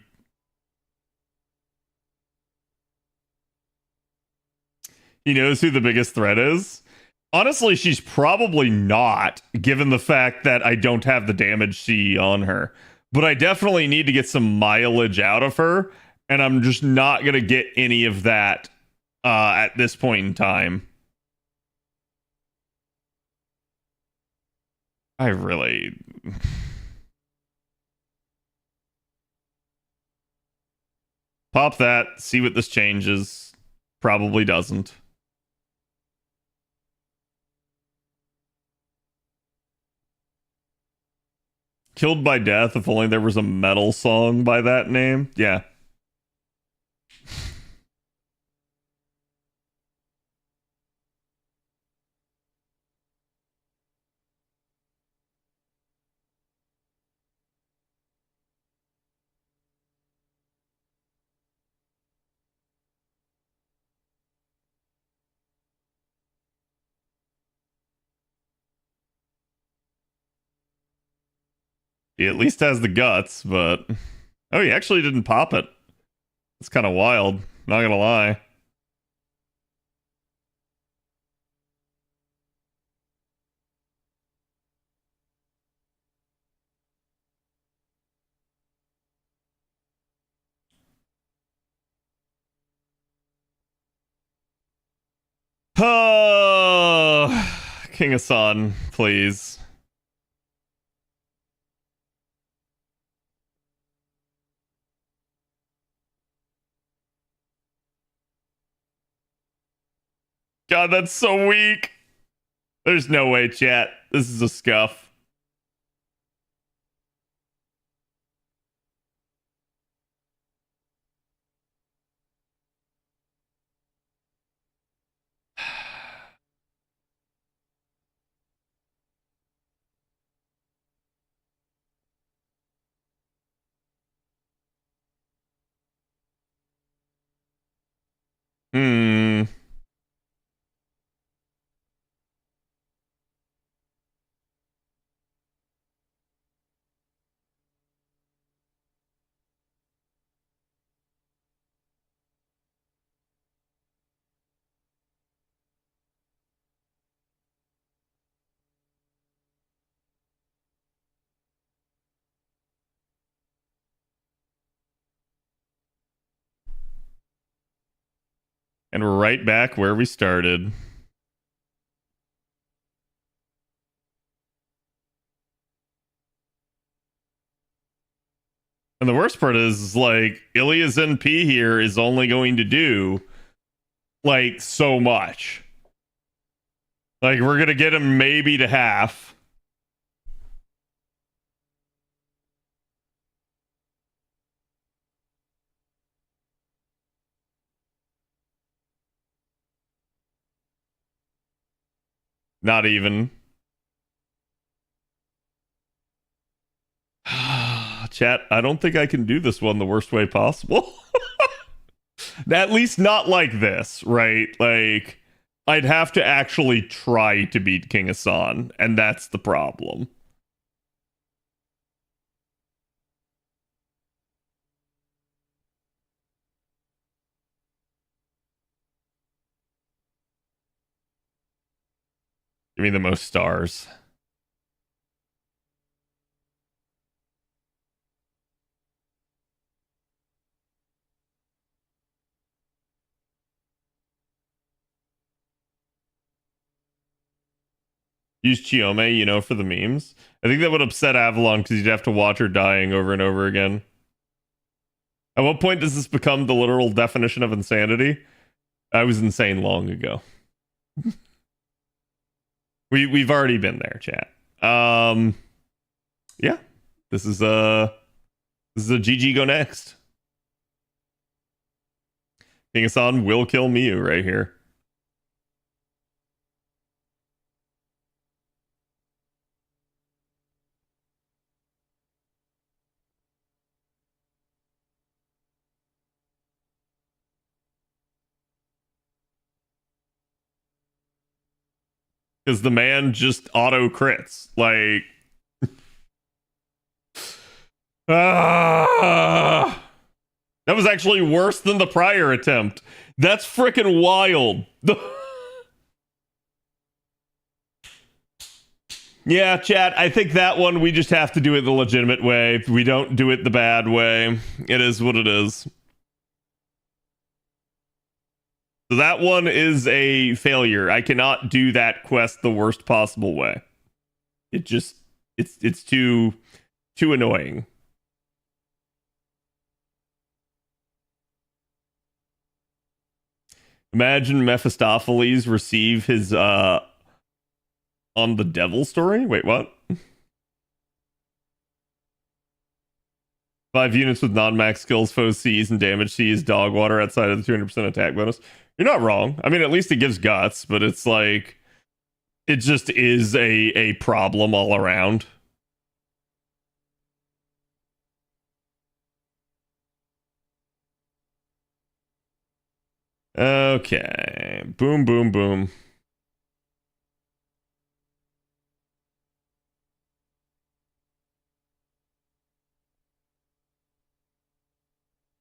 He knows who the biggest threat is. Honestly, she's probably not, given the fact that I don't have the damage C on her. But I definitely need to get some mileage out of her, and I'm just not going to get any of that at this point in time. I really... Pop that, see what this changes. Probably doesn't. Killed by Death, if only there was a metal song by that name. Yeah. He at least has the guts, but... Oh, he actually didn't pop it. It's kind of wild, not gonna lie. Oh, King Hassan, please. God, that's so weak. There's no way, chat. This is a scuff. Hmm. And we're right back where we started. And the worst part is, like, Ilya's NP here is only going to do, like, so much. Like, we're going to get him maybe to half. Not even. Chat, I don't think I can do this one the worst way possible. At least not like this, right? Like, I'd have to actually try to beat King Hassan, and that's the problem. Give me the most stars. Use Chiome, you know, for the memes. I think that would upset Avalon because you'd have to watch her dying over and over again. At what point does this become the literal definition of insanity? I was insane long ago. We've already been there, chat. Yeah. This is a GG go next. King Hassan will kill Miyu right here. Because the man just auto crits. Like. That was actually worse than the prior attempt. That's freaking wild. Yeah, chat, I think that one we just have to do it the legitimate way. We don't do it the bad way. It is what it is. So that one is a failure. I cannot do that quest the worst possible way. It just it's too annoying. Imagine Mephistopheles receive his on the devil story? Wait, what? 5 units with non-max skills, foes seize, and damage seize dog water outside of the 200% attack bonus. You're not wrong. I mean, at least it gives guts, but it's like it just is a problem all around. Okay. Boom, boom, boom.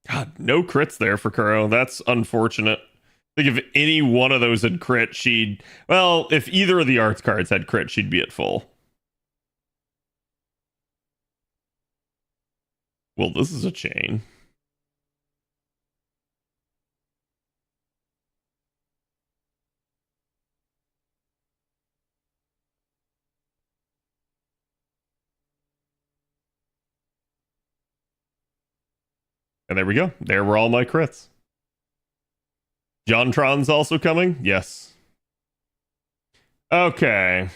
God, no crits there for Kuro. That's unfortunate. I think if any one of those had crit, she'd... Well, if either of the arts cards had crit, she'd be at full. Well, this is a chain. And there we go. There were all my crits. Jontron's also coming? Yes. Okay.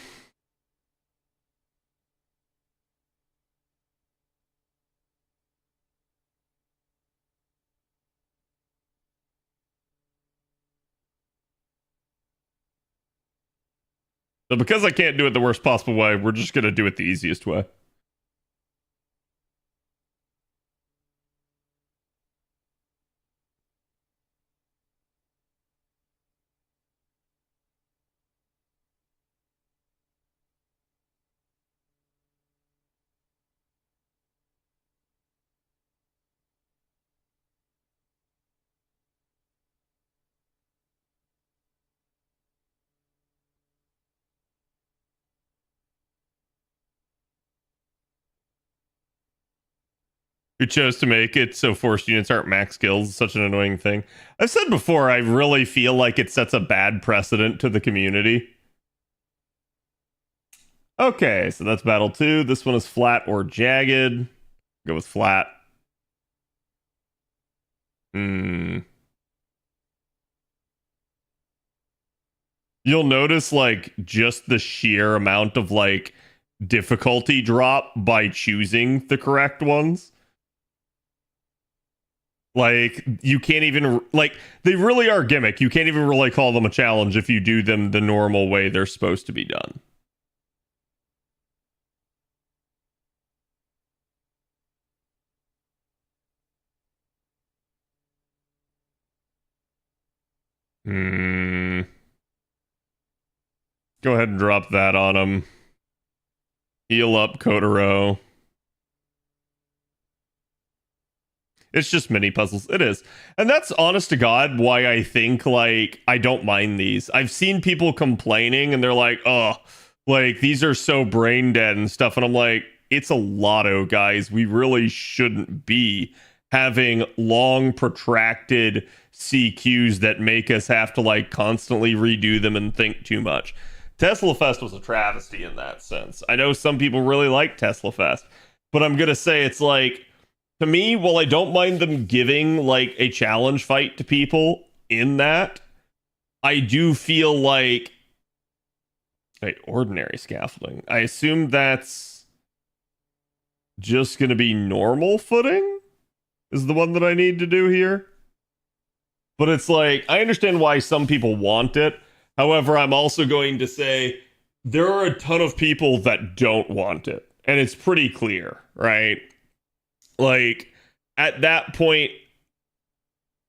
So because I can't do it the worst possible way, we're just going to do it the easiest way. Who chose to make it so forced units aren't max skills? Such an annoying thing. I've said before, I really feel like it sets a bad precedent to the community. Okay, so that's battle 2. This one is flat or jagged. Go with flat. You'll notice, like, just the sheer amount of, like, difficulty drop by choosing the correct ones. Like, you can't even, like, they really are gimmick. You can't even really call them a challenge if you do them the normal way they're supposed to be done. Go ahead and drop that on him. Heal up, Kotaro. It's just mini puzzles. It is. And that's honest to God why I think, like, I don't mind these. I've seen people complaining and they're like, oh, like, these are so brain dead and stuff. And I'm like, it's a Lotto, guys. We really shouldn't be having long, protracted CQs that make us have to, like, constantly redo them and think too much. Tesla Fest was a travesty in that sense. I know some people really like Tesla Fest, but I'm gonna say it's like, to me, while I don't mind them giving like a challenge fight to people in that, I do feel like, wait, ordinary scaffolding. I assume that's just gonna be normal footing is the one that I need to do here. But it's like, I understand why some people want it. However, I'm also going to say there are a ton of people that don't want it. And it's pretty clear, right? Like, at that point,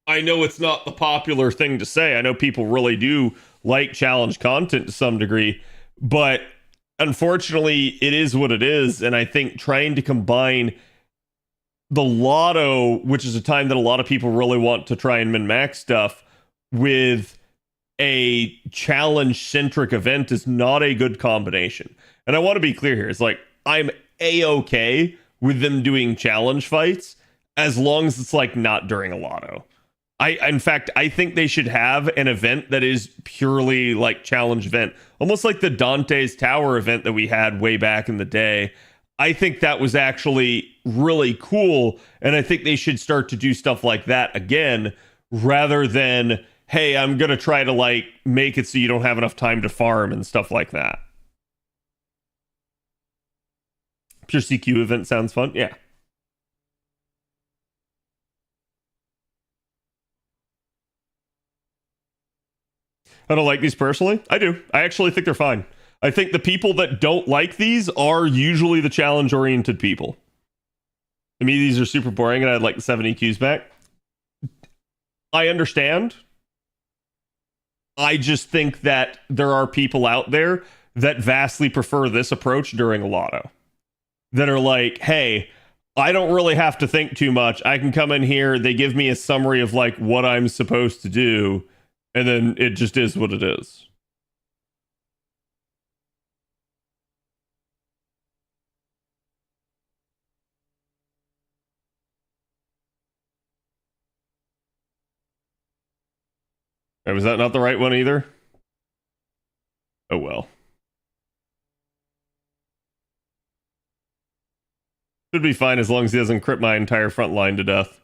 I know it's not the popular thing to say. I know people really do like challenge content to some degree. But unfortunately, it is what it is. And I think trying to combine the Lotto, which is a time that a lot of people really want to try and min-max stuff, with a challenge-centric event is not a good combination. And I want to be clear here. It's like, I'm A-okay with them doing challenge fights as long as it's like not during a Lotto. In fact, I think they should have an event that is purely like challenge event, almost like the Dante's Tower event that we had way back in the day. I think that was actually really cool, and I think they should start to do stuff like that again, rather than, hey, I'm gonna try to like make it so you don't have enough time to farm and stuff like that. Pure CQ event sounds fun, yeah. I don't like these personally. I do. I actually think they're fine. I think the people that don't like these are usually the challenge-oriented people. To me, these are super boring, and I'd like the 7 EQs back. I understand. I just think that there are people out there that vastly prefer this approach during a Lotto. That are like, hey, I don't really have to think too much. I can come in here, they give me a summary of like what I'm supposed to do, and then it just is what it is. Was that not the right one either? Oh well. Should be fine as long as he doesn't crit my entire front line to death.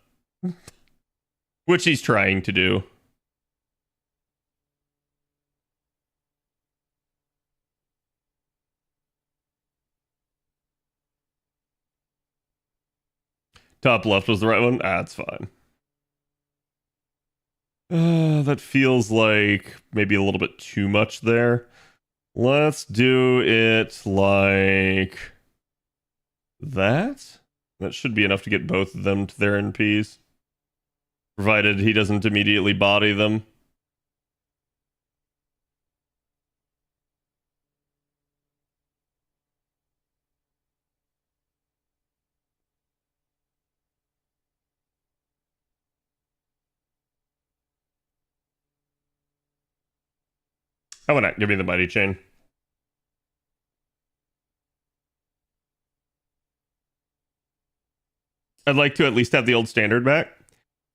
Which he's trying to do. Top left was the right one? Ah, it's fine. That feels like maybe a little bit too much there. Let's do it like that. That should be enough to get both of them to their NPs. Provided he doesn't immediately body them. How about not? Give me the mighty chain. I'd like to at least have the old standard back.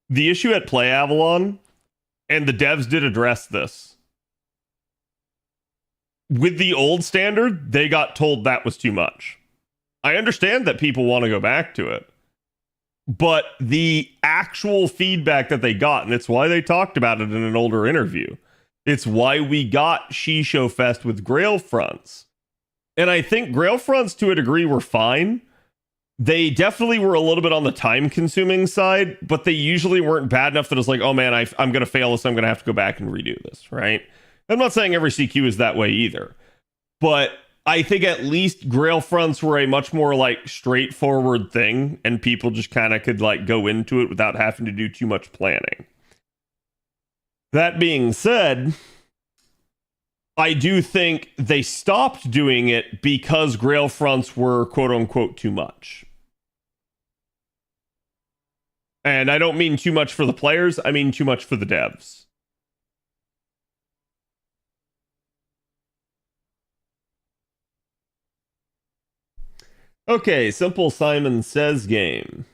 The issue at Play Avalon, and the devs did address this. With the old standard, they got told that was too much. I understand that people want to go back to it. But the actual feedback that they got, and it's why they talked about it in an older interview, it's why we got Shisho Fest with Grail Fronts. And I think Grail Fronts, to a degree, were fine. They definitely were a little bit on the time-consuming side, but they usually weren't bad enough that it's like, oh man, I'm going to fail this, I'm going to have to go back and redo this, right? I'm not saying every CQ is that way either. But I think at least Grail Fronts were a much more like straightforward thing, and people just kind of could like go into it without having to do too much planning. That being said, I do think they stopped doing it because Grail Fronts were quote unquote too much. And I don't mean too much for the players, I mean too much for the devs. Okay, Simple Simon Says game.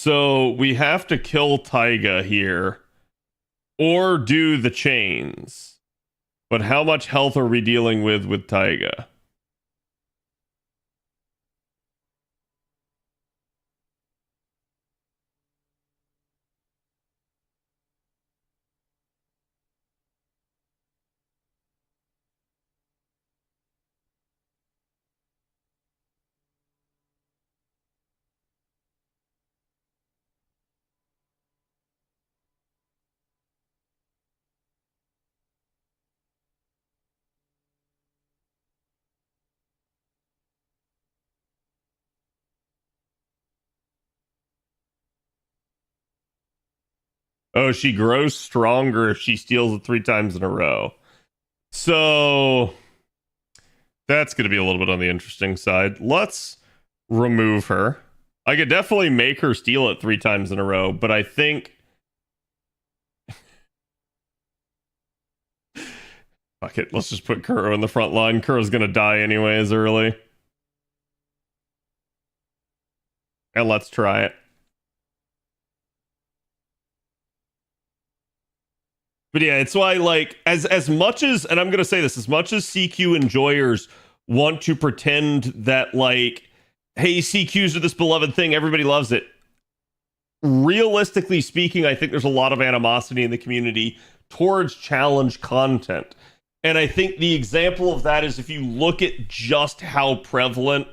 So we have to kill Taiga here or do the chains. But how much health are we dealing with Taiga? Oh, she grows stronger if she steals it 3 times in a row. So that's going to be a little bit on the interesting side. Let's remove her. I could definitely make her steal it 3 times in a row, but I think... Fuck it, let's just put Kuro in the front line. Kuro's going to die anyways early. And let's try it. But yeah, it's why, like, as much as, and I'm gonna say this, as much as CQ enjoyers want to pretend that, like, hey, CQs are this beloved thing, everybody loves it. Realistically speaking, I think there's a lot of animosity in the community towards challenge content. And I think the example of that is if you look at just how prevalent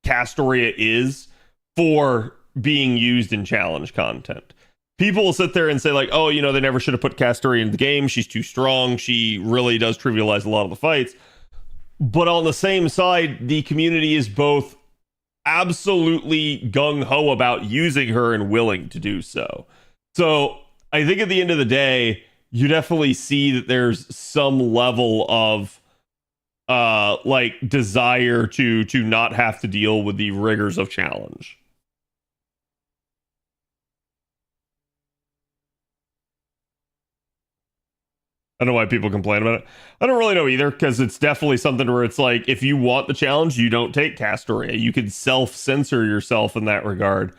Castoria is for being used in challenge content. People will sit there and say, like, oh, you know, they never should have put Castoria in the game. She's too strong. She really does trivialize a lot of the fights. But on the same side, the community is both absolutely gung-ho about using her and willing to do so. So I think at the end of the day, you definitely see that there's some level of like desire to not have to deal with the rigors of challenge. I don't know why people complain about it. I don't really know either, because it's definitely something where it's like, if you want the challenge, you don't take Castoria. You can self-censor yourself in that regard.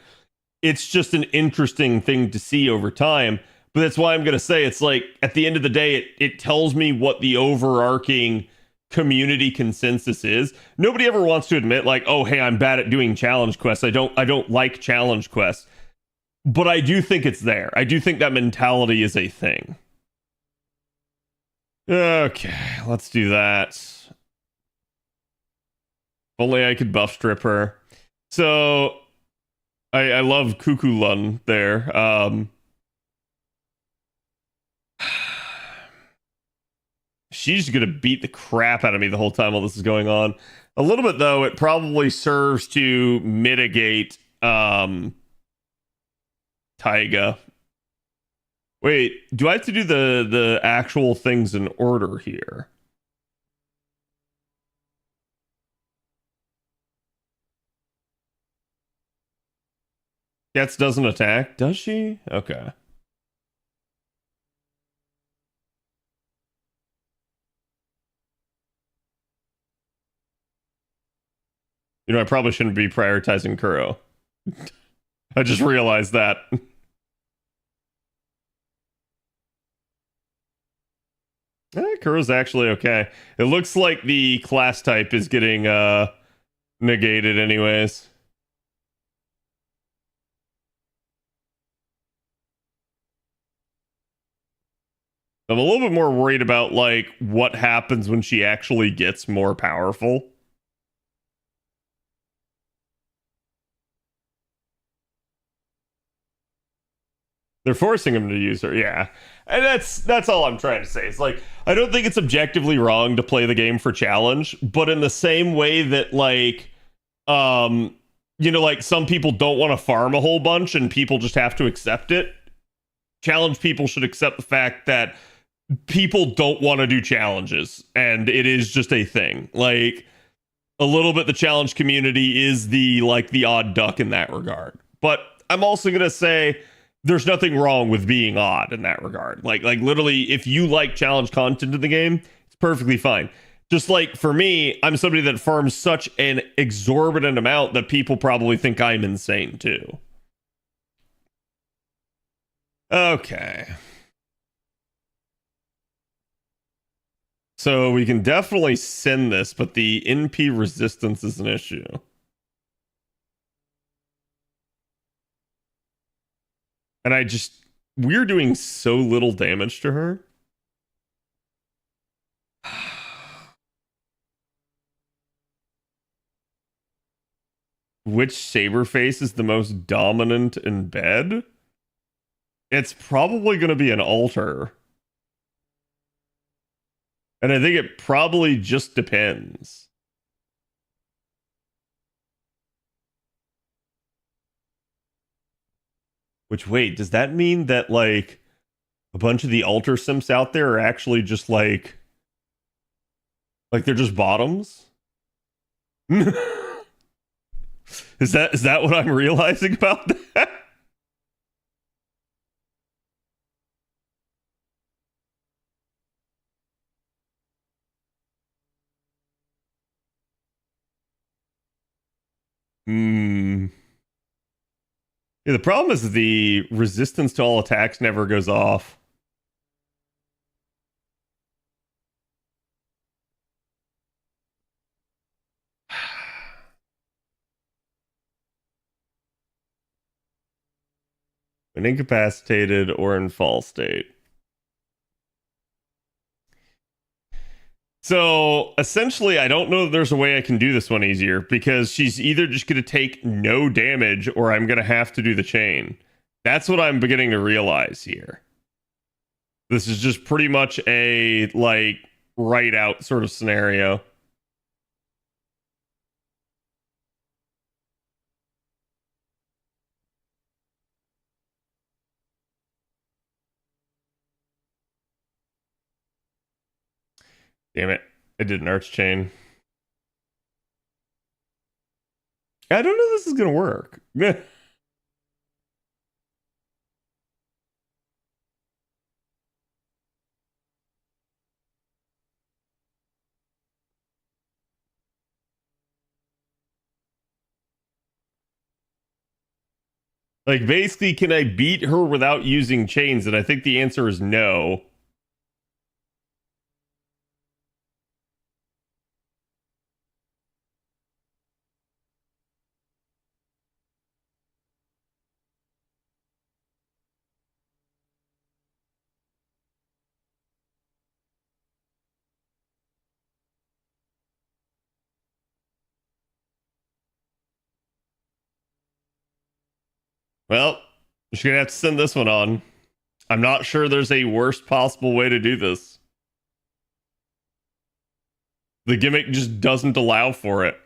It's just an interesting thing to see over time. But that's why I'm going to say, it's like, at the end of the day, it tells me what the overarching community consensus is. Nobody ever wants to admit, like, oh, hey, I'm bad at doing challenge quests. I don't like challenge quests. But I do think it's there. I do think that mentality is a thing. Okay, let's do that. If only I could buff strip her. So I love Kukulun there. She's gonna beat the crap out of me the whole time while this is going on. A little bit though, it probably serves to mitigate Taiga. Wait, do I have to do the actual things in order here? Cats doesn't attack, does she? Okay. You know, I probably shouldn't be prioritizing Kuro. I just realized that. Kuro's actually okay. It looks like the class type is getting negated anyways. I'm a little bit more worried about, like, what happens when she actually gets more powerful. They're forcing him to use her, yeah. And that's all I'm trying to say. It's like, I don't think it's objectively wrong to play the game for challenge, but in the same way that, like, you know, like, some people don't want to farm a whole bunch and people just have to accept it. Challenge people should accept the fact that people don't want to do challenges, and it is just a thing. Like, a little bit the challenge community is the odd duck in that regard. But I'm also gonna say there's nothing wrong with being odd in that regard. Like literally, if you like challenge content in the game, it's perfectly fine. Just like for me, I'm somebody that farms such an exorbitant amount that people probably think I'm insane too. Okay. So we can definitely send this, but the NP resistance is an issue. And we're doing so little damage to her. Which Saberface is the most dominant in bed? It's probably going to be an altar. And I think it probably just depends. Which, wait, does that mean that, like, a bunch of the altar simps out there are actually just, like they're just bottoms? Is that what I'm realizing about that? Hmm. Yeah, the problem is the resistance to all attacks never goes off. When incapacitated or in fall state. So essentially, I don't know that there's a way I can do this one easier because she's either just going to take no damage or I'm going to have to do the chain. That's what I'm beginning to realize here. This is just pretty much a, like, right out sort of scenario. Damn it. I did an arch chain. I don't know if this is going to work. Like, basically, can I beat her without using chains? And I think the answer is no. Well, she's going to have to send this one on. I'm not sure there's a worst possible way to do this. The gimmick just doesn't allow for it.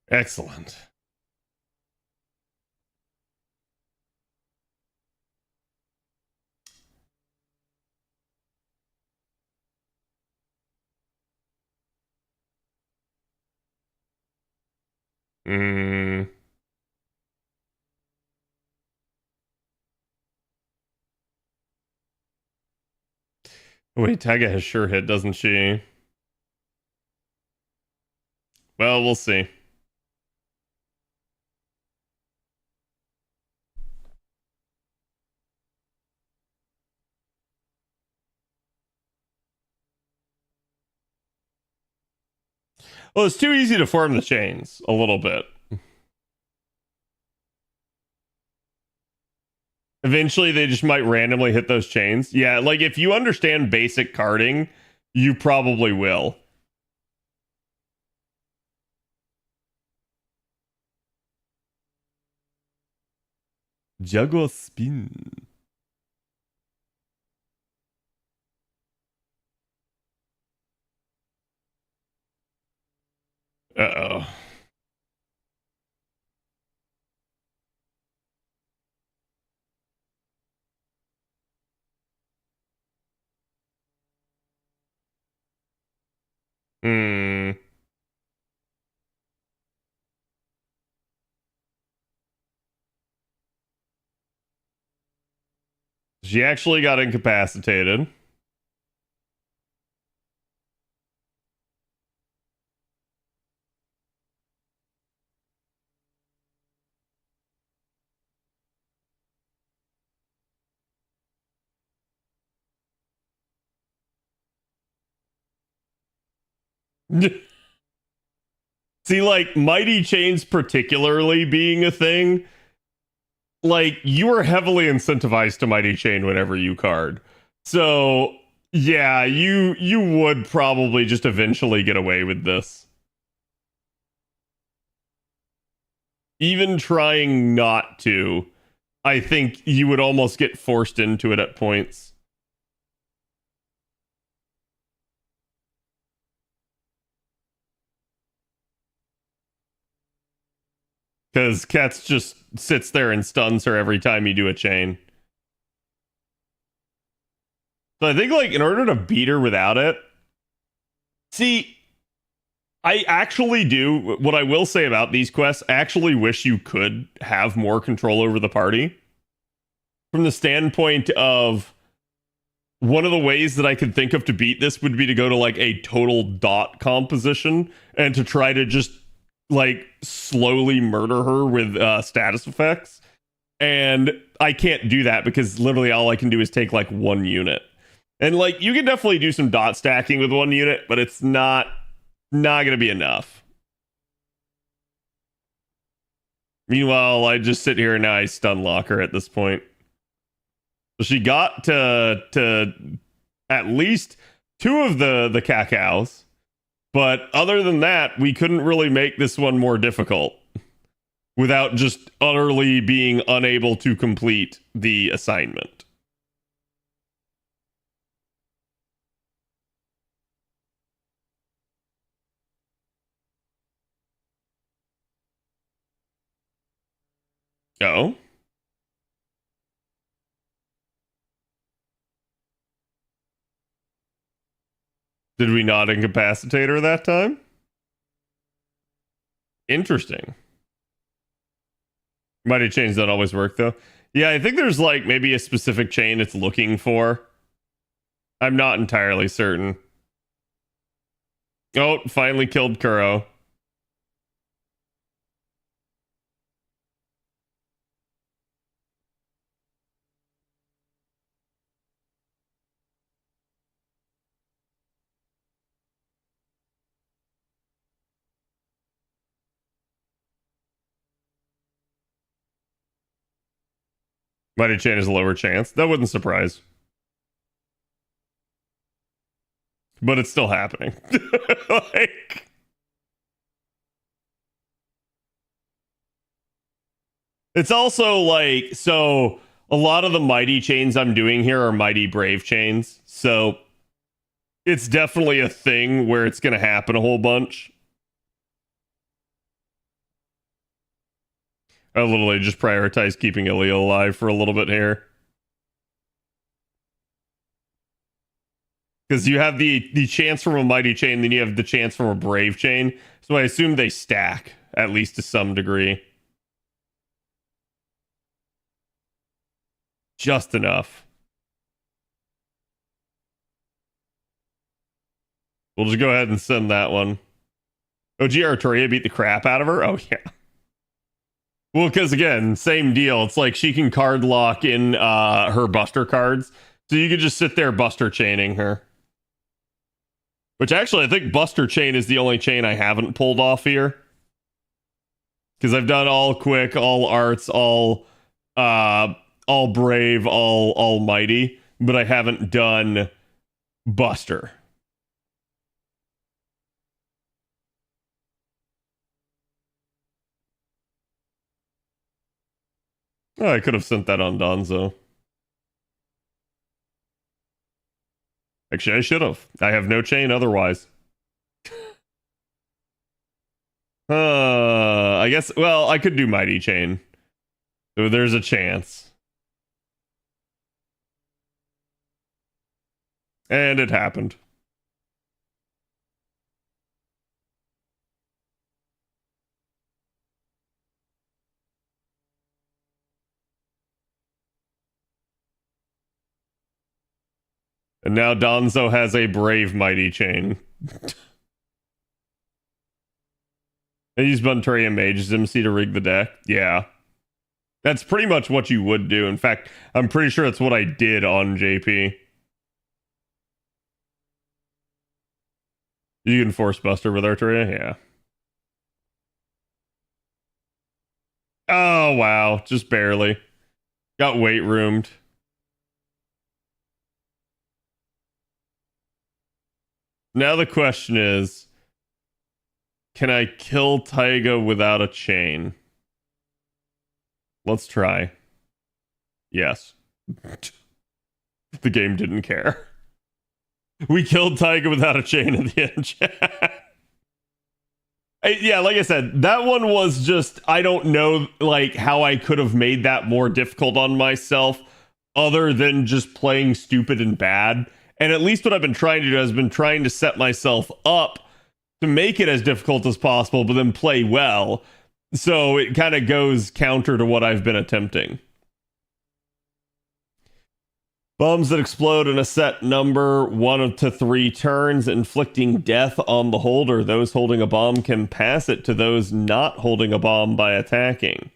Excellent. Mm. Wait, Taiga has sure hit, doesn't she? Well, we'll see. Well, it's too easy to form the chains a little bit. Eventually, they just might randomly hit those chains. Yeah, like if you understand basic carding, you probably will. Juggle spin. Uh-oh. Hmm. She actually got incapacitated. See, like, mighty chains particularly being a thing, like, you are heavily incentivized to mighty chain whenever you card. So, yeah, you would probably just eventually get away with this. Even trying not to, I think you would almost get forced into it at points. Because Katz just sits there and stuns her every time you do a chain. So I think, like, in order to beat her without it, see, I actually do. What I will say about these quests, I actually wish you could have more control over the party. From the standpoint of, one of the ways that I could think of to beat this would be to go to, like, a total dot composition and to try to just, like, slowly murder her with status effects. And I can't do that because literally all I can do is take, like, one unit. And, like, you can definitely do some dot stacking with one unit, but it's not gonna be enough. Meanwhile, I just sit here and I stun lock her at this point. So she got to at least two of the cacaos, but other than that, we couldn't really make this one more difficult without just utterly being unable to complete the assignment. Oh. Did we not incapacitate her that time? Interesting. Mighty chains don't always work though. Yeah, I think there's, like, maybe a specific chain it's looking for. I'm not entirely certain. Oh, finally killed Kuro. Mighty chain is a lower chance. That wouldn't surprise. But it's still happening. Like, it's also like, so a lot of the mighty chains I'm doing here are mighty brave chains. So it's definitely a thing where it's going to happen a whole bunch. I literally just prioritize keeping Ilya alive for a little bit here. Because you have the chance from a mighty chain, then you have the chance from a brave chain. So I assume they stack, at least to some degree. Just enough. We'll just go ahead and send that one. OG Arturia beat the crap out of her? Oh, yeah. Well, because again, same deal. It's like she can card lock in her buster cards. So you could just sit there buster chaining her. Which actually, I think buster chain is the only chain I haven't pulled off here. Because I've done all quick, all arts, all brave, all mighty, but I haven't done buster. Oh, I could have sent that on Donzo. Actually, I should have. I have no chain otherwise. I guess, well, I could do mighty chain. So there's a chance. And it happened. And now Donzo has a brave mighty chain. I use Buntaria Mage's MC to rig the deck. Yeah. That's pretty much what you would do. In fact, I'm pretty sure that's what I did on JP. You can Force Buster with Arteria? Yeah. Oh, wow. Just barely. Got weight roomed. Now the question is, can I kill Taiga without a chain? Let's try. Yes. The game didn't care. We killed Taiga without a chain at the end, chat. Yeah, like I said, that one was just, I don't know like how I could have made that more difficult on myself other than just playing stupid and bad. And at least what I've been trying to do has been trying to set myself up to make it as difficult as possible, but then play well. So it kind of goes counter to what I've been attempting. Bombs that explode in a set number 1 to 3 turns, inflicting death on the holder. Those holding a bomb can pass it to those not holding a bomb by attacking.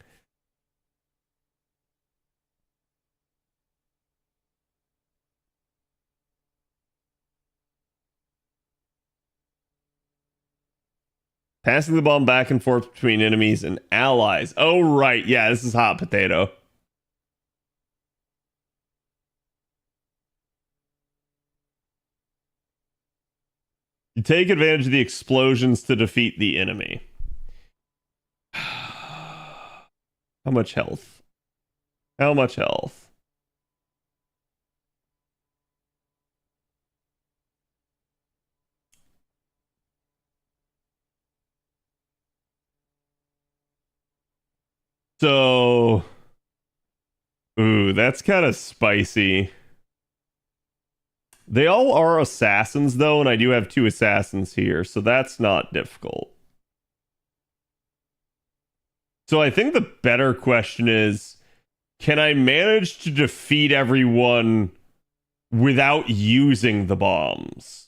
Passing the bomb back and forth between enemies and allies. Oh, right. Yeah, this is hot potato. You take advantage of the explosions to defeat the enemy. How much health? How much health? So, ooh, that's kind of spicy. They all are assassins, though, and I do have 2 assassins here, so that's not difficult. So I think the better question is, can I manage to defeat everyone without using the bombs?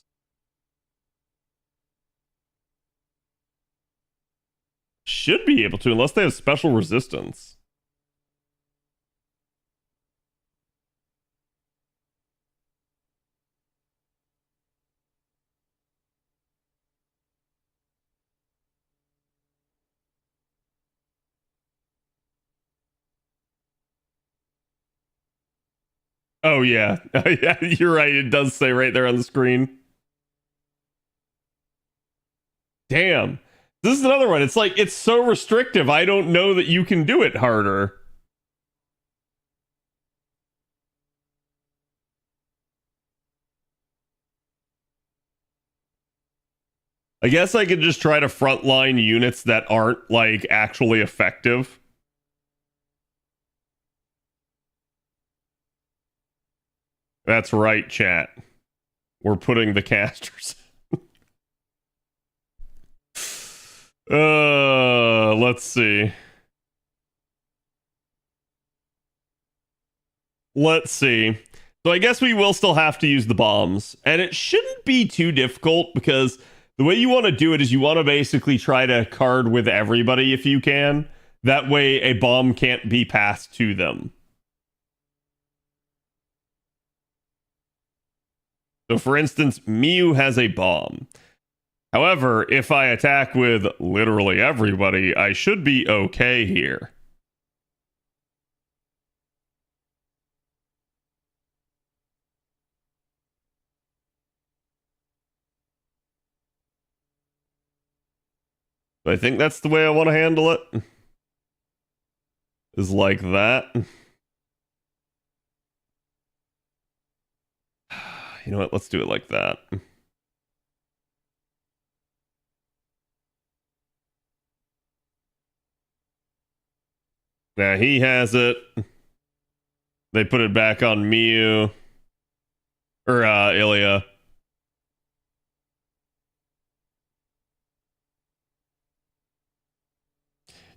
Should be able to, unless they have special resistance. Oh, yeah. Yeah, you're right. It does say right there on the screen. Damn. This is another one. It's like, it's so restrictive. I don't know that you can do it harder. I guess I could just try to frontline units that aren't, like, actually effective. That's right, chat. We're putting the casters. Let's see. Let's see. So I guess we will still have to use the bombs. And it shouldn't be too difficult because the way you want to do it is you want to basically try to card with everybody if you can. That way a bomb can't be passed to them. So for instance, Miu has a bomb. However, if I attack with literally everybody, I should be okay here. I think that's the way I want to handle it. Is like that. You know what? Let's do it like that. Now he has it. They put it back on Miu. Or Ilya.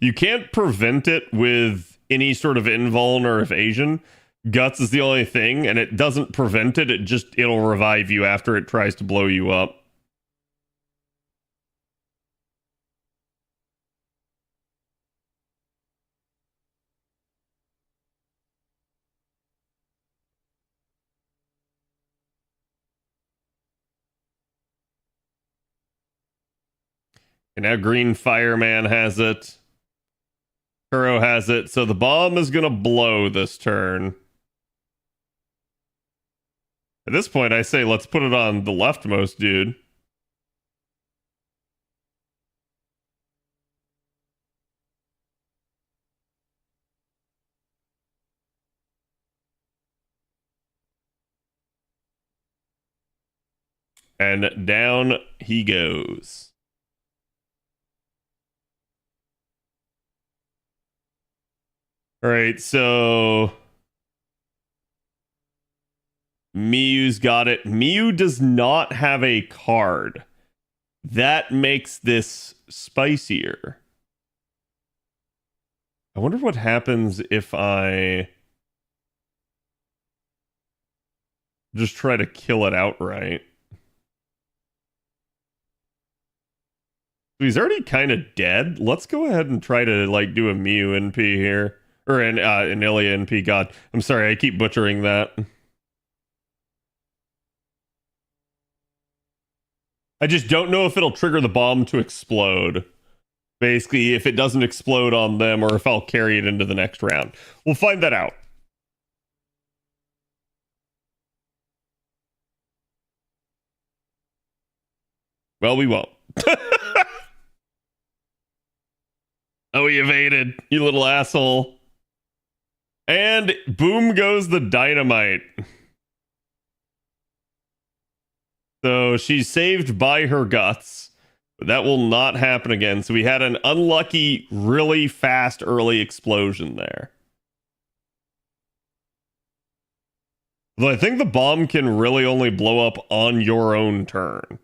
You can't prevent it with any sort of invuln or evasion, Guts is the only thing, and it doesn't prevent it. It'll revive you after it tries to blow you up. And now Green Fireman has it. Kuro has it. So the bomb is going to blow this turn. At this point, I say let's put it on the leftmost dude. And down he goes. All right, so Miyu's got it. Miyu does not have a card. That makes this spicier. I wonder what happens if I just try to kill it outright. He's already kind of dead. Let's go ahead and try to like do a Miyu NP here. Or an Ilya NP. God, I'm sorry, I keep butchering that. I just don't know if it'll trigger the bomb to explode. Basically, if it doesn't explode on them or if I'll carry it into the next round. We'll find that out. Well, we won't. Oh, he evaded, you little asshole. And boom goes the dynamite. So she's saved by her guts. But that will not happen again. So we had an unlucky, really fast early explosion there. Though I think the bomb can really only blow up on your own turn.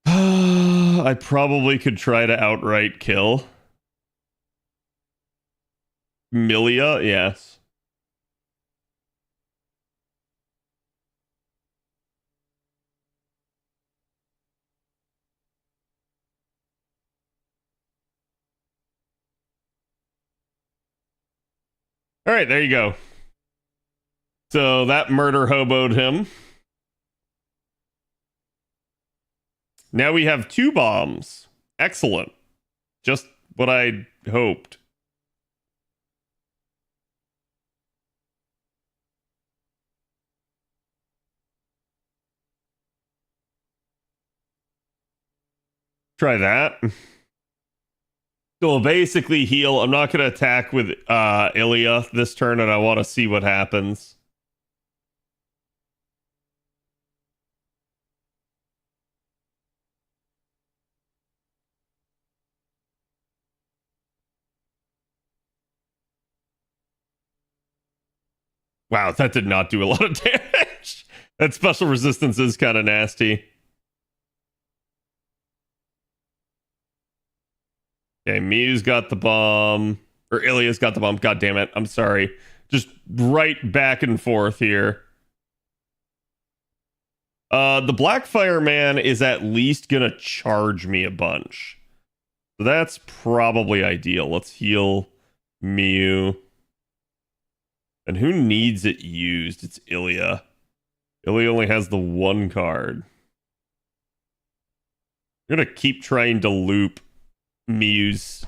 I probably could try to outright kill. Milia, yes. All right, there you go. So that murder hoboed him. Now we have 2 bombs. Excellent. Just what I hoped. Try that. So we'll basically heal. I'm not going to attack with Ilya this turn, and I want to see what happens. Wow, that did not do a lot of damage. That special resistance is kind of nasty. Okay, Miyu's got the bomb. Or Ilya's got the bomb. God damn it. I'm sorry. Just right back and forth here. The Black Fireman is at least going to charge me a bunch. So that's probably ideal. Let's heal Miyu. And who needs it used? It's Ilya. Ilya only has the 1 card. I'm going to keep trying to loop Miyu's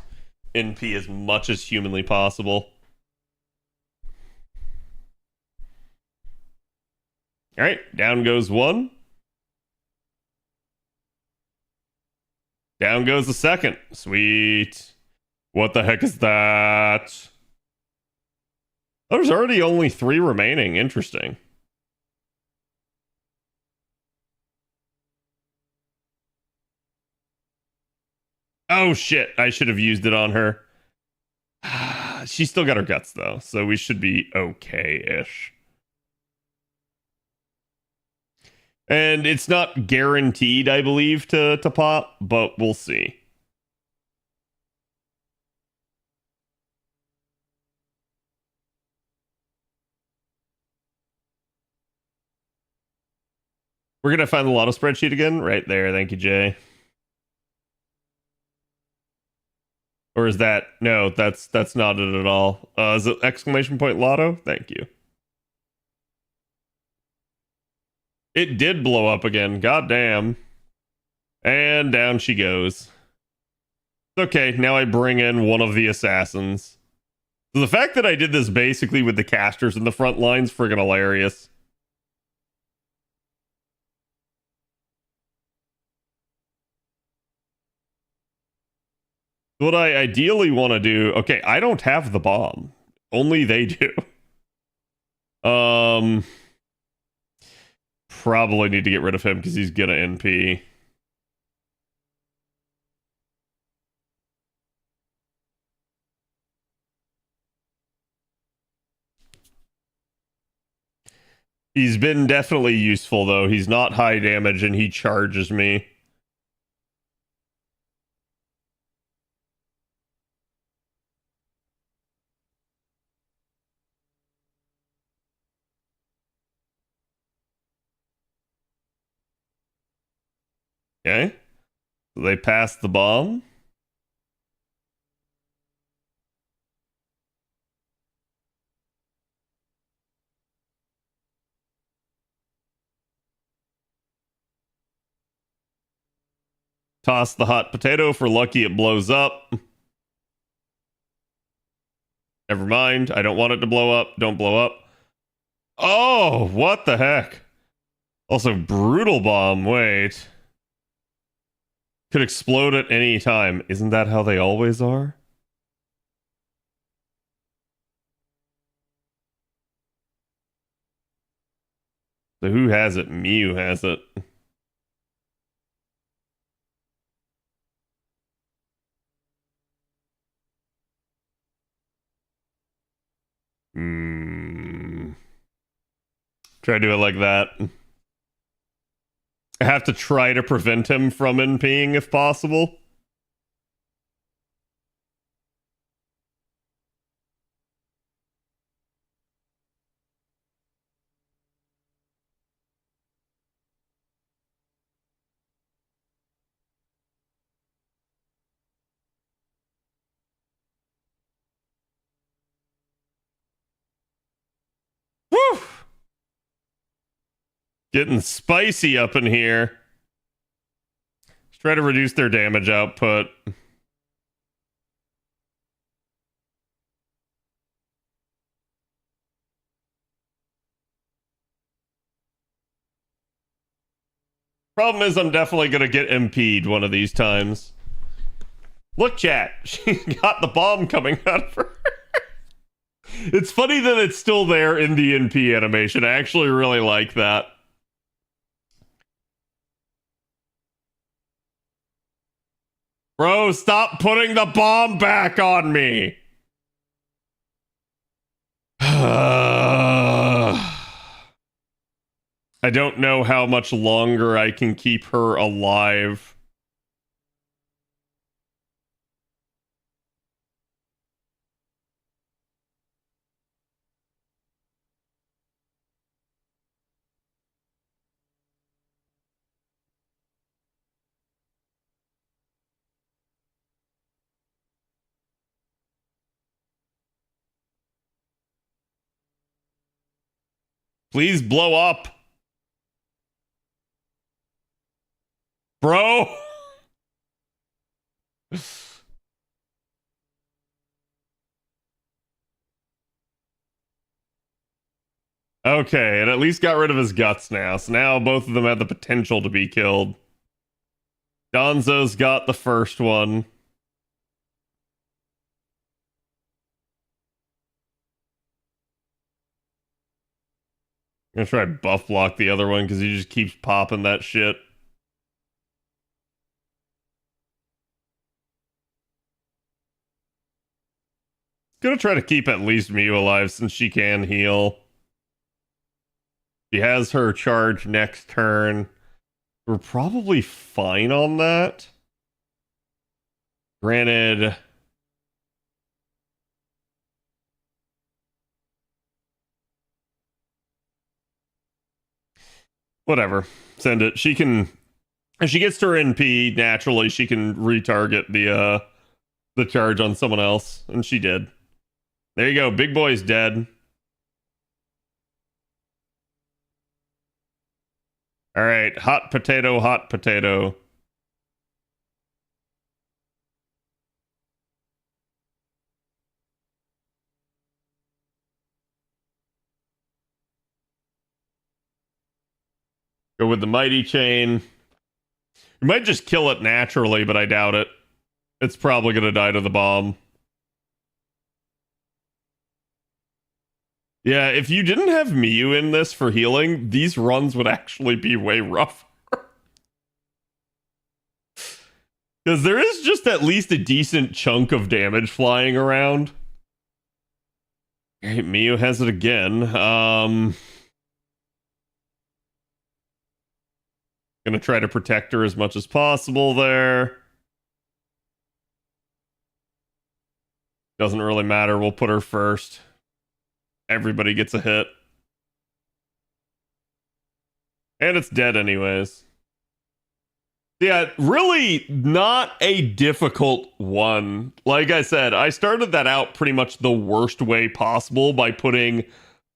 NP as much as humanly possible. All right, down goes 1. Down goes the 2nd. Sweet. What the heck is that? There's already only 3 remaining. Interesting. Oh shit, I should have used it on her. She's still got her guts though, so we should be okay-ish. And it's not guaranteed, I believe, to pop, but we'll see. We're gonna find the Lotto spreadsheet again? Right there, thank you, Jay. Or is that no, that's not it at all. Is it exclamation point Lotto? Thank you. It did blow up again, god damn. And down she goes. Okay, now I bring in one of the assassins. So the fact that I did this basically with the casters in the front line's friggin' hilarious. What I ideally want to do... Okay, I don't have the bomb. Only they do. Probably need to get rid of him because he's gonna NP. He's been definitely useful, though. He's not high damage, and he charges me. Okay. So they pass the bomb. Toss the hot potato for lucky it blows up. Never mind. I don't want it to blow up. Don't blow up. Oh, what the heck? Also, brutal bomb. Wait. Could explode at any time. Isn't that how they always are? So who has it? Mew has it. Try to do it like that. I have to try to prevent him from NPing if possible. Woo! Getting spicy up in here. Let's try to reduce their damage output. Problem is, I'm definitely going to get MP'd one of these times. Look, chat. She's got the bomb coming out of her. It's funny that it's still there in the NP animation. I actually really like that. Bro, stop putting the bomb back on me! I don't know how much longer I can keep her alive. Please blow up. Bro. Okay, it at least got rid of his guts now. So now both of them have the potential to be killed. Donzo's got the first one. I'm gonna try buff block the other one because he just keeps popping that shit. Gonna try to keep at least Mew alive since she can heal. She has her charge next turn. We're probably fine on that. Granted, Whatever. Send it. She can, if she gets to her NP naturally, she can retarget the charge on someone else, and she did. There you go. Big boy's dead. All right, hot potato, hot potato. Go with the mighty chain. You might just kill it naturally, but I doubt it. It's probably going to die to the bomb. Yeah, if you didn't have Miyu in this for healing, these runs would actually be way rougher. Because there is just at least a decent chunk of damage flying around. Alright, Miyu has it again. Gonna try to protect her as much as possible there. Doesn't really matter, we'll put her first. Everybody gets a hit. And it's dead anyways. Yeah, really not a difficult one. Like I said, I started that out pretty much the worst way possible by putting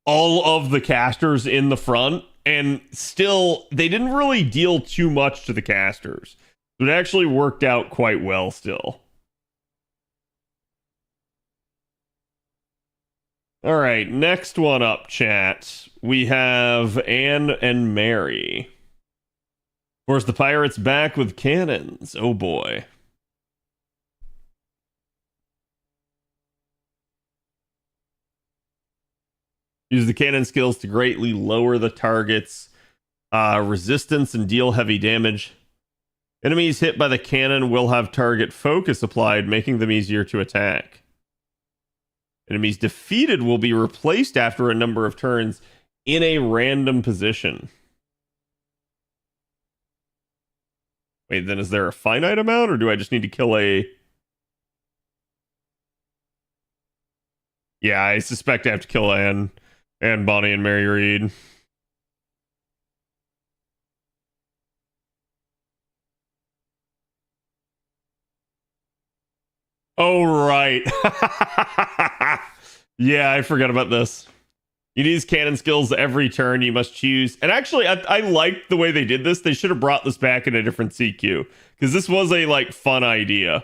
all of the casters in the front, and still, they didn't really deal too much to the casters. It actually worked out quite well still. All right, next one up, chat. We have Anne and Mary. Of course, the pirate's back with cannons. Oh boy. Use the cannon skills to greatly lower the target's resistance and deal heavy damage. Enemies hit by the cannon will have target focus applied, making them easier to attack. Enemies defeated will be replaced after a number of turns in a random position. Wait, then is there a finite amount, or do I just need to kill a... Yeah, I suspect I have to kill Anne, Bonnie, and Mary Reed. Oh, right. Yeah, I forgot about this. You use cannon skills every turn. You must choose. And actually, I like the way they did this. They should have brought this back in a different CQ. Because this was a, like, fun idea.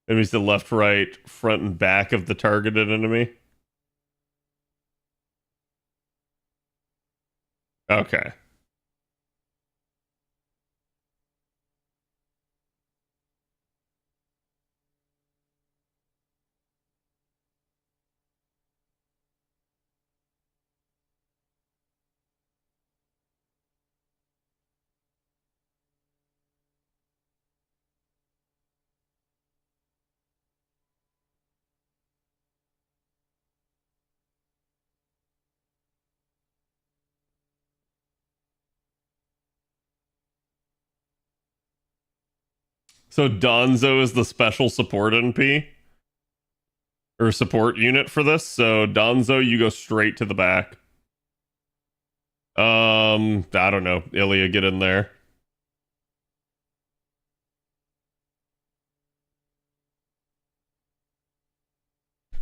Enemies to left, right, front, and back of the targeted enemy. Okay. So Donzo is the special support NP? Or support unit for this. So Donzo, you go straight to the back. I don't know. Ilya, get in there.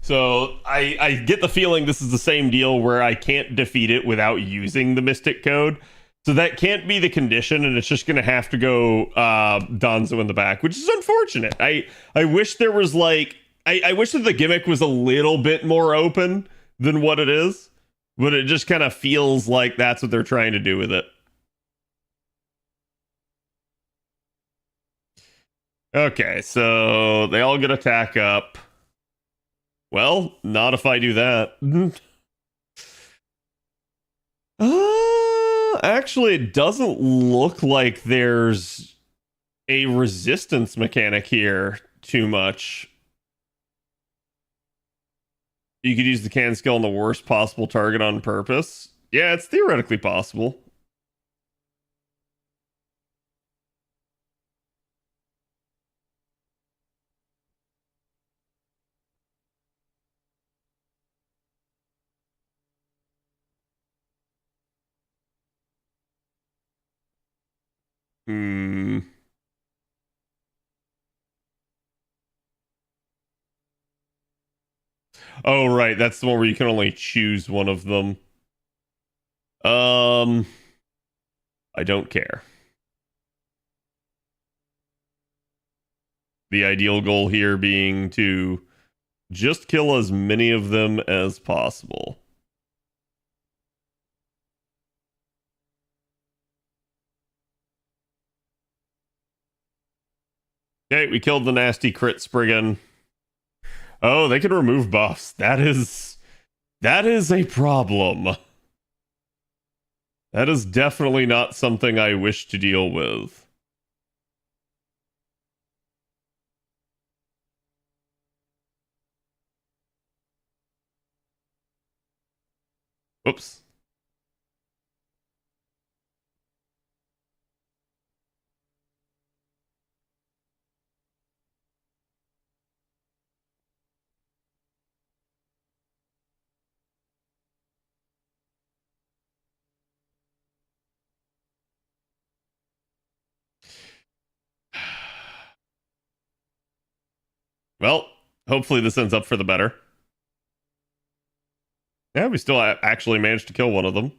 So I get the feeling this is the same deal where I can't defeat it without using the Mystic Code. So that can't be the condition, and it's just going to have to go Donzo in the back, which is unfortunate. I wish there was like... I wish that the gimmick was a little bit more open than what it is, but it just kind of feels like that's what they're trying to do with it. Okay, so they all get attack up. Well, not if I do that. Actually, it doesn't look like there's a resistance mechanic here too much. You could use the can skill on the worst possible target on purpose. Yeah, it's theoretically possible. Hmm. Oh, right. That's the one where you can only choose one of them. I don't care. The ideal goal here being to just kill as many of them as possible. Okay, we killed the nasty crit Spriggan. Oh, they can remove buffs. That is a problem. That is definitely not something I wish to deal with. Oops. Well, hopefully this ends up for the better. Yeah, we still actually managed to kill one of them.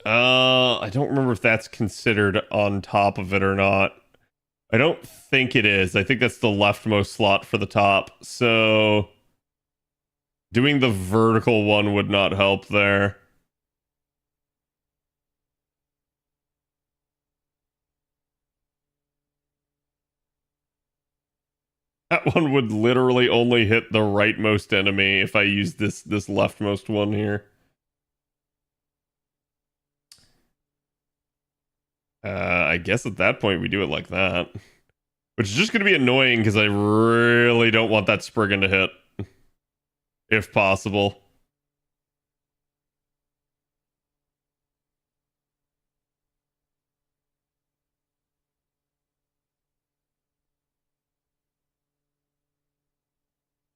I don't remember if that's considered on top of it or not. I don't think it is. I think that's the leftmost slot for the top. So doing the vertical one would not help there. That one would literally only hit the rightmost enemy if I use this leftmost one here. I guess at that point we do it like that. Which is just going to be annoying because I really don't want that Spriggan to hit. If possible.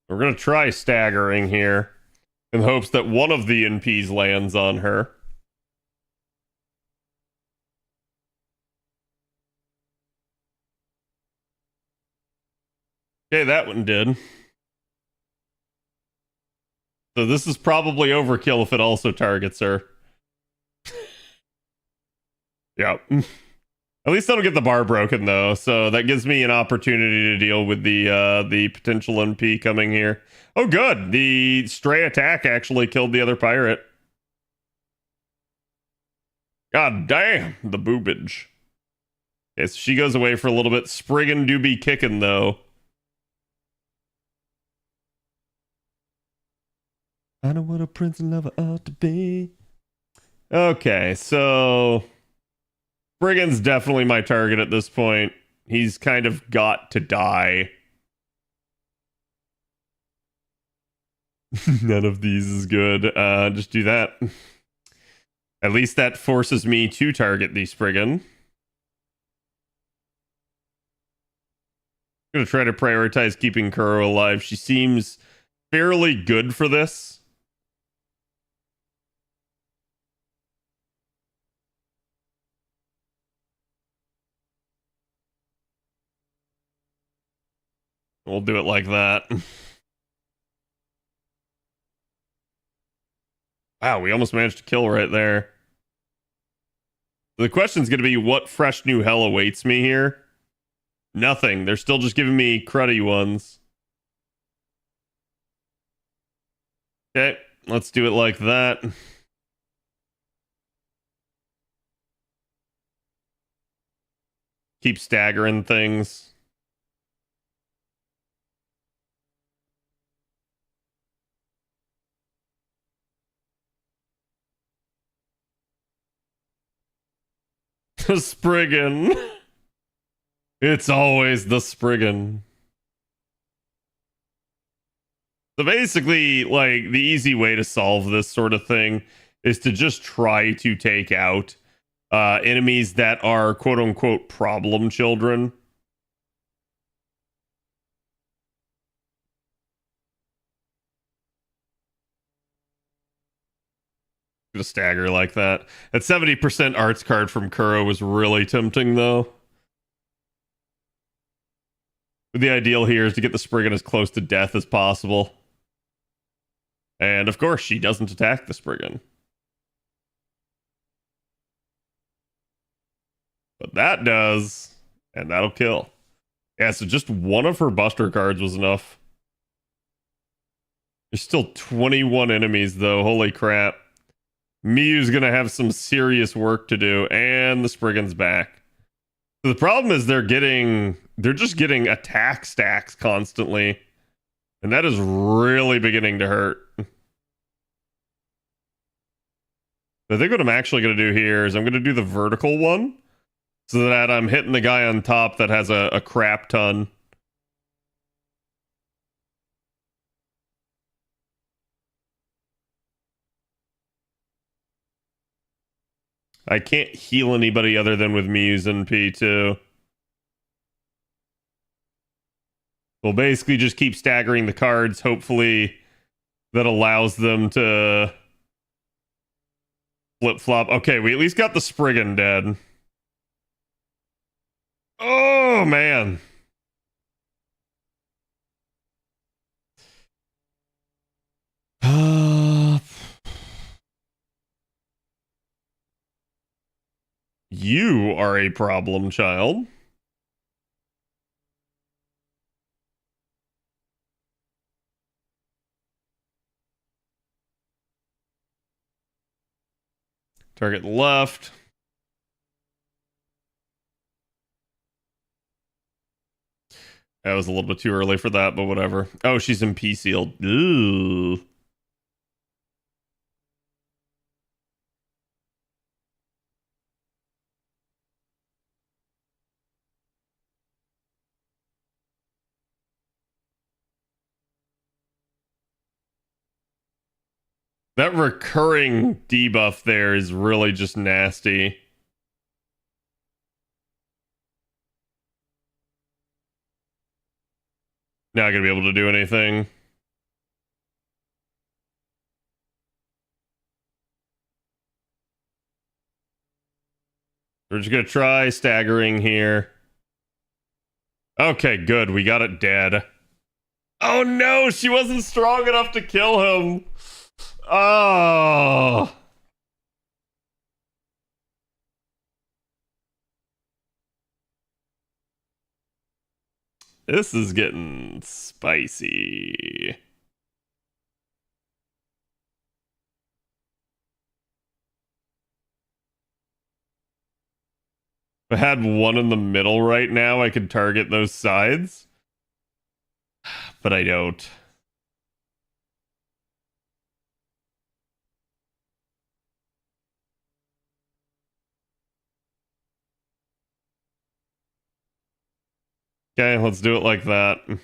We're going to try staggering here in hopes that one of the NPs lands on her. Okay, that one did. So this is probably overkill if it also targets her. Yeah. At least I don't get the bar broken though, so that gives me an opportunity to deal with the potential NP coming here. Oh, good. The stray attack actually killed the other pirate. God damn, the boobage. Okay, so she goes away for a little bit. Spriggan do be kicking though. I know what a prince and lover ought to be. Okay, so Spriggan's definitely my target at this point. He's kind of got to die. None of these is good. Just do that. At least that forces me to target the Spriggan. I'm gonna try to prioritize keeping Kuro alive. She seems fairly good for this. We'll do it like that. Wow, we almost managed to kill right there. The question's going to be what fresh new hell awaits me here? Nothing. They're still just giving me cruddy ones. Okay, let's do it like that. Keep staggering things. Spriggan. It's always the Spriggan. So basically, like, the easy way to solve this sort of thing is to just try to take out enemies that are quote-unquote problem children. A stagger like that. That 70% arts card from Kuro was really tempting, though. The ideal here is to get the Spriggan as close to death as possible. And of course, she doesn't attack the Spriggan. But that does, and that'll kill. Yeah, so just one of her Buster cards was enough. There's still 21 enemies, though. Holy crap. Miyu's gonna have some serious work to do, and the Spriggan's back. So the problem is they're just getting attack stacks constantly. And that is really beginning to hurt. I think what I'm actually going to do here is I'm going to do the vertical one so that I'm hitting the guy on top that has a crap ton. I can't heal anybody other than with Muse and P2. We'll basically just keep staggering the cards. Hopefully that allows them to flip-flop. Okay, we at least got the Spriggan dead. Oh, man. You are a problem child. Target left. That was a little bit too early for that, but whatever. Oh, she's in P sealed. Ooh. That recurring debuff there is really just nasty. Not gonna be able to do anything. We're just gonna try staggering here. Okay, good. We got it dead. Oh no, she wasn't strong enough to kill him. Oh. This is getting spicy. If I had one in the middle right now, I could target those sides. But I don't. Okay, let's do it like that. I'm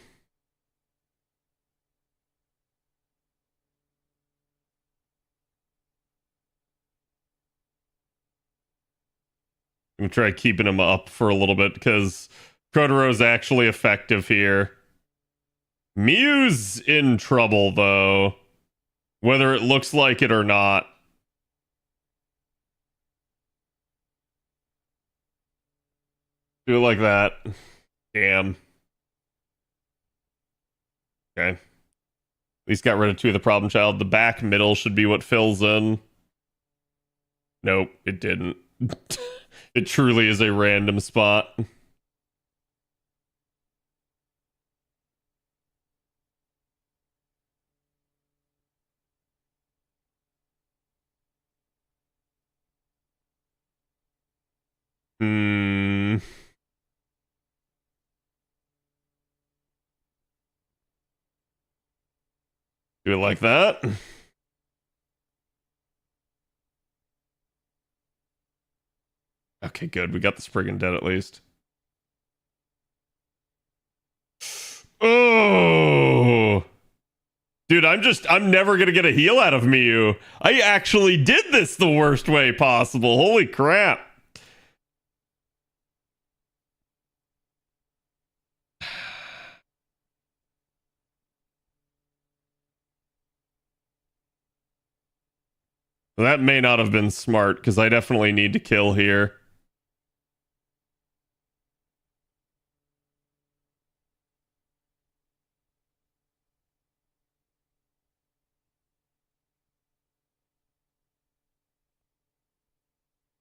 gonna try keeping him up for a little bit because Protero's actually effective here. Mew's in trouble though, whether it looks like it or not. Do it like that. Damn. Okay. At least got rid of two of the problem child. The back middle should be what fills in. Nope, it didn't. It truly is a random spot. Hmm. Do it like that. Okay, good. We got the Spriggan dead at least. Oh. Dude, I'm never gonna get a heal out of Miyu. I actually did this the worst way possible. Holy crap. That may not have been smart, because I definitely need to kill here.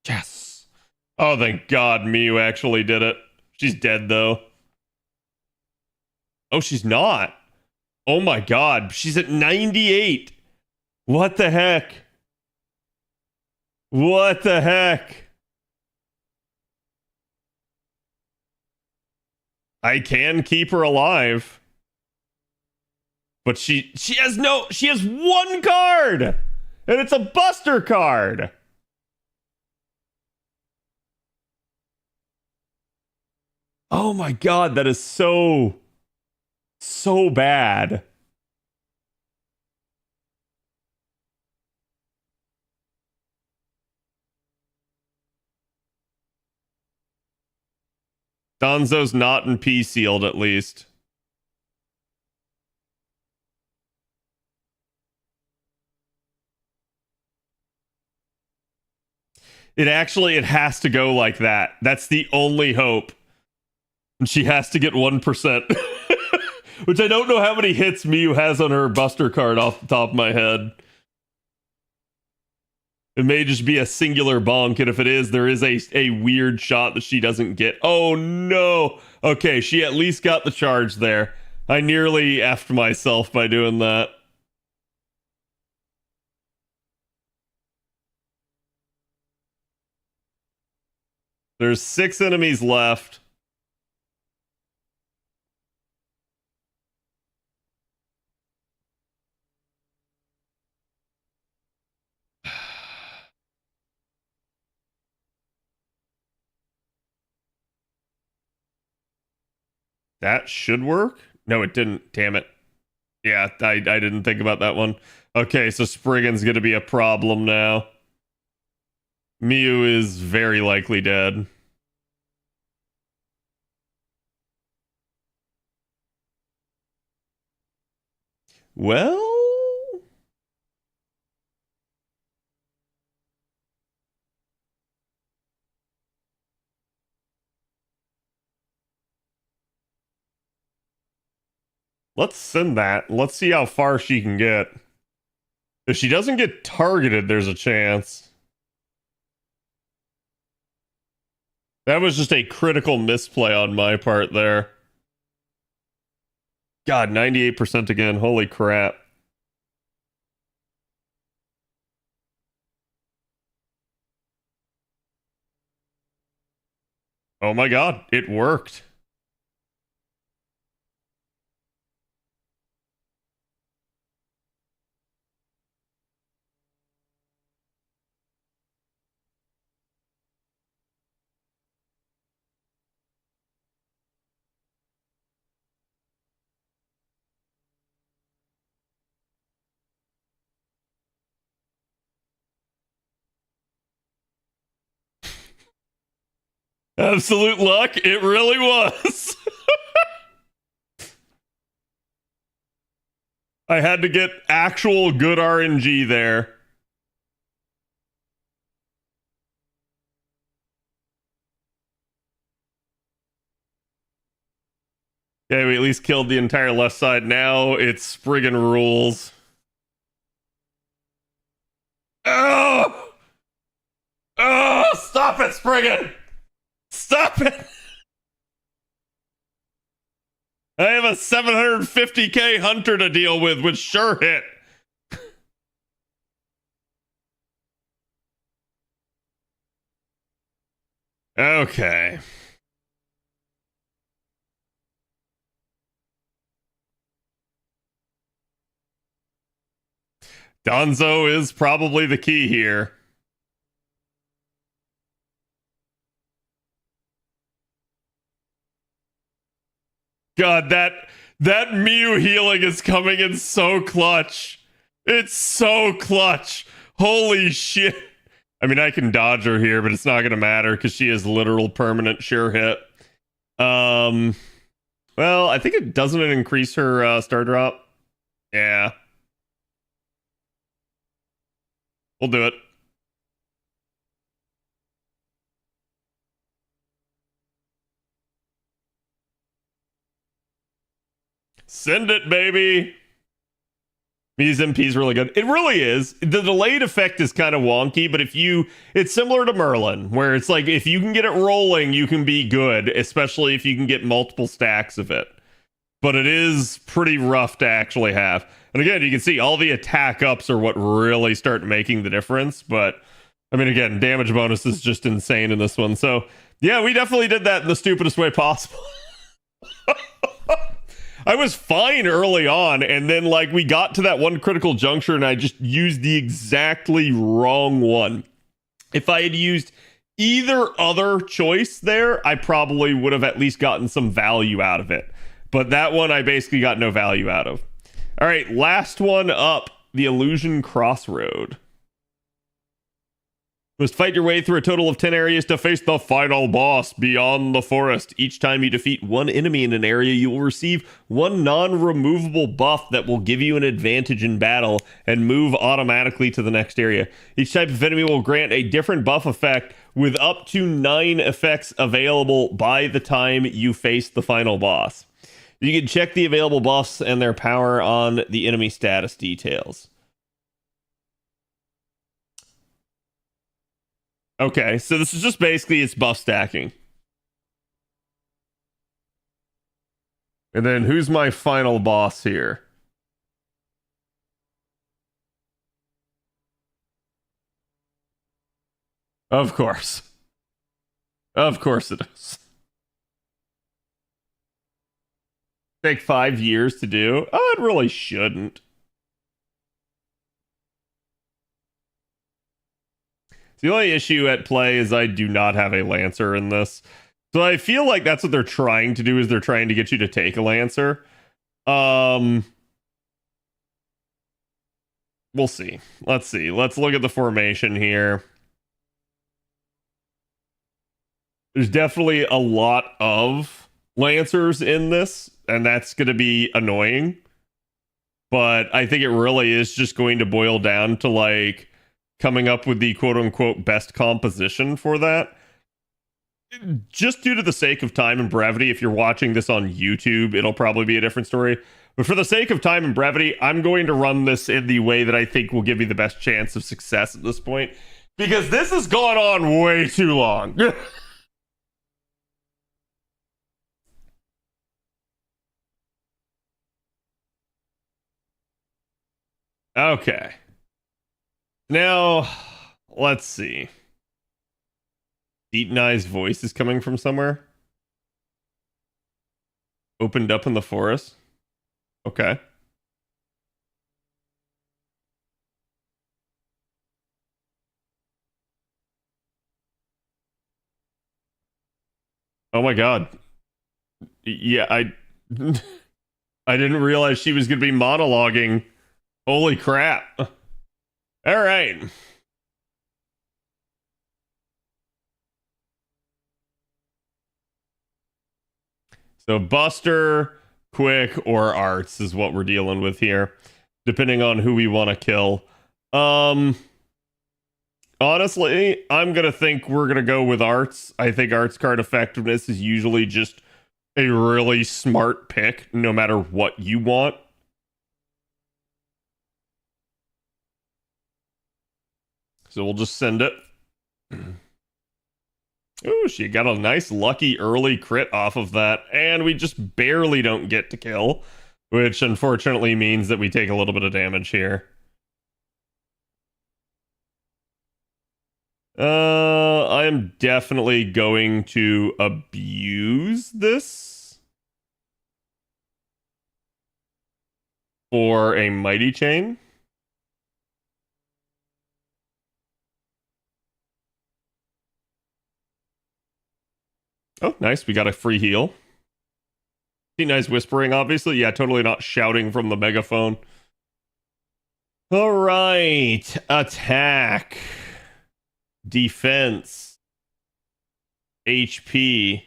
Yes. Oh, thank God Miyu actually did it. She's dead, though. Oh, she's not. Oh my God. She's at 98. What the heck? What the heck? I can keep her alive. But she has one card! And it's a Buster card! Oh my God, that is so bad. Donzo's not in P sealed, at least. It has to go like that. That's the only hope. And she has to get 1%. Which I don't know how many hits Miyu has on her Buster card off the top of my head. It may just be a singular bonk, and if it is, there is a weird shot that she doesn't get. Oh no! Okay, she at least got the charge there. I nearly effed myself by doing that. There's 6 enemies left. That should work? No, it didn't. Damn it. Yeah, I didn't think about that one. Okay, so Spriggan's gonna be a problem now. Miyu is very likely dead. Well... let's send that. Let's see how far she can get. If she doesn't get targeted, there's a chance. That was just a critical misplay on my part there. God, 98% again. Holy crap. Oh my God, it worked. Absolute luck. It really was. I had to get actual good RNG there. Okay, we at least killed the entire left side. Now it's Spriggan rules. Oh! Oh! Stop it, Spriggan! Stop it! I have a 750k hunter to deal with, which sure hit. Okay. Donzo is probably the key here. God, that Miyu healing is coming in so clutch. It's so clutch. Holy shit. I mean, I can dodge her here, but it's not going to matter because she is literal permanent sure hit. Well, I think it doesn't increase her star drop. Yeah. We'll do it. Send it, baby. Mise en is really good. It really is. The delayed effect is kind of wonky, but it's similar to Merlin, where it's like if you can get it rolling, you can be good, especially if you can get multiple stacks of it. But it is pretty rough to actually have. And again, you can see all the attack ups are what really start making the difference. But I mean, again, damage bonus is just insane in this one. So yeah, we definitely did that in the stupidest way possible. I was fine early on, and then like we got to that one critical juncture and I just used the exactly wrong one. If I had used either other choice there, I probably would have at least gotten some value out of it. But that one I basically got no value out of. All right, last one up, the Illusion Crossroad. You must fight your way through a total of 10 areas to face the final boss beyond the forest. Each time you defeat one enemy in an area, you will receive one non-removable buff that will give you an advantage in battle and move automatically to the next area. Each type of enemy will grant a different buff effect with up to 9 effects available by the time you face the final boss. You can check the available buffs and their power on the enemy status details. Okay, so this is just basically it's buff stacking. And then who's my final boss here? Of course. Of course it is. Take 5 years to do? Oh, it really shouldn't. The only issue at play is I do not have a Lancer in this. So I feel like that's what they're trying to do, is they're trying to get you to take a Lancer. We'll see. Let's see. Let's look at the formation here. There's definitely a lot of Lancers in this, and that's going to be annoying. But I think it really is just going to boil down to like coming up with the quote-unquote best composition for that. Just due to the sake of time and brevity, if you're watching this on YouTube, it'll probably be a different story. But for the sake of time and brevity, I'm going to run this in the way that I think will give me the best chance of success at this point, because this has gone on way too long. Okay. Now, let's see. Deep Nye's voice is coming from somewhere. Opened up in the forest. Okay. Oh my god. Yeah, I didn't realize she was going to be monologuing. Holy crap. All right. So Buster, Quick, or Arts is what we're dealing with here, depending on who we want to kill. Honestly, I'm going to think we're going to go with Arts. I think Arts card effectiveness is usually just a really smart pick, no matter what you want. So we'll just send it. Ooh, she got a nice lucky early crit off of that. And we just barely don't get to kill, which unfortunately means that we take a little bit of damage here. I am definitely going to abuse this for a Mighty Chain. Oh, nice. We got a free heal. Nice whispering, obviously. Yeah, totally not shouting from the megaphone. All right. Attack. Defense. HP.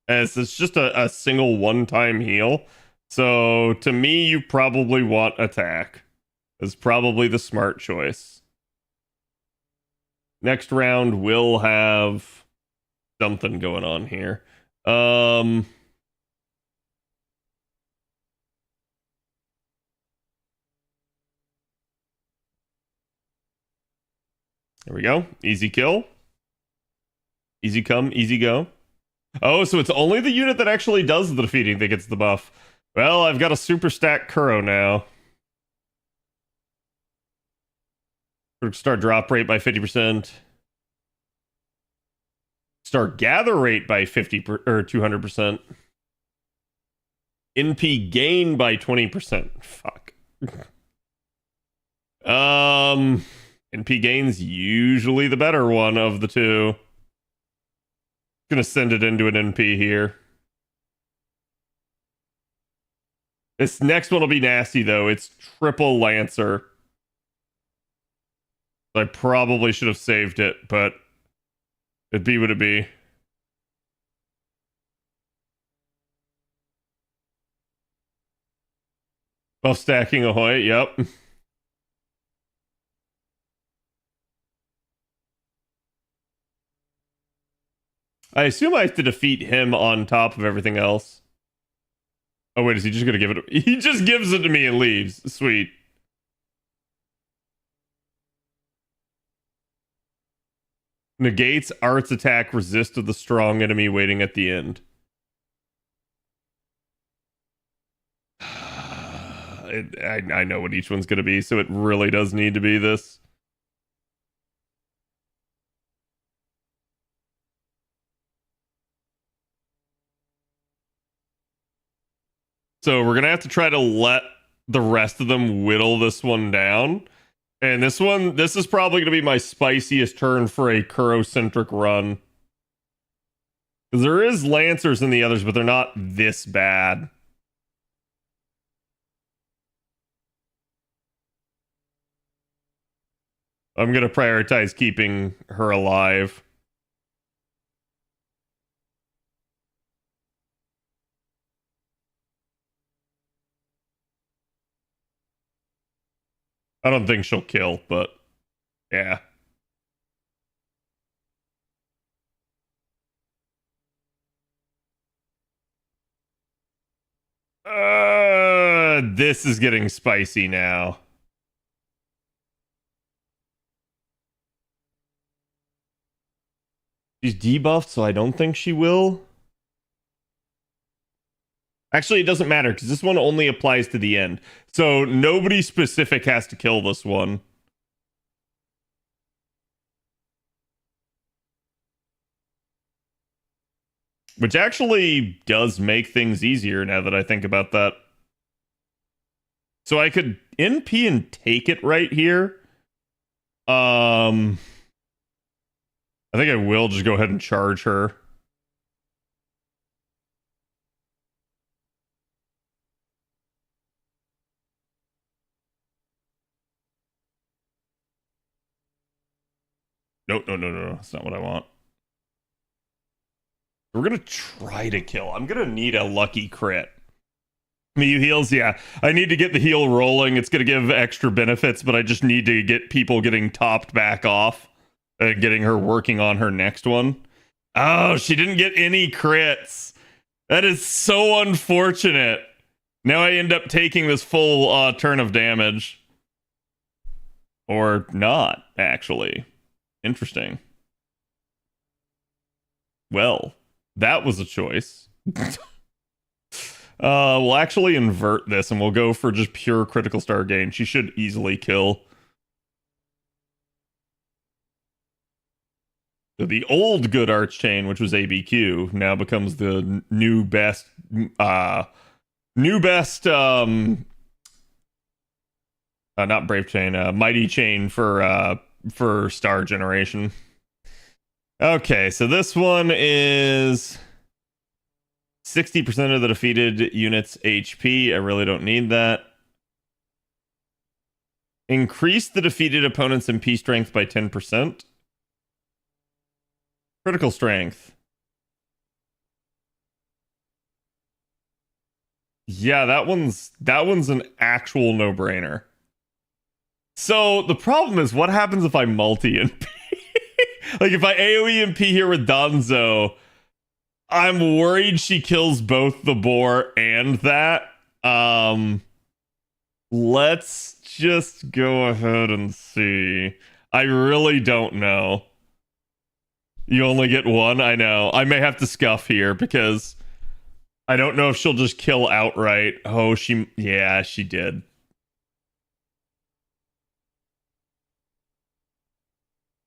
As it's just a single one-time heal. So, to me, you probably want attack. is probably the smart choice. Next round will have something going on here. There we go. Easy kill. Easy come, easy go. Oh, so it's only the unit that actually does the defeating that gets the buff. Well, I've got a super stack Kuro now. Start drop rate by 50%. Start gather rate by 200%. NP gain by 20%. Fuck. NP gain's usually the better one of the two. Gonna send it into an NP here. This next one will be nasty though. It's triple Lancer. I probably should have saved it, but it'd be what it be. Buff stacking ahoy, yep. I assume I have to defeat him on top of everything else. Oh wait, is he just gonna give it? He just gives it to me and leaves. Sweet. Negates art's attack, resist of the strong enemy waiting at the end. I know what each one's gonna be, so it really does need to be this. So we're gonna have to try to let the rest of them whittle this one down. And this is probably gonna be my spiciest turn for a Kuro-centric run. Because there is Lancers in the others, but they're not this bad. I'm gonna prioritize keeping her alive. I don't think she'll kill, but yeah. This is getting spicy now. She's debuffed, so I don't think she will. Actually, it doesn't matter, because this one only applies to the end. So nobody specific has to kill this one. Which actually does make things easier now that I think about that. So I could NP and take it right here. I think I will just go ahead and charge her. No. That's not what I want. We're gonna try to kill. I'm gonna need a lucky crit. Miyu heals, yeah. I need to get the heal rolling. It's gonna give extra benefits, but I just need to get people getting topped back off. Getting her working on her next one. Oh, she didn't get any crits. That is so unfortunate. Now I end up taking this full turn of damage. Or not, actually. Interesting. Well, that was a choice. We'll actually invert this and we'll go for just pure critical star gain. She should easily kill. So the old good Archchain, which was ABQ, now becomes the new best not Brave Chain, Mighty Chain for Star Generation. Okay, so this one is 60% of the defeated unit's HP. I really don't need that. Increase the defeated opponent's MP strength by 10%. Critical strength. Yeah, that one's an actual no-brainer. So the problem is, what happens if I multi-NP? Like, if I AoE NP here with Danzo, I'm worried she kills both the boar and that. Let's just go ahead and see. I really don't know. You only get one? I know. I may have to scuff here because I don't know if she'll just kill outright. Oh, yeah, she did.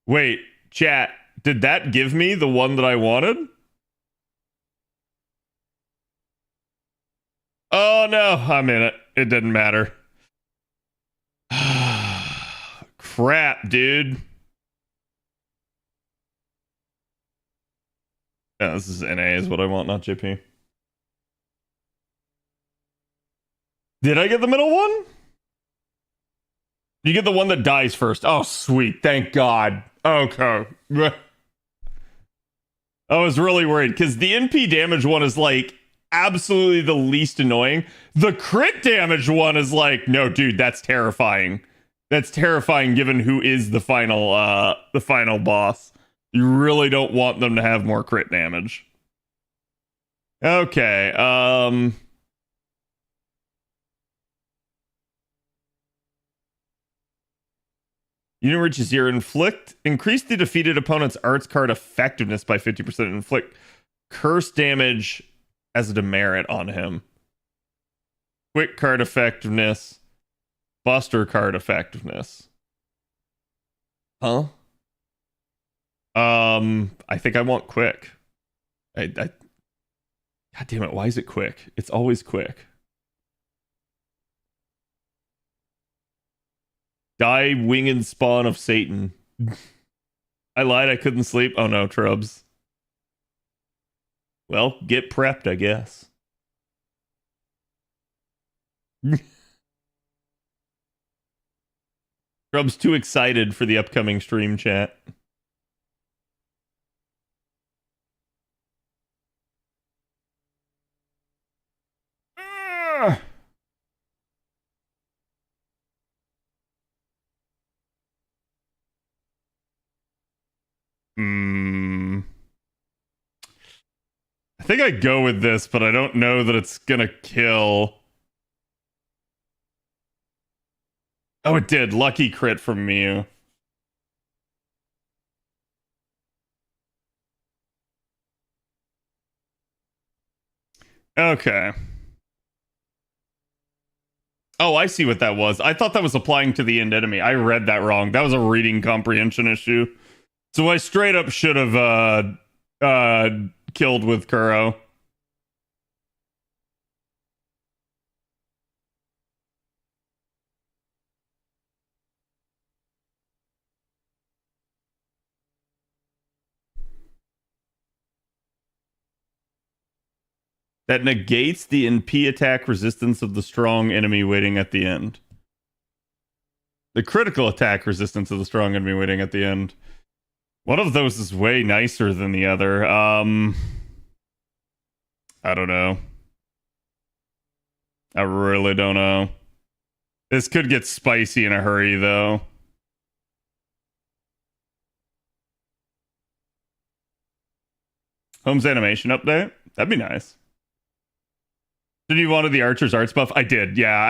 Wait, chat, did that give me the one that I wanted? Oh no, I'm in it. It didn't matter. Crap, dude. Yeah, this is NA is what I want, not JP. Did I get the middle one? You get the one that dies first. Oh, sweet. Thank God. Okay. I was really worried because the NP damage one is like absolutely the least annoying. The crit damage one is like, no, dude, that's terrifying. That's terrifying given who is the final boss. You really don't want them to have more crit damage. Okay, unit reaches 0. Inflict. Increase the defeated opponent's arts card effectiveness by 50%. Inflict curse damage as a demerit on him. Quick card effectiveness. Buster card effectiveness. Huh? I think I want quick. God damn it, why is it quick? It's always quick. Die, winged spawn of Satan. I lied, I couldn't sleep. Oh no, Trubs. Well, get prepped, I guess. Trubs too excited for the upcoming stream chat. I think I go with this, but I don't know that it's gonna kill. Oh, it did. Lucky crit from Mew. Okay. Oh, I see what that was. I thought that was applying to the end enemy. I read that wrong. That was a reading comprehension issue. So I straight up should have killed with Kuro. That negates the NP attack resistance of the strong enemy waiting at the end. The critical attack resistance of the strong enemy waiting at the end. One of those is way nicer than the other. I don't know. I really don't know. This could get spicy in a hurry, though. Holmes animation update? That'd be nice. Did you wanted the Archer's Arts buff? I did, yeah.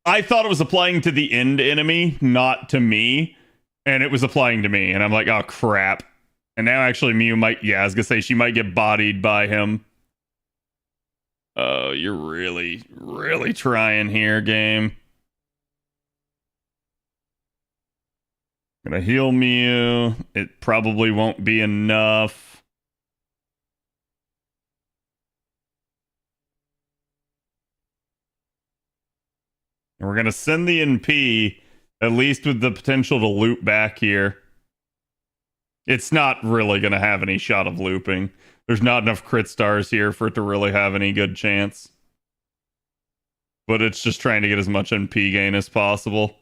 I thought it was applying to the end enemy, not to me. And it was applying to me. And I'm like, oh, crap. And now actually Mew might, yeah, I was gonna say she might get bodied by him. Oh, you're really, really trying here, game. Gonna heal Mew. It probably won't be enough. And we're gonna send the NP, at least with the potential to loop back here. It's not really gonna have any shot of looping. There's not enough crit stars here for it to really have any good chance. But it's just trying to get as much NP gain as possible.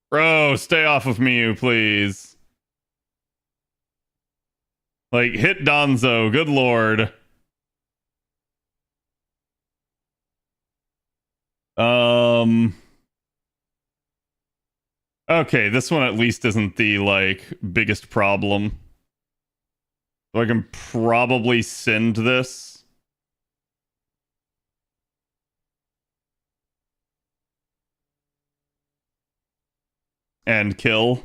Bro, stay off of Mew, please. Like, hit Danzo, good lord. Okay, this one at least isn't the like biggest problem. So I can probably send this. And kill.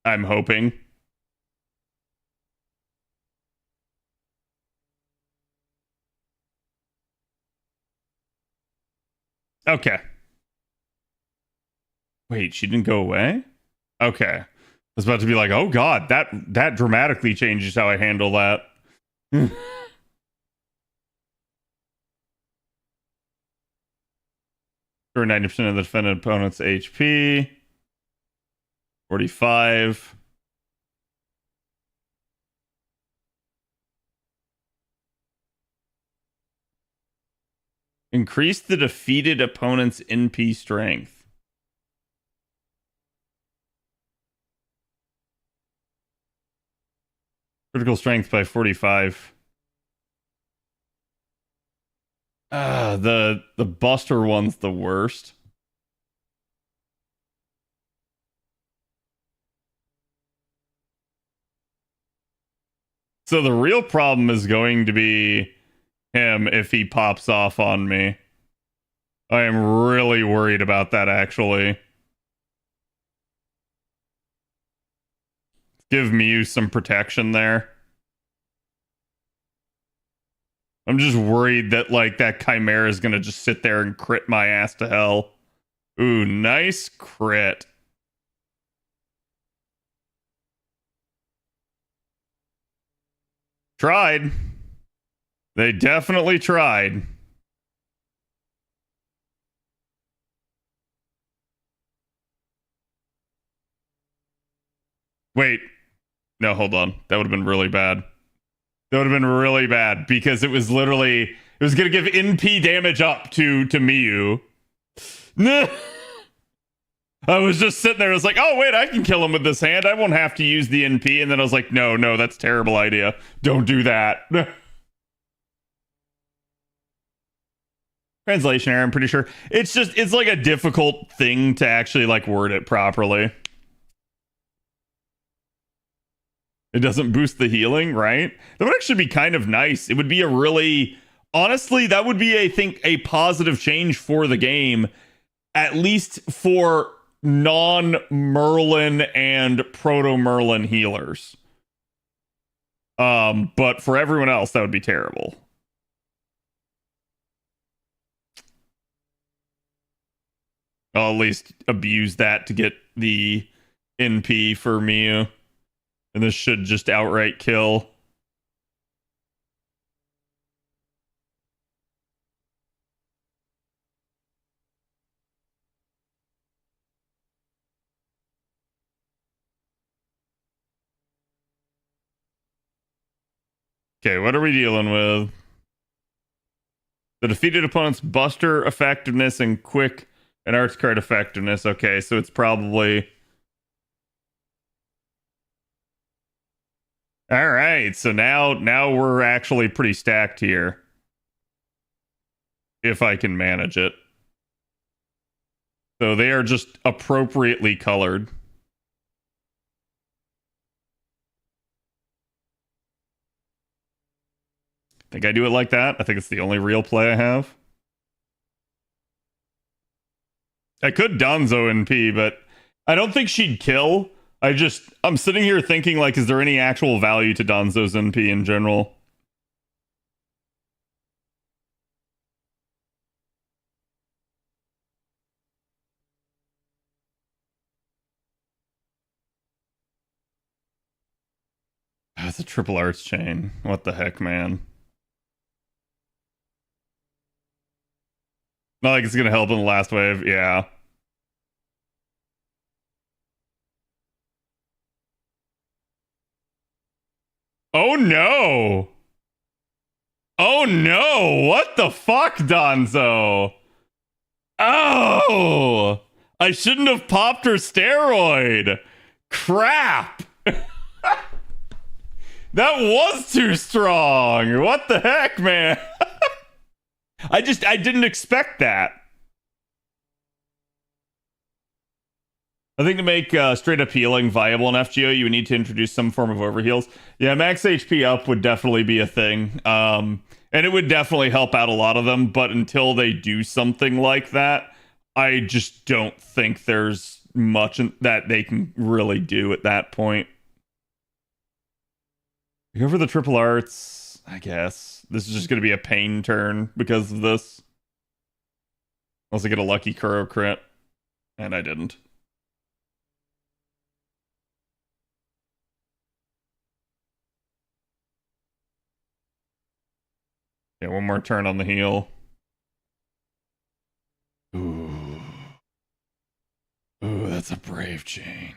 I'm hoping. Okay. Wait, she didn't go away? Okay. I was about to be like, oh god, that dramatically changes how I handle that. For 90% of the defendant opponent's HP. 45. Increase the defeated opponent's NP strength. Critical strength by 45. The Buster one's the worst. So the real problem is going to be him if he pops off on me. I am really worried about that, actually. Give Mew some protection there. I'm just worried that, like, that Chimera is going to just sit there and crit my ass to hell. Ooh, nice crit. Tried. They definitely tried. Wait. No, hold on. That would have been really bad. That would have been really bad because it was literally, it was going to give NP damage up to Miyu. I was just sitting there. I was like, oh, wait, I can kill him with this hand. I won't have to use the NP. And then I was like, no, that's a terrible idea. Don't do that. Translation error, I'm pretty sure. It's just, it's like a difficult thing to actually like word it properly. It doesn't boost the healing, right? That would actually be kind of nice. It would be a really, honestly, that would be, I think, a positive change for the game, at least for non-Merlin and proto-Merlin healers. But for everyone else, that would be terrible. I'll at least abuse that to get the NP for Miyu. And this should just outright kill. Okay, what are we dealing with? The defeated opponent's Buster effectiveness and Quick and Arts card effectiveness. Okay, so it's probably... All right, so now we're actually pretty stacked here. If I can manage it. So they are just appropriately colored. Think I do it like that? I think it's the only real play I have. I could Donzo NP, but I don't think she'd kill. I'm sitting here thinking, like, is there any actual value to Donzo's NP in general? It's a triple arts chain. What the heck, man? Not like it's gonna help in the last wave. Yeah. Oh no! Oh no! What the fuck, Donzo? Oh! I shouldn't have popped her steroid! Crap! That was too strong! What the heck, man? I didn't expect that. I think to make straight up healing viable in FGO, you would need to introduce some form of overheals. Yeah, max HP up would definitely be a thing. And it would definitely help out a lot of them, but until they do something like that, I just don't think there's much that they can really do at that point. Go for the triple arts, I guess. This is just going to be a pain turn because of this. Unless I get a lucky Kuro crit. And I didn't. Yeah, one more turn on the heel. Ooh. Ooh, that's a brave chain.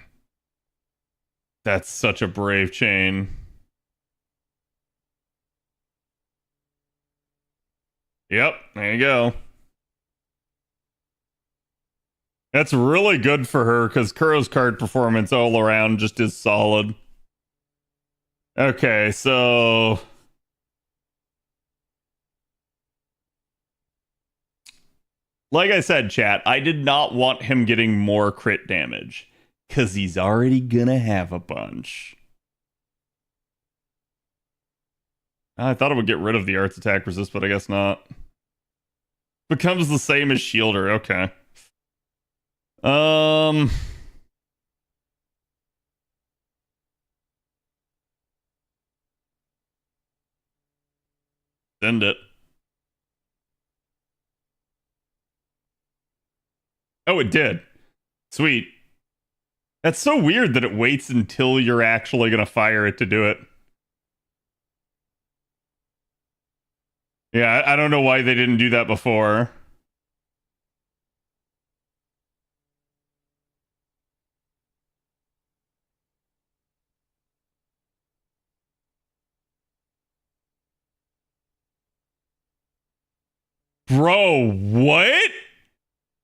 That's such a brave chain. Yep, there you go. That's really good for her because Kuro's card performance all around just is solid. Okay, so like I said, chat, I did not want him getting more crit damage because he's already gonna have a bunch. I thought it would get rid of the arts attack resist, but I guess not. Becomes the same as Shielder. Okay. Send it. Oh, it did. Sweet. That's so weird that it waits until you're actually gonna fire it to do it. Yeah, I don't know why they didn't do that before. Bro, what?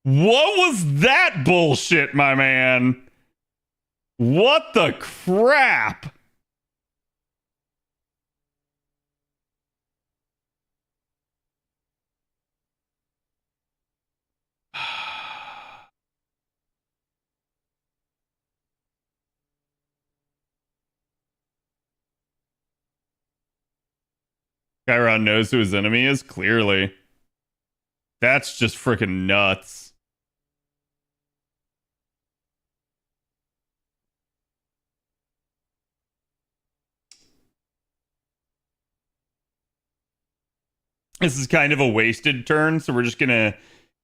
What was that bullshit, my man? What the crap? Chiron knows who his enemy is, clearly. That's just freaking nuts. This is kind of a wasted turn, so we're just gonna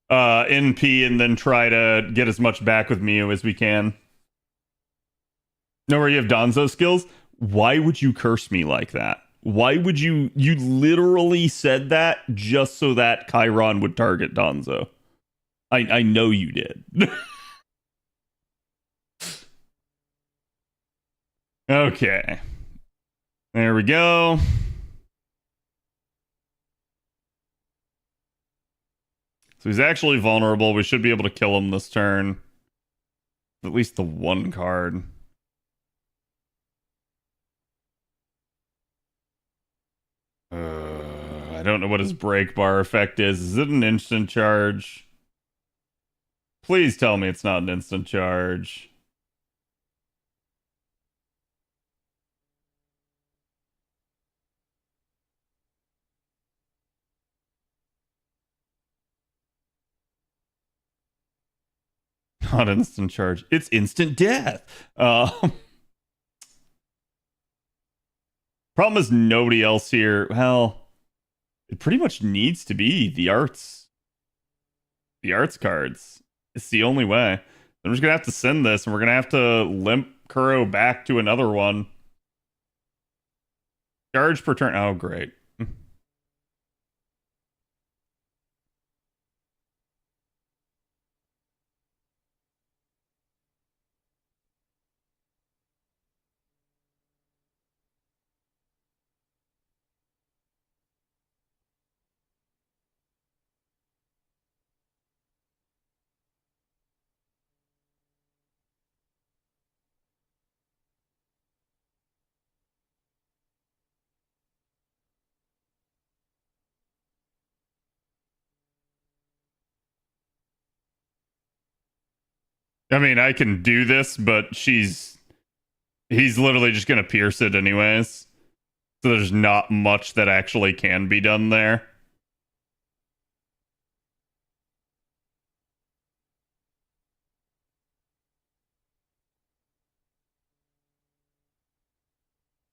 NP and then try to get as much back with Mew as we can. Know where you have Donzo skills? Why would you curse me like that? Why would you literally said that just so that Chiron would target Donzo? I know you did. Okay. There we go. So he's actually vulnerable. We should be able to kill him this turn. At least the one card. I don't know what his break bar effect is. Is it an instant charge? Please tell me it's not an instant charge. Not instant charge. It's instant death. Problem is nobody else here. Well, it pretty much needs to be the arts. The arts cards. It's the only way. I'm just gonna have to send this, and we're gonna have to limp Kuro back to another one. Charge per turn. Oh, great. I mean, I can do this, but he's literally just gonna pierce it anyways. So there's not much that actually can be done there.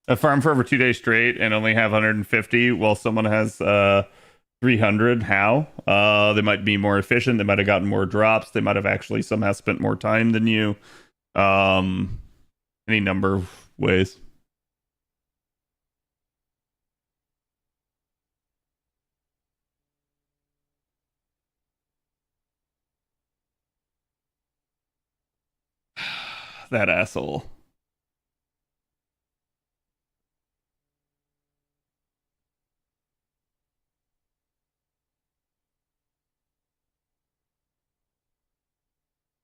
I farm for over 2 days straight and only have 150 while someone has 300. How? They might be more efficient. They might have gotten more drops. They might have actually somehow spent more time than you. Any number of ways. That asshole.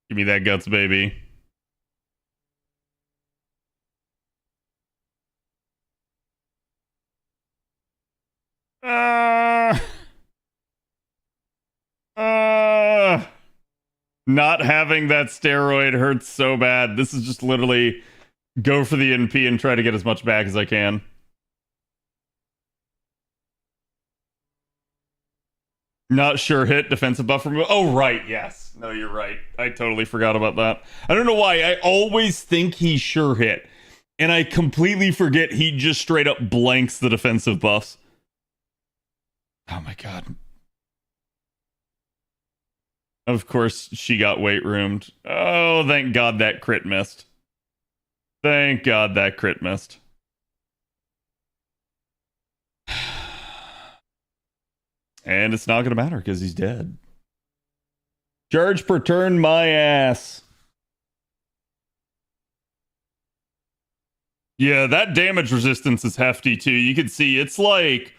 Give me that guts, baby. Not having that steroid hurts so bad. This is just literally go for the NP and try to get as much back as I can. Not sure hit, defensive buff removal. Oh, right, yes. No, you're right. I totally forgot about that. I don't know why. I always think he sure hit. And I completely forget he just straight up blanks the defensive buffs. Oh my god. Of course, she got weight roomed. Oh, thank god that crit missed. Thank god that crit missed. And it's not going to matter because he's dead. Charge per turn, my ass. Yeah, that damage resistance is hefty too. You can see it's like,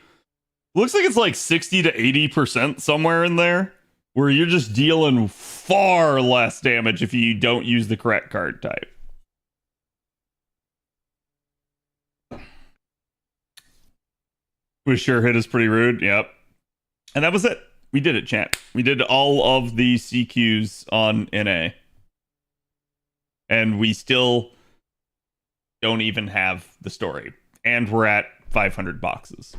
looks like it's like 60 to 80% somewhere in there, where you're just dealing far less damage if you don't use the correct card type. Was sure hit is pretty rude. Yep. And that was it. We did it, chat. We did all of the CQs on NA. And we still don't even have the story. And we're at 500 boxes.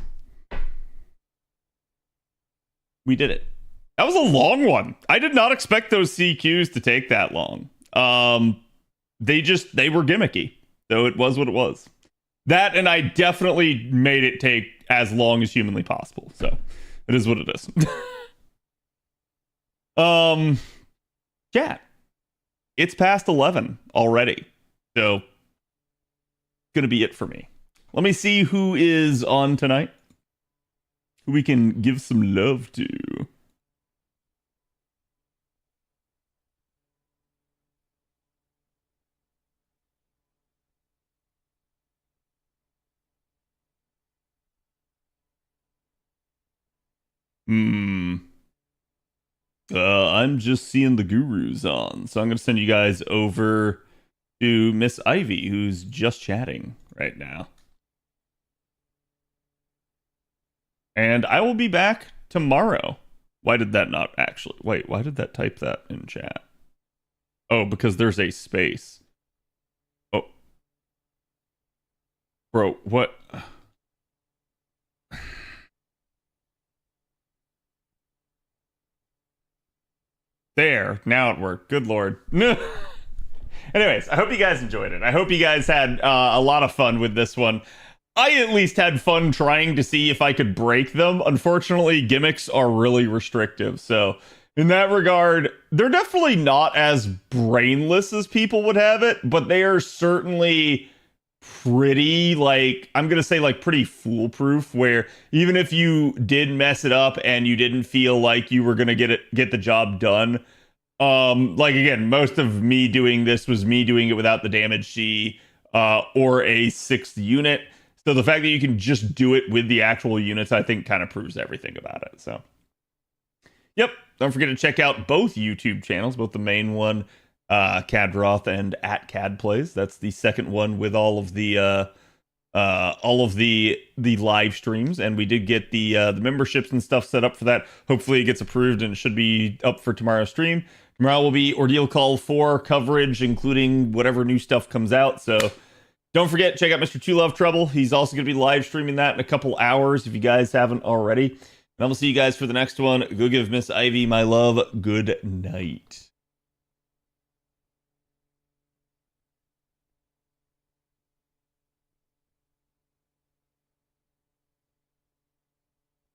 We did it. That was a long one. I did not expect those CQs to take that long. They were gimmicky. So it was what it was. That, and I definitely made it take as long as humanly possible. So it is what it is. Chat. It's past 11 already. So it's gonna be it for me. Let me see who is on tonight. Who we can give some love to. I'm just seeing the gurus on, so I'm gonna send you guys over to Miss Ivy, who's just chatting right now. And I will be back tomorrow. Why did that not actually? Wait, why did that type that in chat? Oh, because there's a space. Oh. Bro, what? There, now it worked. Good lord. Anyways, I hope you guys enjoyed it. I hope you guys had a lot of fun with this one. I at least had fun trying to see if I could break them. Unfortunately, gimmicks are really restrictive. So in that regard, they're definitely not as brainless as people would have it, but they are certainly pretty, like, I'm gonna say like pretty foolproof, where even if you did mess it up and you didn't feel like you were gonna get the job done, like again, most of me doing this was me doing it without the damage C or a 6th unit. So the fact that you can just do it with the actual units, I think kind of proves everything about it. So yep, don't forget to check out both YouTube channels, both the main one, Cad Roth, and @CadPlays. That's the second one with all of the all of the live streams, and we did get the memberships and stuff set up for that. Hopefully it gets approved and it should be up for tomorrow's stream. Tomorrow will be Ordeal Call 4 coverage, including whatever new stuff comes out. So don't forget, check out Mr. Two Love Trouble. He's also going to be live streaming that in a couple hours if you guys haven't already. And I will see you guys for the next one. Go give Miss Ivy my love. Good night.